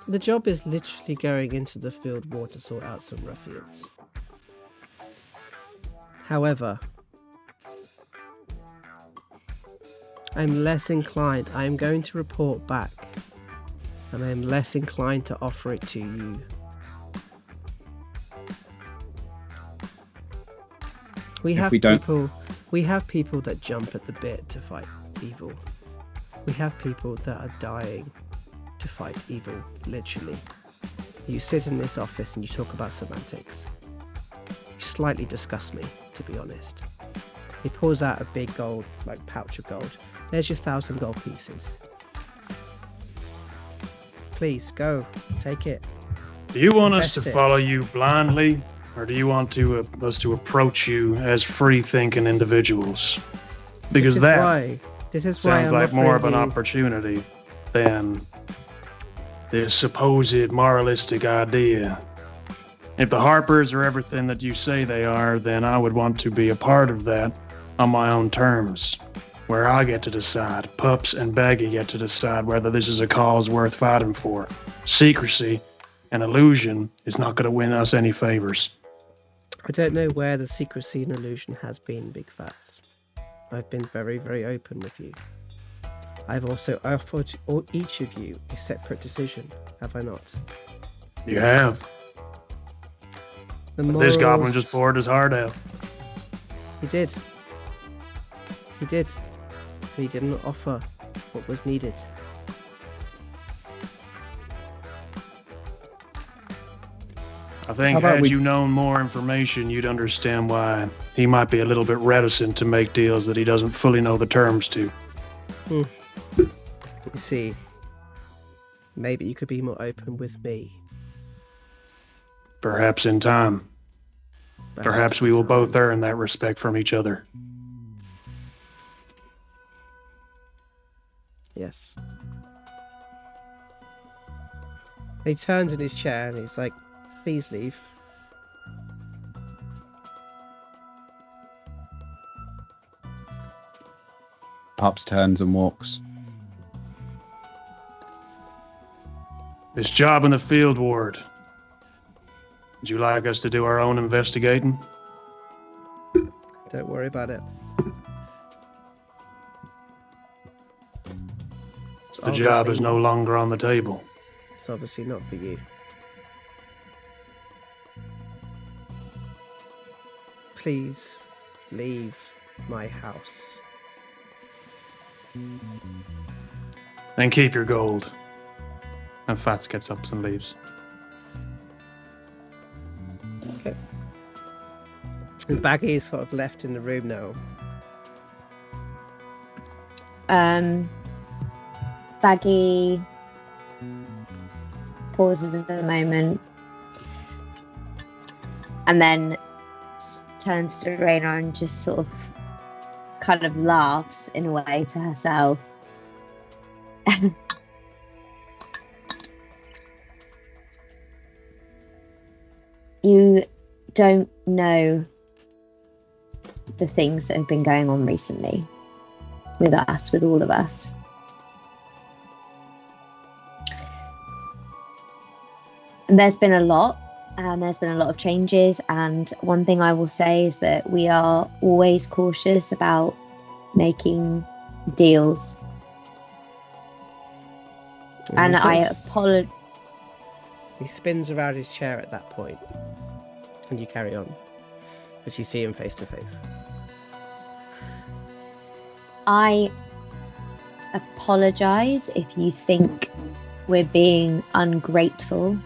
The job is literally going into the field war to sort out some ruffians. However, I'm less inclined. I am going to report back, and I am less inclined to offer it to you. We have people that jump at the bit to fight evil. We have people that are dying to fight evil, literally. You sit in this office and you talk about semantics. You slightly disgust me, to be honest. He pulls out a big gold, pouch of gold. There's your 1,000 gold pieces. Please, go. Take it. Do you want us Invest to it. follow you blindly, or do you want us to approach you as free-thinking individuals? Because This is why sounds I'm like more of an offering you- opportunity than this supposed moralistic idea. If the Harpers are everything that you say they are, then I would want to be a part of that on my own terms, where I get to decide. Pups and Baggi get to decide whether this is a cause worth fighting for. Secrecy and illusion is not going to win us any favors. I don't know where the secrecy and illusion has been, Big Phatts. I've been very, very open with you. I've also offered each of you a separate decision, have I not? You have. The But this goblin morals- just poured his heart out. He did. He did. But he didn't offer what was needed. I think How about had we- you known more information, you'd understand why he might be a little bit reticent to make deals that he doesn't fully know the terms to. You see, maybe you could be more open with me. Perhaps in time. Perhaps we will both earn that respect from each other. Yes. He turns in his chair and he's like, please leave. Pups turns and walks. This job in the field ward. Would you like us to do our own investigating? Don't worry about it. The job is no longer on the table. It's obviously not for you. Please leave my house. Then keep your gold. And Phatts gets up and leaves. Okay. And Baggi is sort of left in the room now. Baggi pauses at the moment and then turns to Raina and just sort of kind of laughs in a way to herself. You don't know the things that have been going on recently with us, with all of us. And there's been a lot, and there's been a lot of changes. And one thing I will say is that we are always cautious about making deals. And he I sort of apologize. He spins around his chair at that point, and you carry on, as you see him face to face. I apologize if you think we're being ungrateful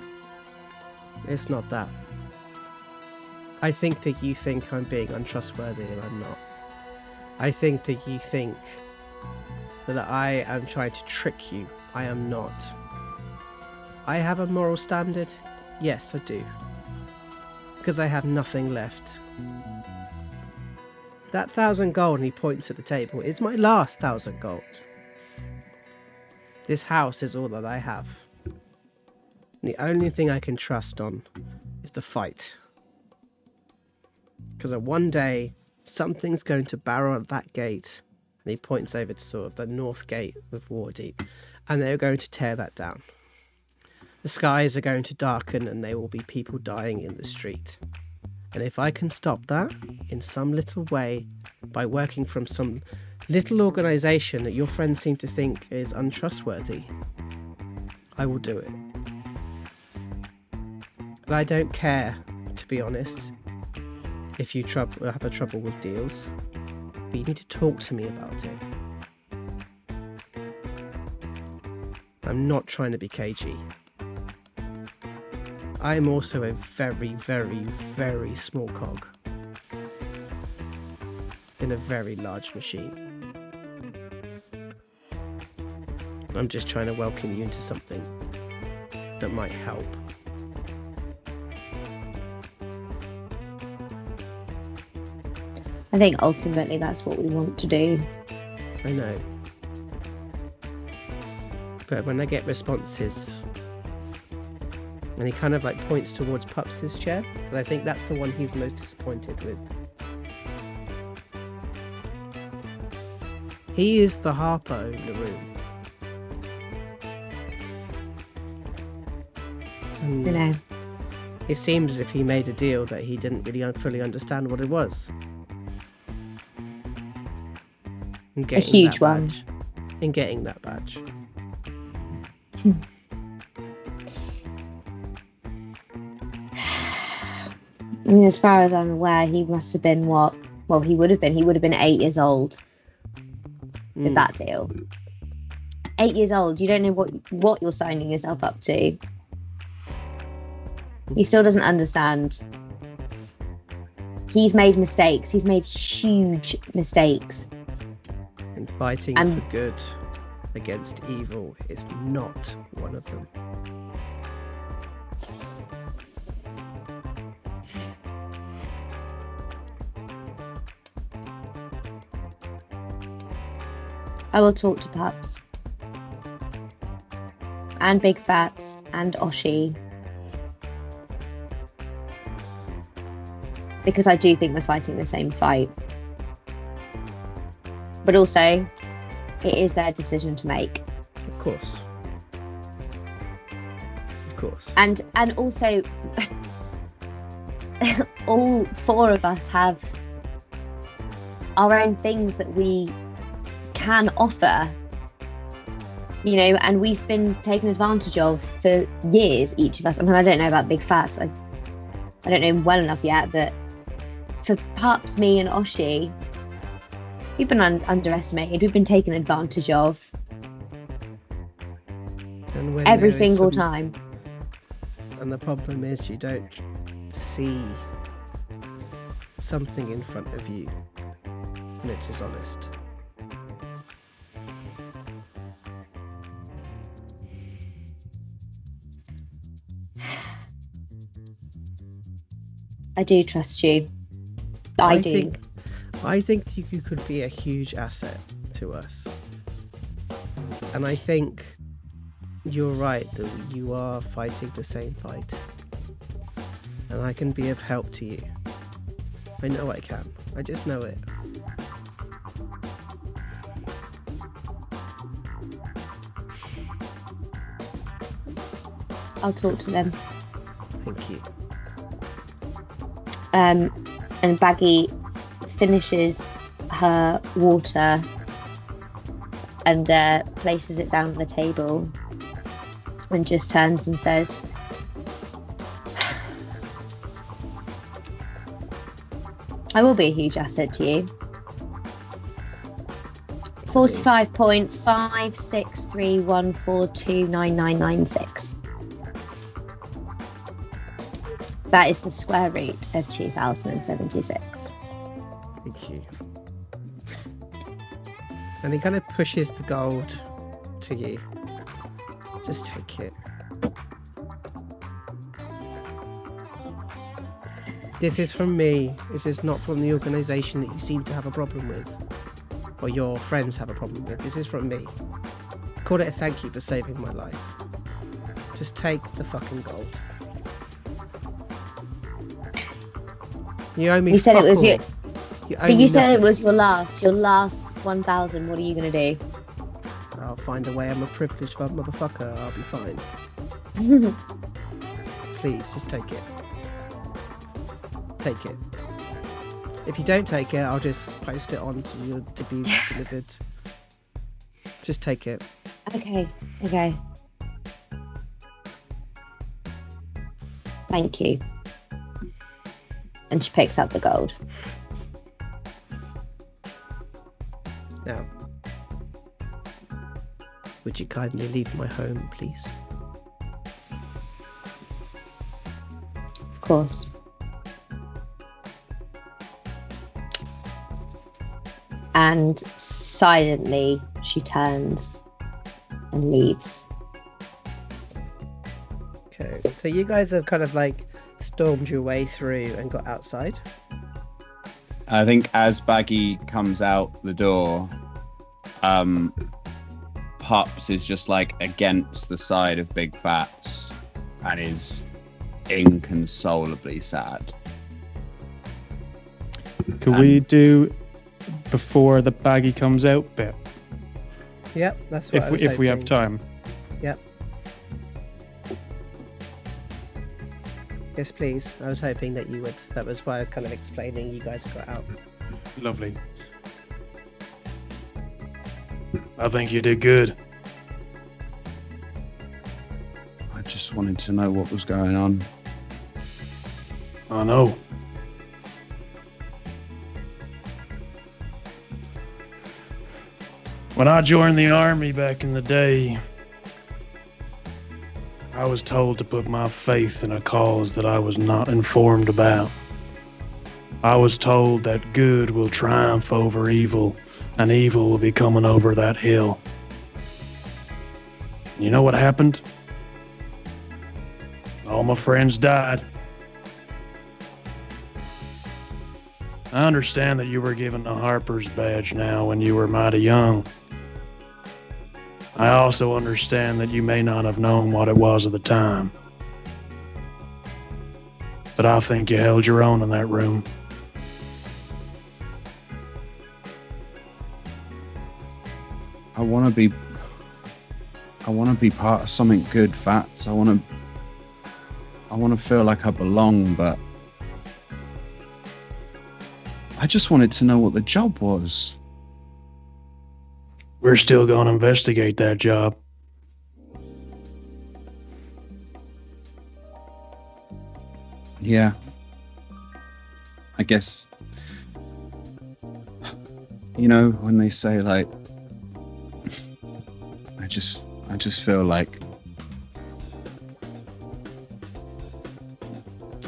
It's not that. I think that you think I'm being untrustworthy and I'm not. I think that you think that I am trying to trick you. I am not. I have a moral standard. Yes, I do. Because I have nothing left. That 1,000 gold, and he points at the table, is my last 1,000 gold. This house is all that I have. And the only thing I can trust on is the fight. Because one day, something's going to barrel at that gate, and he points over to sort of the north gate of Waterdeep, and they're going to tear that down. The skies are going to darken, and there will be people dying in the street. And if I can stop that in some little way by working from some little organisation that your friends seem to think is untrustworthy, I will do it. And I don't care, to be honest, if you have a trouble with deals, but you need to talk to me about it. I'm not trying to be cagey. I am also a very, very, very small cog in a very large machine. I'm just trying to welcome you into something that might help. I think ultimately that's what we want to do. I know. But when I get responses, and he kind of like points towards Pups' chair, but I think that's the one he's most disappointed with. He is the Harper in the room. And You know, it seems as if he made a deal that he didn't really fully understand what it was. And a huge one. In getting that badge. I mean, as far as I'm aware, he must have been what? Well, he would have been 8 years old with that deal. 8 years old, you don't know what you're signing yourself up to. He still doesn't understand. He's made mistakes. He's made huge mistakes. And fighting for good against evil is not one of them. I will talk to Pups. And Big Phatts and Oshi. Because I do think we're fighting the same fight. But also, it is their decision to make. Of course. Of course. And also, all 4 of us have our own things that we can offer, you know, and we've been taken advantage of for years, each of us. I mean, I don't know about Big Phatts. I don't know him well enough yet, but for Pups, me and Oshi, we've been underestimated. We've been taken advantage of And every single time. And the problem is you don't see something in front of you, and it is honest. I do trust you. I do. I think you could be a huge asset to us. And I think you're right that you are fighting the same fight. And I can be of help to you. I know I can. I just know it. I'll talk to them. Thank you. And Baggi finishes her water and places it down on the table and just turns and says, I will be a huge asset to you. 45.56314299996. That is the square root of 2076. Thank you. And he kind of pushes the gold to you. Just take it. This is from me. This is not from the organisation that you seem to have a problem with. Or your friends have a problem with. This is from me. Call it a thank you for saving my life. Just take the fucking gold. You owe me. You said it was fuck your. all. You owe But me you said it nothing. was your last 1,000. What are you gonna do? I'll find a way. I'm a privileged motherfucker. I'll be fine. Please, just take it. Take it. If you don't take it, I'll just post it on to you to be delivered. Just take it. Okay. Thank you. And she picks up the gold. Now, would you kindly leave my home, please? Of course. And silently, she turns and leaves. Okay, so you guys have kind of like stormed your way through and got outside. I think as Baggi comes out the door, Pups is just like against the side of Big Phatts and is inconsolably sad. Could we do before the Baggi comes out bit? Yep, that's what I was If we have hoping. time. Yep. Yes, please. I was hoping that you would. That was why I was kind of explaining you guys got out. Lovely. I think you did good. I just wanted to know what was going on. I know. When I joined the army back in the day, I was told to put my faith in a cause that I was not informed about. I was told that good will triumph over evil, and evil will be coming over that hill. You know what happened? All my friends died. I understand that you were given a Harpers badge now when you were mighty young. I also understand that you may not have known what it was at the time. But I think you held your own in that room. I want to be part of something good, Phatts. I want to feel like I belong, but I just wanted to know what the job was. We're still going to investigate that job. Yeah. I guess, you know, when they say like, I just feel like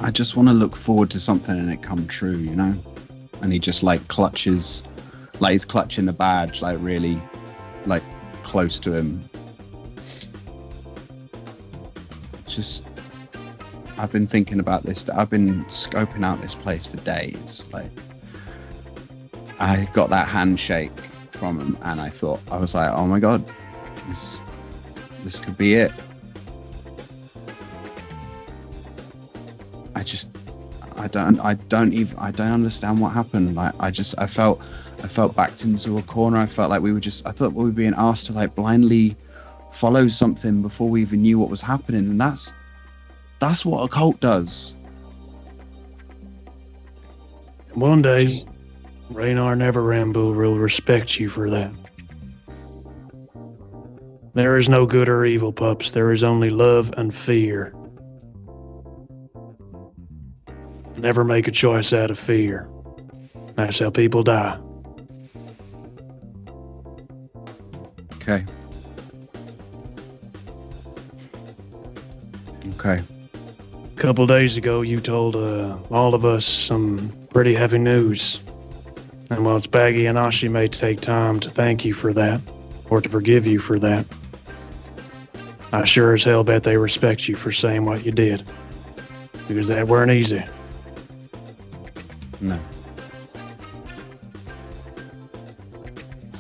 I just want to look forward to something and it come true, you know? And he just like clutches, like he's clutching the badge, like really like close to him. Just, I've been thinking about this. I've been scoping out this place for days. Like, I got that handshake from him, and I was like, oh my god, this could be it. I don't understand what happened. Like, I felt backed into a corner. I thought we were being asked to like blindly follow something before we even knew what was happening, and that's what a cult does. One day, Raynar Neverramble will respect you for that. There is no good or evil, Pups. There is only love and fear. Never make a choice out of fear. That's how people die. Okay. A couple days ago, you told all of us some pretty heavy news. And whilst Baggi and Oshi may take time to thank you for that, or to forgive you for that, I sure as hell bet they respect you for saying what you did. Because that weren't easy. No.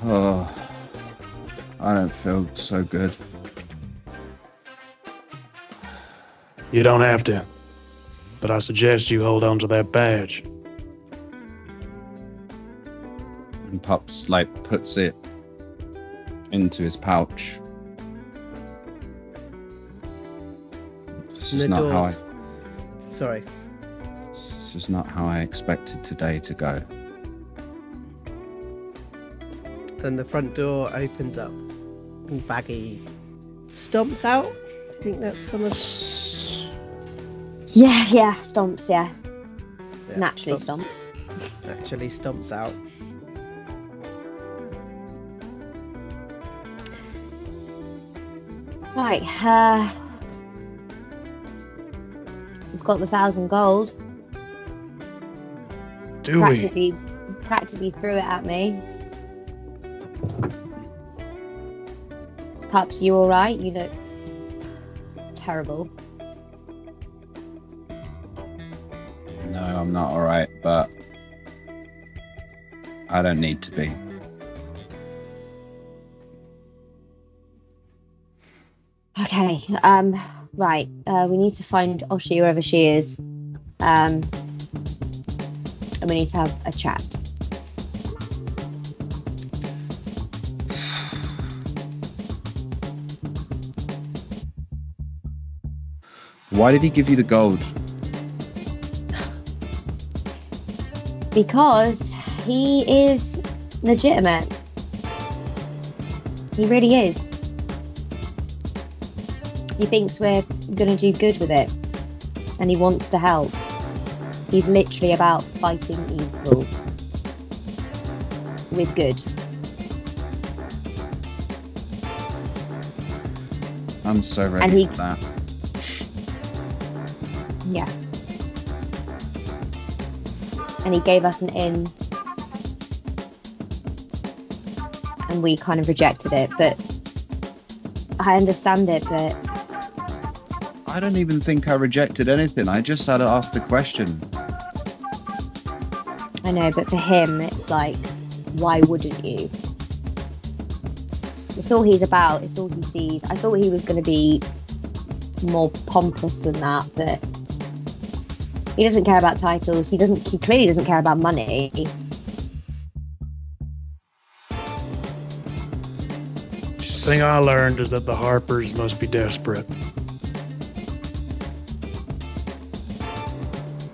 Oh, I don't feel so good. You don't have to. But I suggest you hold on to that badge. And Pups, puts it into his pouch. This is not how Sorry. This is not how I expected today to go. Then the front door opens up and Baggi stomps out. Do you think that's kind of... Yeah, stomps, yeah. Naturally stomps. stomps. Actually stomps out. Right, we've got the 1,000 gold. Do we? Practically threw it at me. Pups, you alright? You look terrible. No, I'm not alright, but I don't need to be. Okay, right. We need to find Oshi wherever she is. And we need to have a chat. Why did he give you the gold? Because he is legitimate. He really is. He thinks we're going to do good with it. And he wants to help. He's literally about fighting evil with good. I'm so ready for that. Yeah. And he gave us an in. And we kind of rejected it. But I understand it, but... I don't even think I rejected anything. I just had to ask the question. I know, but for him, it's like, why wouldn't you? It's all he's about. It's all he sees. I thought he was going to be more pompous than that, but he doesn't care about titles. He clearly doesn't care about money. The thing I learned is that the Harpers must be desperate.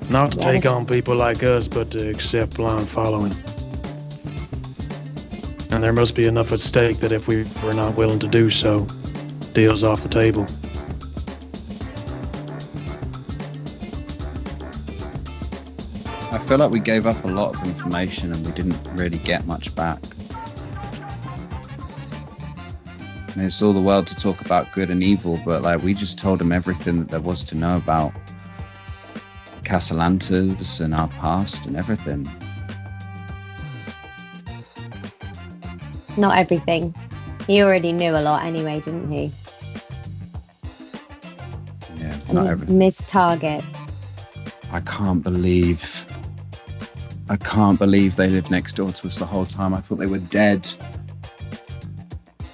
Not to take on people like us, but to accept blind following. And there must be enough at stake that if we were not willing to do so, deal's off the table. I feel like we gave up a lot of information and we didn't really get much back. And it's all the world to talk about good and evil, but we just told them everything that there was to know about Castellantas and our past and everything. Not everything. He already knew a lot anyway, didn't he? Yeah, And not everything. missed target. I can't believe they lived next door to us the whole time. I thought they were dead.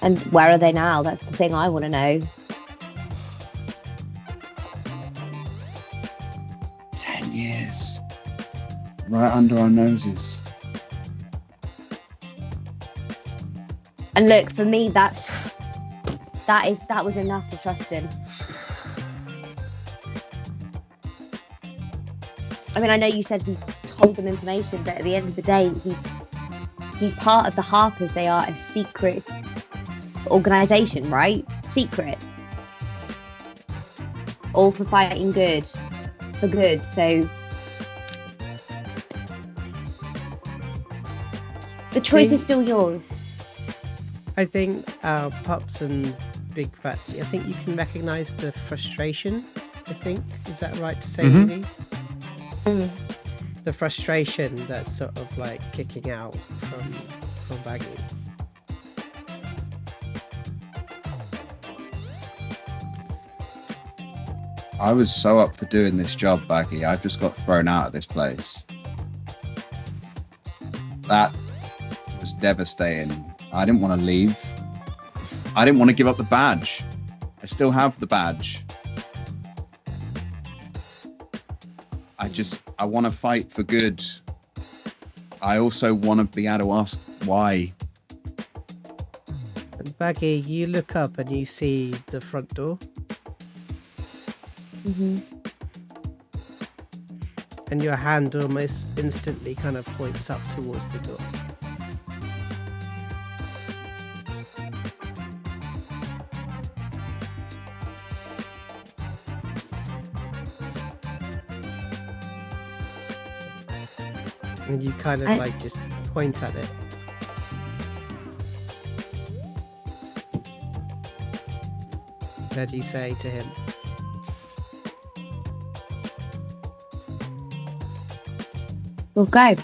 And where are they now? That's the thing I want to know. 10 years. Right under our noses. And look, for me, that was enough to trust him. I mean, I know you said we told them information, but at the end of the day, he's part of the Harpers. They are a secret organisation, right? Secret. All for fighting good. For good, so... The choice is still yours. I think Pups and Big Phatts, I think you can recognise the frustration I think. Is that right to say, Mhm. Evie? Mm. The frustration that's sort of like kicking out from Baggi. I was so up for doing this job, Baggi. I just got thrown out of this place. That was devastating. I didn't want to leave. I didn't want to give up the badge. I still have the badge. I want to fight for good. I also want to be able to ask why. And Baggi, you look up and you see the front door. Mhm. And your hand almost instantly kind of points up towards the door. And you kind of like just point at it. What do you say to him? We'll go.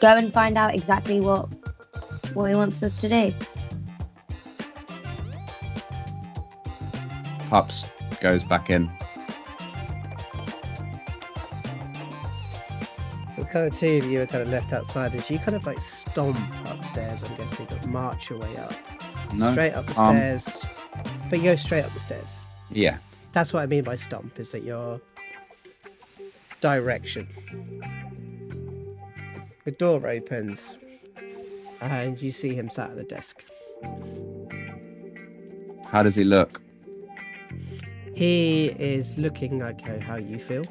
Go and find out exactly what he wants us to do. Pups goes back in. So kind of two of you are kind of left outside as you kind of like stomp upstairs, I'm guessing, but march your way up. No. Straight up the stairs. But you go straight up the stairs. Yeah. That's what I mean by stomp, is that your direction. The door opens and you see him sat at the desk. How does he look? He is looking like how you feel.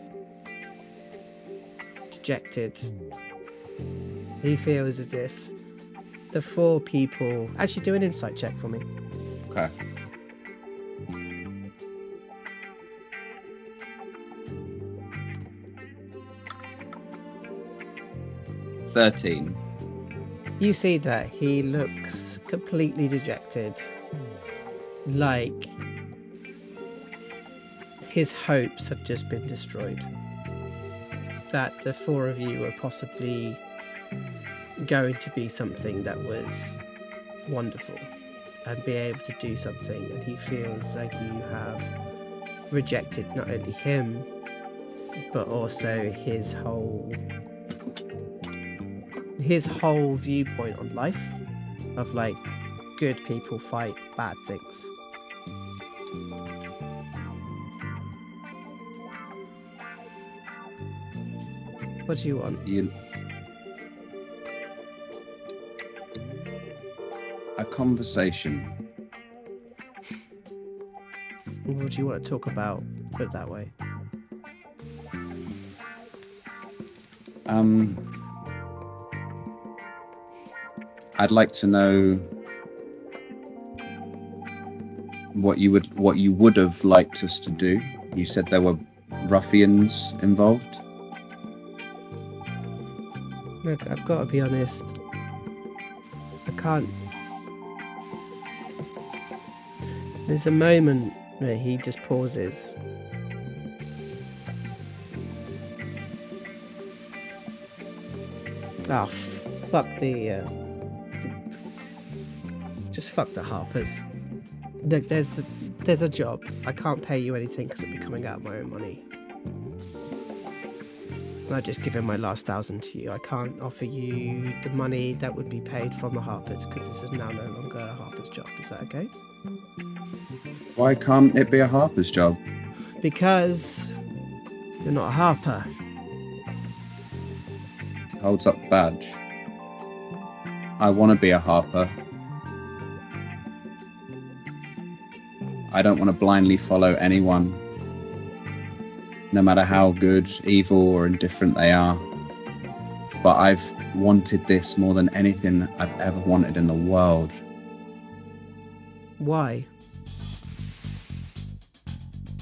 Dejected. He feels as if the four people... Actually, do an insight check for me. Okay. $13. You see that he looks completely dejected. Like his hopes have just been destroyed. That the four of you are possibly going to be something that was wonderful and be able to do something, and he feels like you have rejected not only him but also his whole viewpoint on life, of like good people fight bad things. What do you want? A conversation. What do you want to talk about? Put it that way. I'd like to know what you would have liked us to do. You said there were ruffians involved. Look, I've got to be honest. I can't. There's a moment where he just pauses. Oh, fuck the. Just fuck the Harpers. Look, there's a job. I can't pay you anything because it'll be coming out of my own money. And I've just given my last 1,000 to you. I can't offer you the money that would be paid from the Harpers because this is now no longer a Harper's job. Is that okay? Why can't it be a Harper's job? Because you're not a Harper. Holds up the badge. I want to be a Harper. I don't want to blindly follow anyone, no matter how good, evil, or indifferent they are. But I've wanted this more than anything I've ever wanted in the world. Why?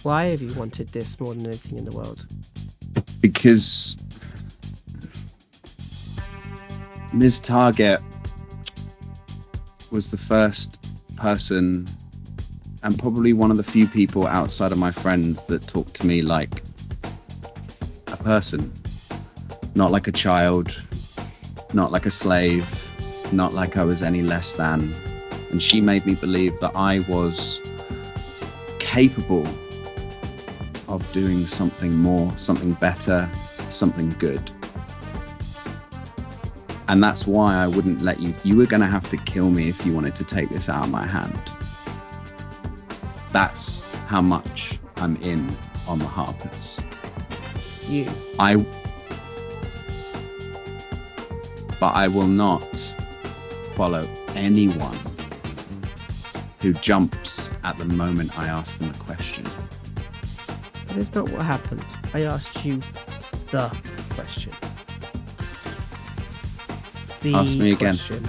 Why have you wanted this more than anything in the world? Because Ms. Target was the first person and probably one of the few people outside of my friends that talk to me like a person, not like a child, not like a slave, not like I was any less than. And she made me believe that I was capable of doing something more, something better, something good. And that's why I wouldn't let you. You were going to have to kill me if you wanted to take this out of my hand. That's how much I'm in on the Harpers. But I will not follow anyone who jumps at the moment I ask them a question. That is not what happened. I asked you the question. Ask me again. Question.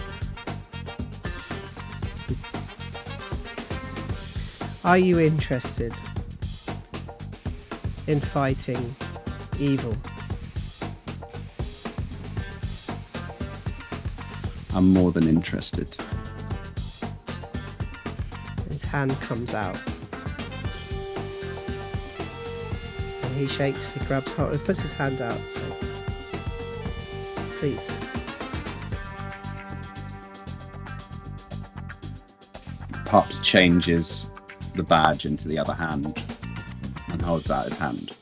Are you interested in fighting evil? I'm more than interested. His hand comes out. And he shakes, he grabs hold, he puts his hand out. So, please. Pups changes the badge into the other hand and holds out his hand.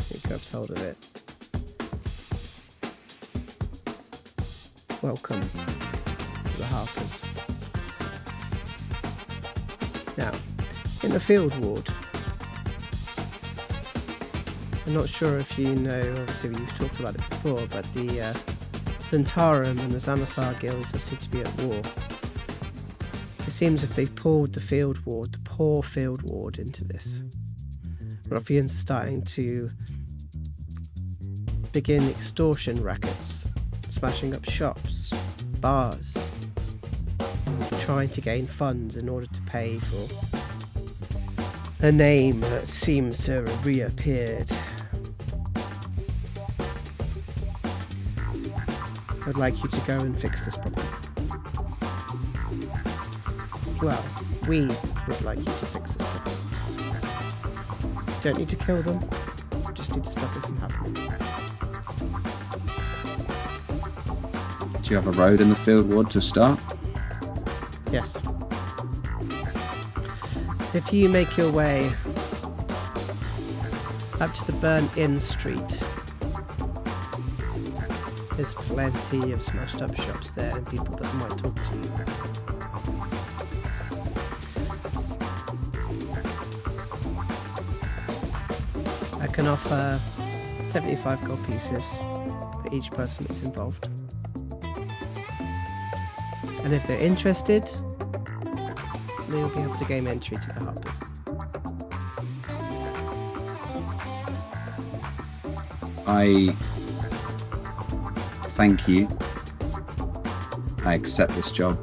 He grabs hold of it. Welcome to the Harpers. Now, in the field ward, I'm not sure if you know, obviously you've talked about it before, but the Zentarum and the Xanathar guilds seem to be at war. It seems if they've pulled the field ward, the poor field ward, into this. Ruffians are starting to begin extortion rackets, smashing up shops, bars, trying to gain funds in order to pay for a name that seems to have reappeared. I'd like you to go and fix this problem. Well, we would like you to fix this problem. Don't need to kill them, just need to stop it from happening. Do you have a road in the field ward to start? Yes. If you make your way up to the Burnt Inn Street, there's plenty of smashed up shops there and people that might talk to you. I can offer 75 gold pieces for each person that's involved. And if they're interested, they'll be able to gain entry to the Harpers. I thank you. I accept this job.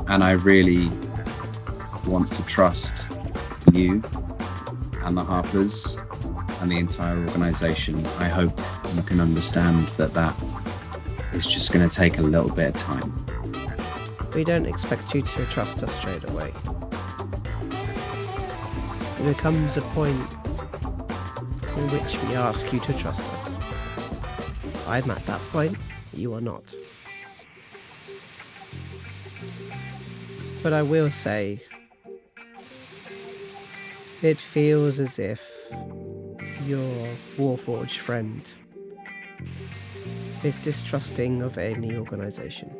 And I really want to trust you and the Harpers and the entire organisation. I hope you can understand that is just going to take a little bit of time. We don't expect you to trust us straight away. There comes a point in which we ask you to trust us. I'm at that point, you are not. But I will say, it feels as if your Warforged friend is distrusting of any organisation.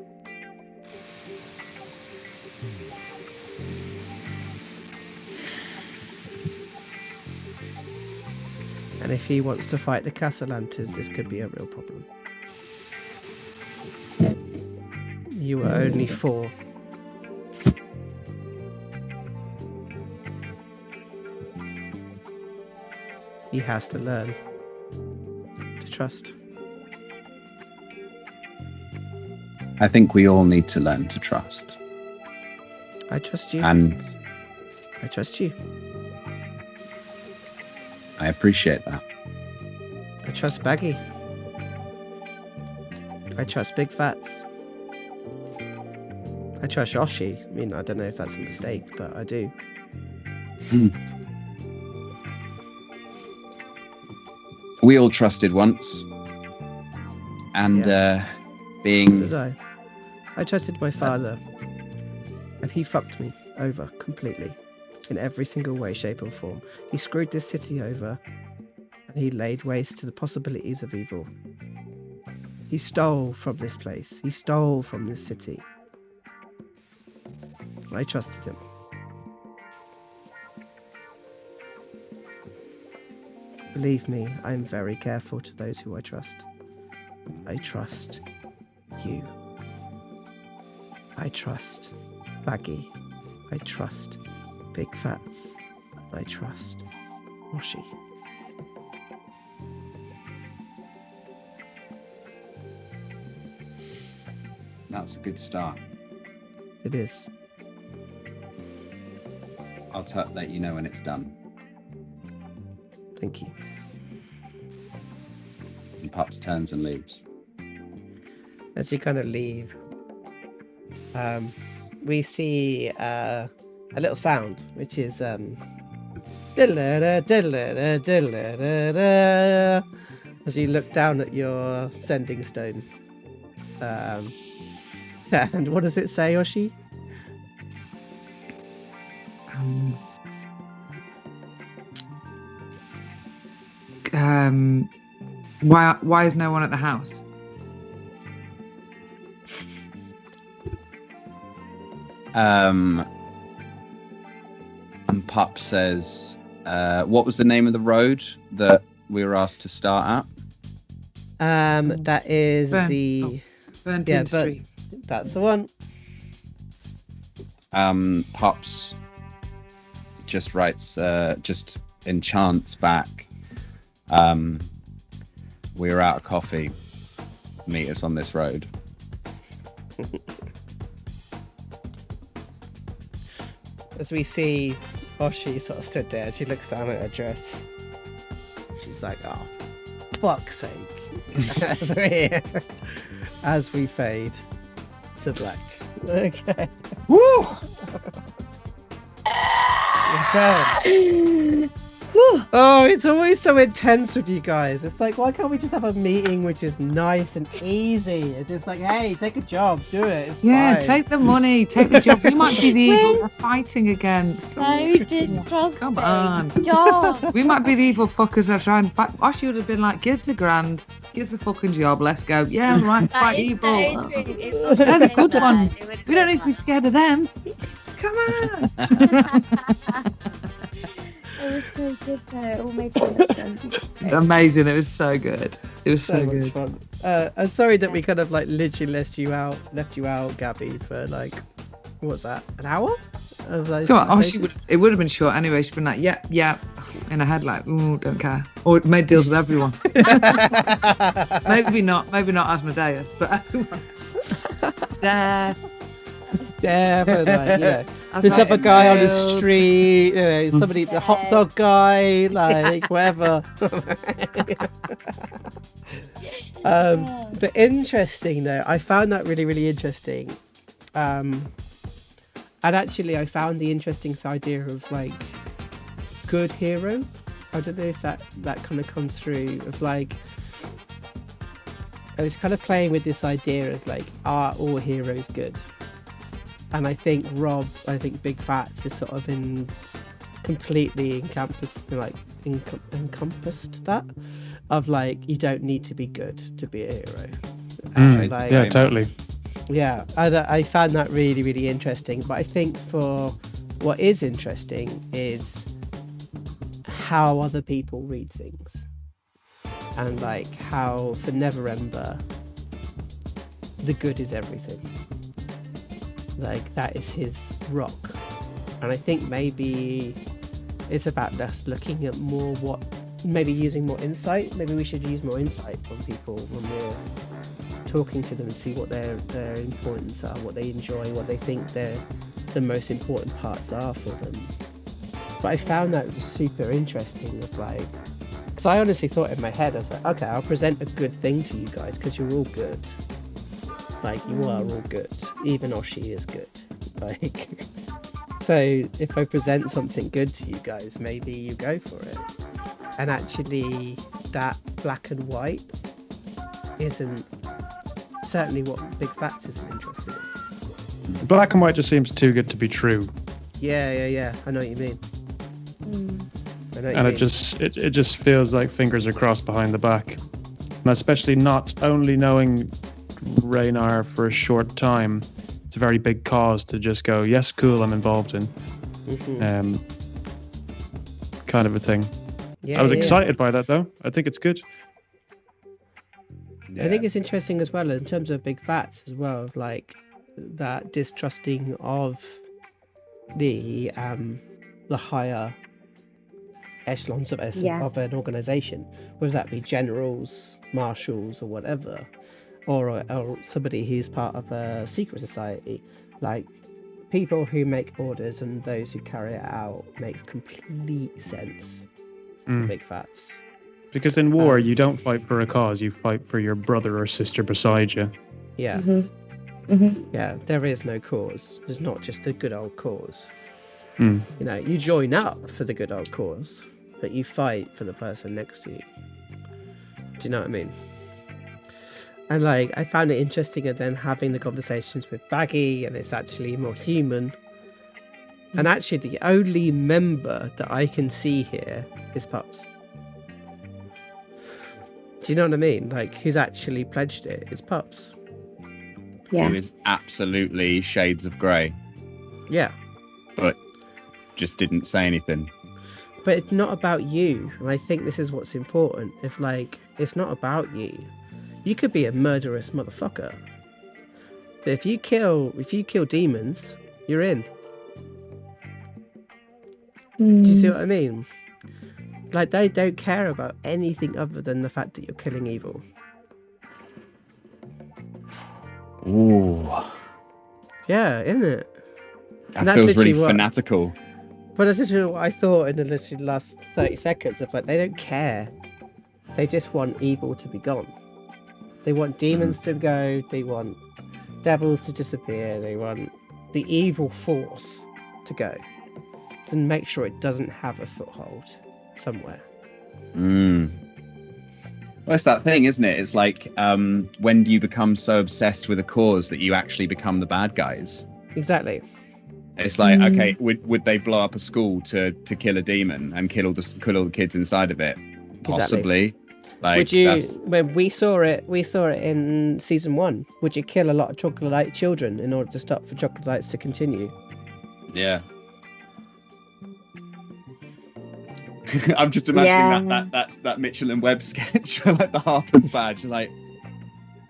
And if he wants to fight the Castellantas, this could be a real problem. You were only 4. He has to learn to trust. I think we all need to learn to trust. I trust you. And I trust you. I appreciate that. I trust Baggi. I trust Big Phatts. I trust Oshi. I mean, I don't know if that's a mistake, but I do. We all trusted once. And being... So did I trusted my father. And he fucked me over completely. In every single way, shape or form. He screwed this city over. And he laid waste to the possibilities of evil. He stole from this place. He stole from this city. I trusted him. Believe me, I am very careful to those who I trust. I trust you. I trust Baggi. I trust Big Phatts. I trust Oshi. That's a good start. It is. I'll let you know when it's done. Thank you. And Pups turns and leaves. As you kind of leave, we see a little sound, which is as you look down at your sending stone. And what does it say, Oshi? Why is no one at the house? And Pup says, what was the name of the road that we were asked to start at? That is Burnton Street. That's the one. Pups just writes, just enchants back. We're out of coffee. Meet us on this road. As we see Oshi sort of stood there, she looks down at her dress. She's like, oh, fuck's sake. As we fade to black. Okay. Woo! Okay. Oh, it's always so intense with you guys. It's like, why can't we just have a meeting which is nice and easy? It's just like, hey, take a job, do it. It's fine. Take the money, take the job. We might be the evil we're fighting again. So distrusting. Come on. God. We might be the evil fuckers that are trying to fight. Oshi would have been like, give us a grand, give us a fucking job, let's go. Yeah, right, fight evil. They're the good ones. We don't need to be scared of them. Come on. It was so good though. It all made so much sense. Amazing. It was so good. It was so much good. fun. I'm sorry that we kind of like literally left you out, Gabby, for like, what's that, an hour? Of those So conversations? it would have been short anyway. She'd been like, yeah, in her head, like, ooh, don't care. Or it made deals with everyone. maybe not Asmodeus, but everyone. Definitely, this other guy on the street, somebody, the hot dog guy, like whatever. But interesting though, I found that really, really interesting. And actually, I found the interesting idea of like good hero. I don't know if that kind of comes through of like. I was kind of playing with this idea of like, are all heroes good? And I think Big Phatts is sort of completely encompassed that of like, you don't need to be good to be a hero. Like, yeah, totally. Yeah, I found that really, really interesting. But I think for what is interesting is how other people read things. And like how for Neverember, the good is everything. Like that is his rock. And I think maybe it's about us looking at more maybe using more insight. Maybe we should use more insight from people when we're talking to them and see what their importance are, what they enjoy, what they think the most important parts are for them. But I found that super interesting of like, because I honestly thought in my head, I was like, okay, I'll present a good thing to you guys because you're all good. Like, you are all good. Even Oshi is good. Like, so if I present something good to you guys, maybe you go for it. And actually, that black and white isn't certainly what Big Phatts isn't interested in. Black and white just seems too good to be true. Yeah. I know what you mean. I know what And you it mean. just feels like fingers are crossed behind the back. And especially not only knowing Raynar for a short time, it's a very big cause to just go, yes, cool, I'm involved in. Kind of a thing. Yeah, I was excited by that, though. I think it's good. I think it's interesting as well in terms of Big Phatts as well, like that distrusting of the higher echelons of an organization, whether that be generals, marshals, or whatever, or somebody who's part of a secret society. Like, people who make orders and those who carry it out makes complete sense for Big Phatts. Because in war, you don't fight for a cause, you fight for your brother or sister beside you. Yeah. Yeah, there is no cause. There's not just a good old cause. You know, you join up for the good old cause, but you fight for the person next to you. Do you know what I mean? And like, I found it interesting, and then having the conversations with Baggi, and it's actually more human. And actually, the only member that I can see here is Pups. Do you know what I mean? Like, who's actually pledged it is Pups. Yeah. Who is absolutely shades of grey, Yeah. but just didn't say anything. But it's not about you, and I think this is what's important. If, like, it's not about you. You could be a murderous motherfucker, but if you kill demons, you're in. Do you see what I mean? Like, they don't care about anything other than the fact that you're killing evil. Ooh, Yeah, isn't it? And that that's feels really literally what- fanatical. But that's literally what I thought in the literally last 30 seconds of, like, they don't care. They just want evil to be gone. They want demons to go, they want devils to disappear, they want the evil force to go. To make sure it doesn't have a foothold somewhere. Well, it's that thing, isn't it? It's like, when do you become so obsessed with a cause that you actually become the bad guys? Exactly. It's like, okay, would they blow up a school to kill a demon and kill all the kids inside of it? Possibly. Like, Would you, that's... when we saw it in season 1, would you kill a lot of troglodyte children in order to stop for troglodytes to continue? Yeah. I'm just imagining that Mitchell and Webb sketch for, like, the Harpers badge. Like,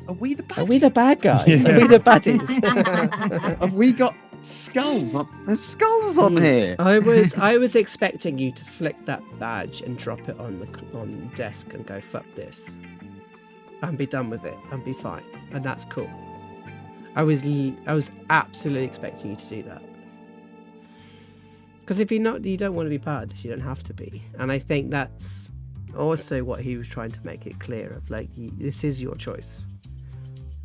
are we the bad? Are we the bad guys? Yeah. Are we the baddies? Have we got skulls? There's skulls on here. I was expecting you to flick that badge and drop it on the desk and go, fuck this, and be done with it and be fine, and that's cool. I was absolutely expecting you to do that, because if you don't want to be part of this, you don't have to be. And I think that's also what he was trying to make it clear of, like, this is your choice.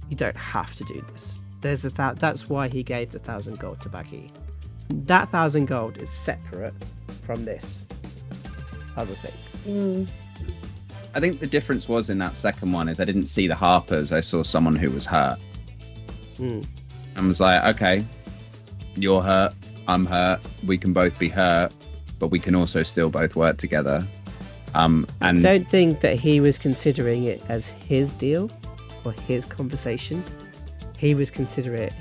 You don't have to do this. That's why he gave the 1,000 gold to Baggi. That 1,000 gold is separate from this other thing. I think the difference was in that second one is I didn't see the Harpers. I saw someone who was hurt. And was like, okay, you're hurt, I'm hurt. We can both be hurt, but we can also still both work together. And I don't think that he was considering it as his deal or his conversation. He was considering it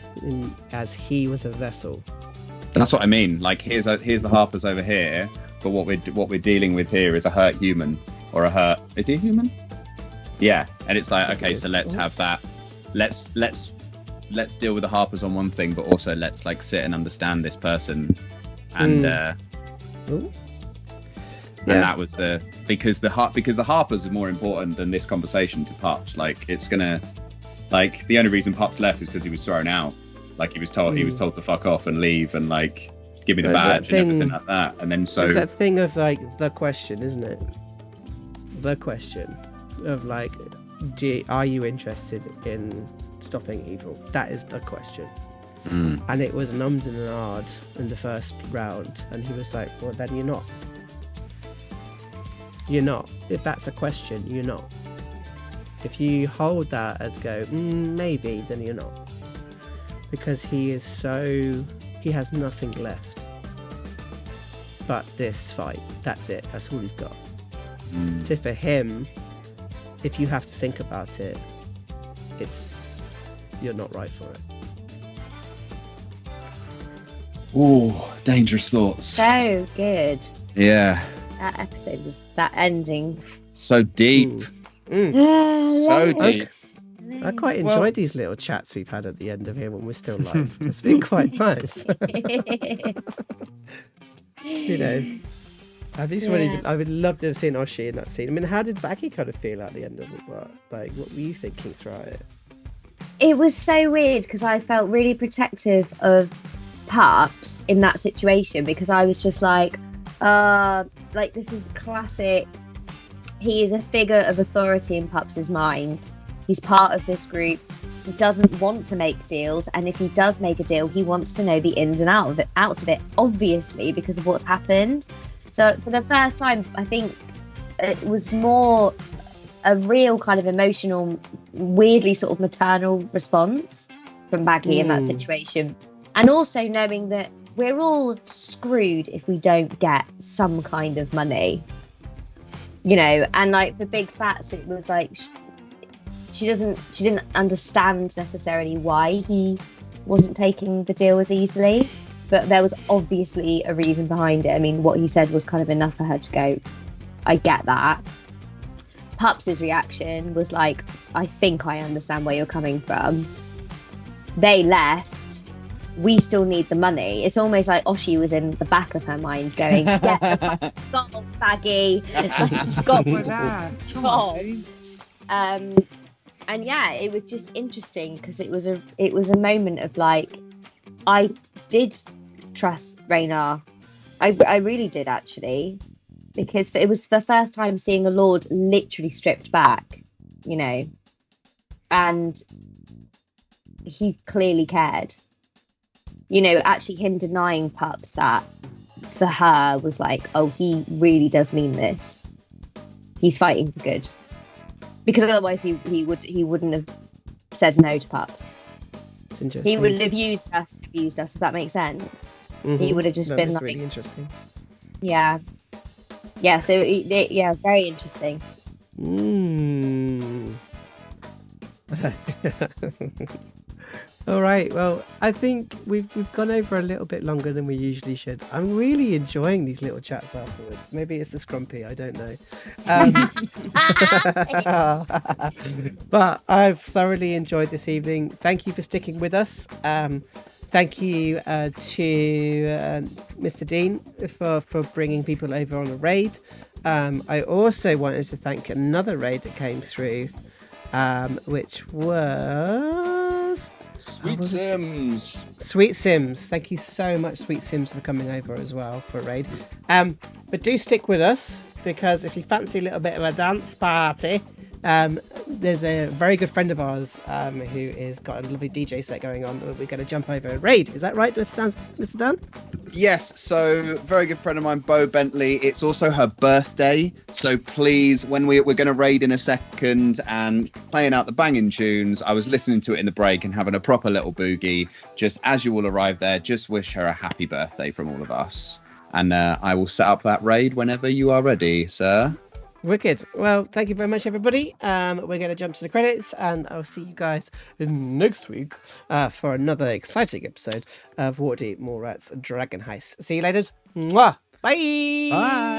as he was a vessel. That's what I mean. Like, here's the Harpers over here, but what we're dealing with here is a hurt human, or a hurt. Is he a human? Yeah. And it's like, okay, so let's have that. Let's deal with the Harpers on one thing, but also let's, like, sit and understand this person. And and that was because the Harpers are more important than this conversation to Pups. Like, it's gonna. Like, the only reason Pups left is because he was thrown out. Like, he was told to fuck off and leave and, like, give me the badge and everything like that. And then so... It's that thing of, like, the question, isn't it? The question of, like, are you interested in stopping evil? That is the question. And it was an ums and an ahd in the first round, and he was like, well, then you're not. You're not. If that's a question, you're not. If you hold that as go, maybe, then you're not. Because he has nothing left but this fight. That's it. That's all he's got. So for him, if you have to think about it, you're not right for it. Oh, dangerous thoughts. So good. Yeah. That episode was that ending. So deep. So deep. I quite enjoyed these little chats we've had at the end of here when we're still live. It's been quite nice. You know, I would love to have seen Oshi in that scene. I mean, how did Baggi kind of feel at the end of it? Like, what were you thinking throughout it? It was so weird because I felt really protective of Pups in that situation, because I was just like this is classic. He is a figure of authority in Pups' mind. He's part of this group. He doesn't want to make deals, and if he does make a deal, he wants to know the ins and outs of it, obviously, because of what's happened. So for the first time, I think it was more a real kind of emotional, weirdly sort of maternal response from Baggi in that situation. And also knowing that we're all screwed if we don't get some kind of money, you know. And like for Big Phatts, it was like she didn't understand necessarily why he wasn't taking the deal as easily, but there was obviously a reason behind it. I mean, what he said was kind of enough for her to go, I get that. Pups' reaction was like, I think I understand where you're coming from. They left. We still need the money. It's almost like Oshi was in the back of her mind going, yeah, got Baggi. Got that. And yeah, it was just interesting because it was a moment of like, I did trust Raynar. I really did, actually, because it was the first time seeing a lord literally stripped back, you know, and he clearly cared. You know, actually him denying Pups that for her was like, oh, he really does mean this. He's fighting for good. Because otherwise he wouldn't have said no to Pups. It's interesting. He would have used us, if that makes sense. Mm-hmm. He would have just been like, really interesting. Yeah. Yeah, so yeah, very interesting. All right, well, I think we've gone over a little bit longer than we usually should. I'm really enjoying these little chats afterwards. Maybe it's the scrumpy, I don't know. But I've thoroughly enjoyed this evening. Thank you for sticking with us. Thank you to Mr. Dean for bringing people over on a raid. I also wanted to thank another raid that came through, which was... Sweet Sims. Sweet Sims. Thank you so much, Sweet Sims, for coming over as well for a raid. But do stick with us, because if you fancy a little bit of a dance party, there's a very good friend of ours who has got a lovely DJ set going on. We're going to jump over and raid. Is that right, Mr. Dan? Yes, so very good friend of mine, Bo Bentley. It's also her birthday, so please, when we're going to raid in a second and playing out the banging tunes, I was listening to it in the break and having a proper little boogie. Just as you all arrive there, just wish her a happy birthday from all of us. And I will set up that raid whenever you are ready, sir. Wicked. Well, thank you very much, everybody. We're going to jump to the credits, and I'll see you guys next week for another exciting episode of Waterdeep Mallrats Dragon Heist. See you later. Mwah. Bye. Bye.